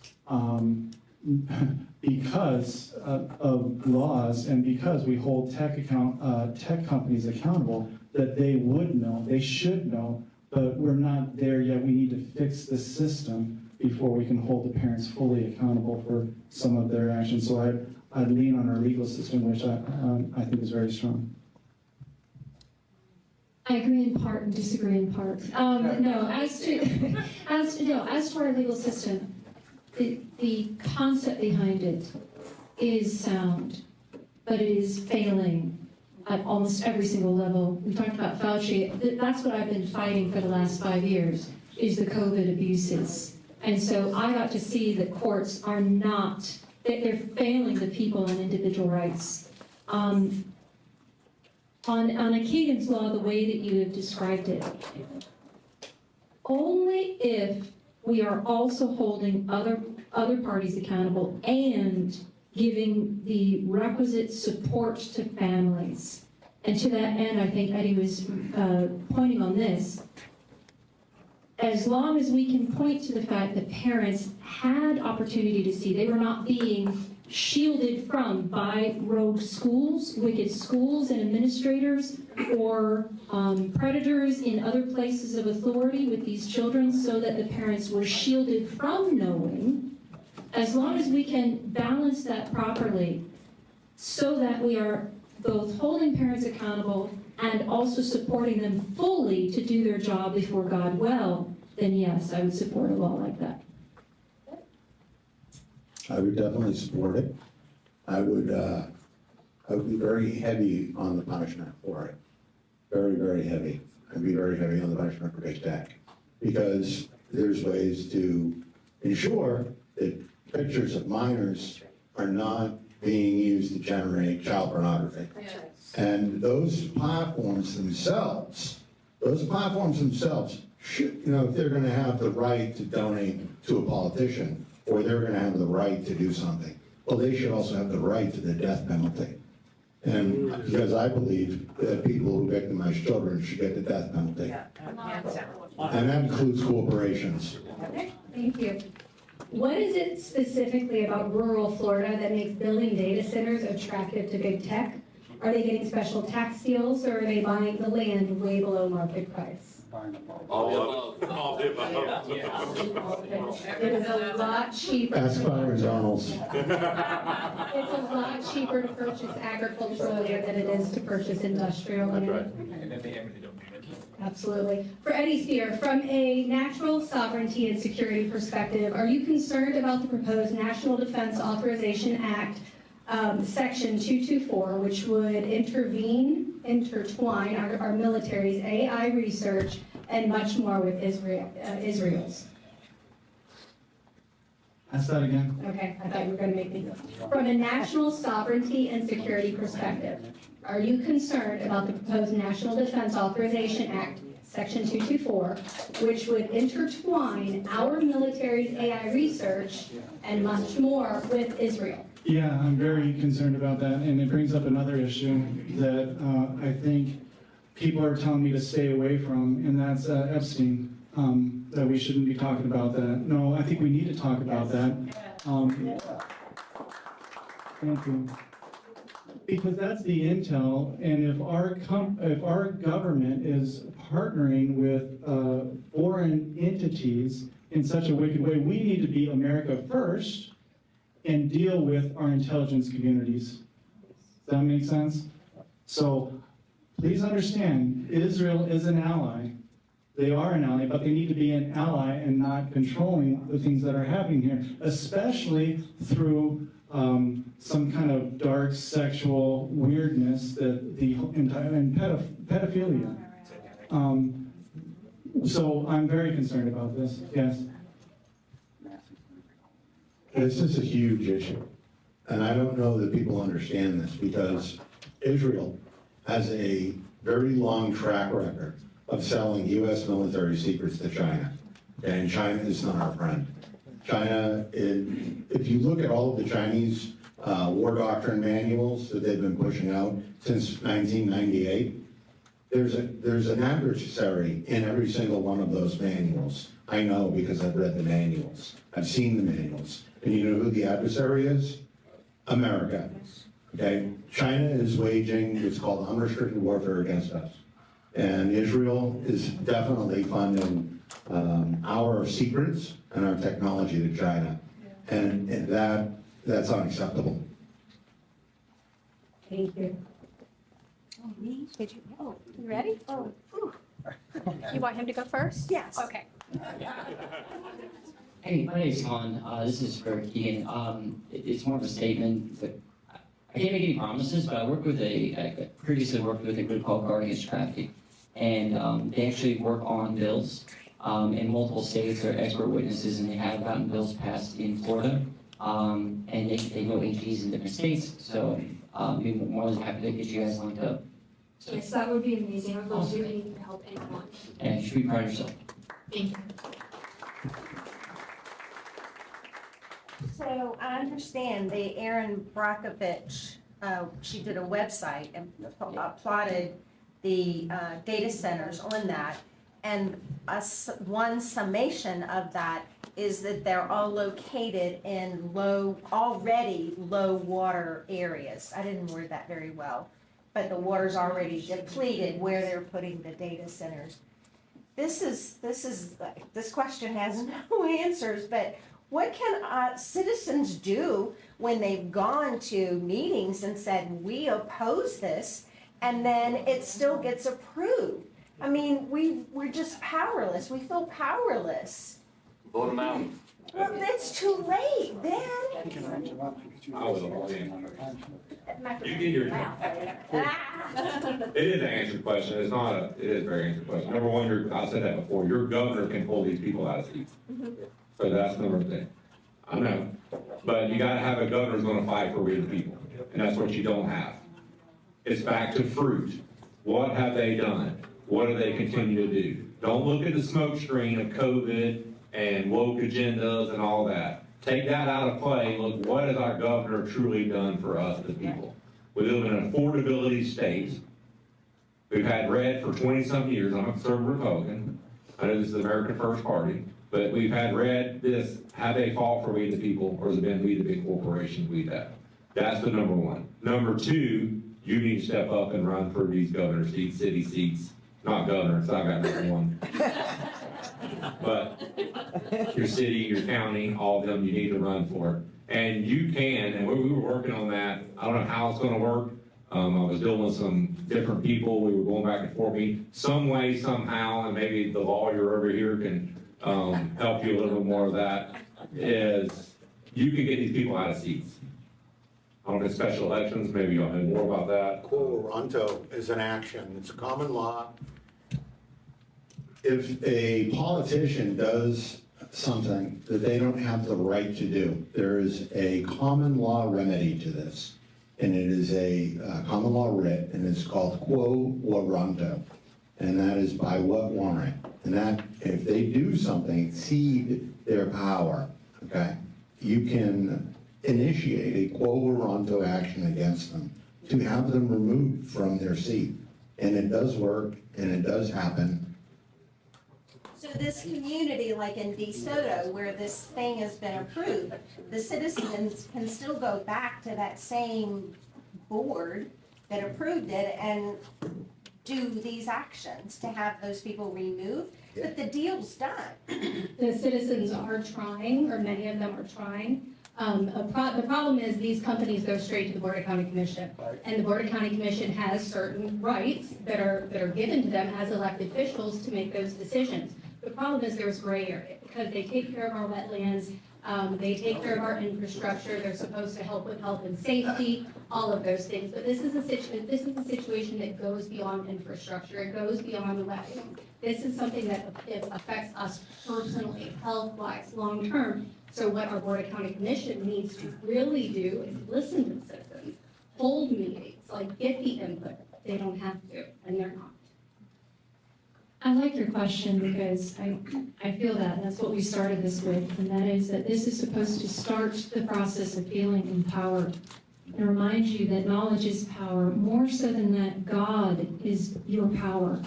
because of laws and because we hold tech companies accountable, that they would know, they should know, but we're not there yet. We need to fix the system before we can hold the parents fully accountable for some of their actions. So I'd lean on our legal system, which I think is very strong. I agree in part and disagree in part. No, as to our legal system, the concept behind it is sound, but it is failing at almost every single level. We talked about Fauci. That's what I've been fighting for the last 5 years, is the COVID abuses. And so I got to see that courts are not, that they're failing the people on individual rights. On Keegan's law, the way that you have described it, only if we are also holding other parties accountable and giving the requisite support to families. And to that end, I think Eddie was pointing on this. As long as we can point to the fact that parents had opportunity to see, they were not being shielded from by rogue schools, wicked schools and administrators, or predators in other places of authority with these children, so that the parents were shielded from knowing. As long as we can balance that properly, so that we are both holding parents accountable and also supporting them fully to do their job before God well, then yes, I would support a law like that. I would definitely support it. I would be very heavy on the punishment for it. Very, very heavy. I'd be very heavy on the punishment for big tech. Because there's ways to ensure that pictures of minors are not being used to generate child pornography. And those platforms themselves should, if they're gonna have the right to donate to a politician, or they're gonna have the right to do something, well, they should also have the right to the death penalty. And because I believe that people who victimize children should get the death penalty. And that includes corporations. Okay, thank you. What is it specifically about rural Florida that makes building data centers attractive to big tech? Are they getting special tax deals, or are they buying the land way below market price? All the above. It is a lot cheaper. Ask Byron Donalds. It's a lot cheaper to purchase agricultural land than it is to purchase industrial land. That's right. Absolutely. For Eddie Spear, from a national sovereignty and security perspective, are you concerned about the proposed National Defense Authorization Act, Section 224, which would intertwine our military's AI research and much more with Israel's? Ask that again. Okay, I thought you were going to make me. From a national sovereignty and security perspective, are you concerned about the proposed National Defense Authorization Act, Section 224, which would intertwine our military's AI research and much more with Israel? Yeah, I'm very concerned about that, and it brings up another issue that I think people are telling me to stay away from, and that's Epstein, that we shouldn't be talking about that. No, I think we need to talk about that. Thank you. Because that's the intel, and if our government is partnering with foreign entities in such a wicked way, we need to be America first and deal with our intelligence communities. Does that make sense? So please understand, Israel is an ally. They are an ally, but they need to be an ally and not controlling the things that are happening here, especially through some kind of dark sexual weirdness that the entire, and pedophilia. So I'm very concerned about this, yes. This is a huge issue, and I don't know that people understand this because Israel has a very long track record of selling U.S. military secrets to China, and China is not our friend. China, if you look at all of the Chinese war doctrine manuals that they've been pushing out since 1998, there's an adversary in every single one of those manuals. I know because I've read the manuals. I've seen the manuals. And you know who the adversary is? America. Okay? China is waging what's called unrestricted warfare against us. And Israel is definitely funding our secrets and our technology to China. And that's unacceptable. Thank you. Oh, me? Did you? Oh, you ready? Oh, whew. You want him to go first? Yes. Okay. Hey, my name's Han. This is for Keegan. It's more of a statement. That I can't make any promises, but I previously worked with a group called Guard Against Trafficking. And they actually work on bills in multiple states. They're expert witnesses, and they have gotten bills passed in Florida. And they know AGs in different states, so I'd be more than happy to get you guys linked up. So, Yes, that would be amazing. I would love to do anything to help anyone. and you should be proud of yourself. Thank you. So I understand the Erin Brockovich, she did a website and plotted the data centers on that. And one summation of that is that they're all located in already low water areas. I didn't word that very well, but the water's already depleted where they're putting the data centers. This question has no answers, but what can citizens do when they've gone to meetings and said, we oppose this, and then it still gets approved? I mean, we're just powerless. We feel powerless. Vote them out. Well, it's too late, then. I was all in. You get your time. It is an answered question. It is a very answered question. Number one, I said that before, your governor can pull these people out of seats. So that's number one. I know. But you gotta have a governor who's gonna fight for we the people. And that's what you don't have. It's back to fruit. What have they done? What do they continue to do? Don't look at the smoke screen of COVID and woke agendas and all that. Take that out of play. Look, what has our governor truly done for us, the people? We live in an affordability state. We've had red for 20-some years. I'm a conservative Republican. I know this is the American First Party. But we've had red, have they fought for we the people, or has it been we the big corporations we have? That's the number one. Number two, you need to step up and run for these governor seats, city seats. Not governor, so I got number one. But your city, your county, all of them, you need to run for it. And you can, and we were working on that. I don't know how it's gonna work. I was dealing with some different people. We were going back and forth. Some way, somehow, and maybe the lawyer over here can help you a little bit more of that, is you can get these people out of seats. I don't know, special elections, maybe you'll know more about that. Quo warranto is an action. It's a common law. If a politician does something that they don't have the right to do. There is a common law remedy to this, and it is a common law writ, and it's called quo warranto, and that is by what warrant. And that, if they do something, exceed their power, okay, you can initiate a quo warranto action against them to have them removed from their seat. And it does work, and it does happen. So this community, like in DeSoto, where this thing has been approved, the citizens can still go back to that same board that approved it and do these actions to have those people removed, but the deal's done. The citizens are trying, or many of them are trying. The problem is these companies go straight to the Board of County Commission. And the Board of County Commission has certain rights that are given to them as elected officials to make those decisions. The problem is there's gray area because they take care of our wetlands, they take care of our infrastructure, they're supposed to help with health and safety, all of those things. But this is a situation that goes beyond infrastructure, it goes beyond the wetlands. This is something that affects us personally, health-wise, long-term. So what our Board of County Commission needs to really do is listen to the citizens, hold meetings, like get the input. They don't have to, and they're not. I like your question because I feel that's what we started this with, and that is that this is supposed to start the process of feeling empowered and remind you that knowledge is power. More so than that, God is your power.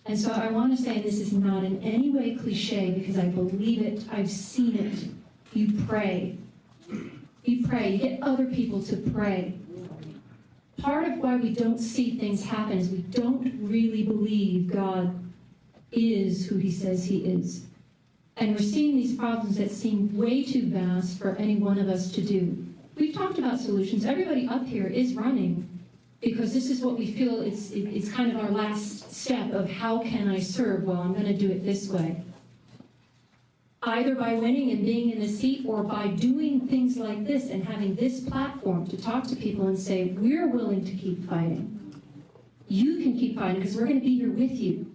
And so I want to say this is not in any way cliche because I believe it, I've seen it. You pray. You pray. You get other people to pray. Part of why we don't see things happen is we don't really believe God is who he says he is. And we're seeing these problems that seem way too vast for any one of us to do. We've talked about solutions. Everybody up here is running because this is what we feel it's kind of our last step of how can I serve? Well, I'm going to do it this way. Either by winning and being in the seat or by doing things like this and having this platform to talk to people and say, we're willing to keep fighting. You can keep fighting because we're going to be here with you.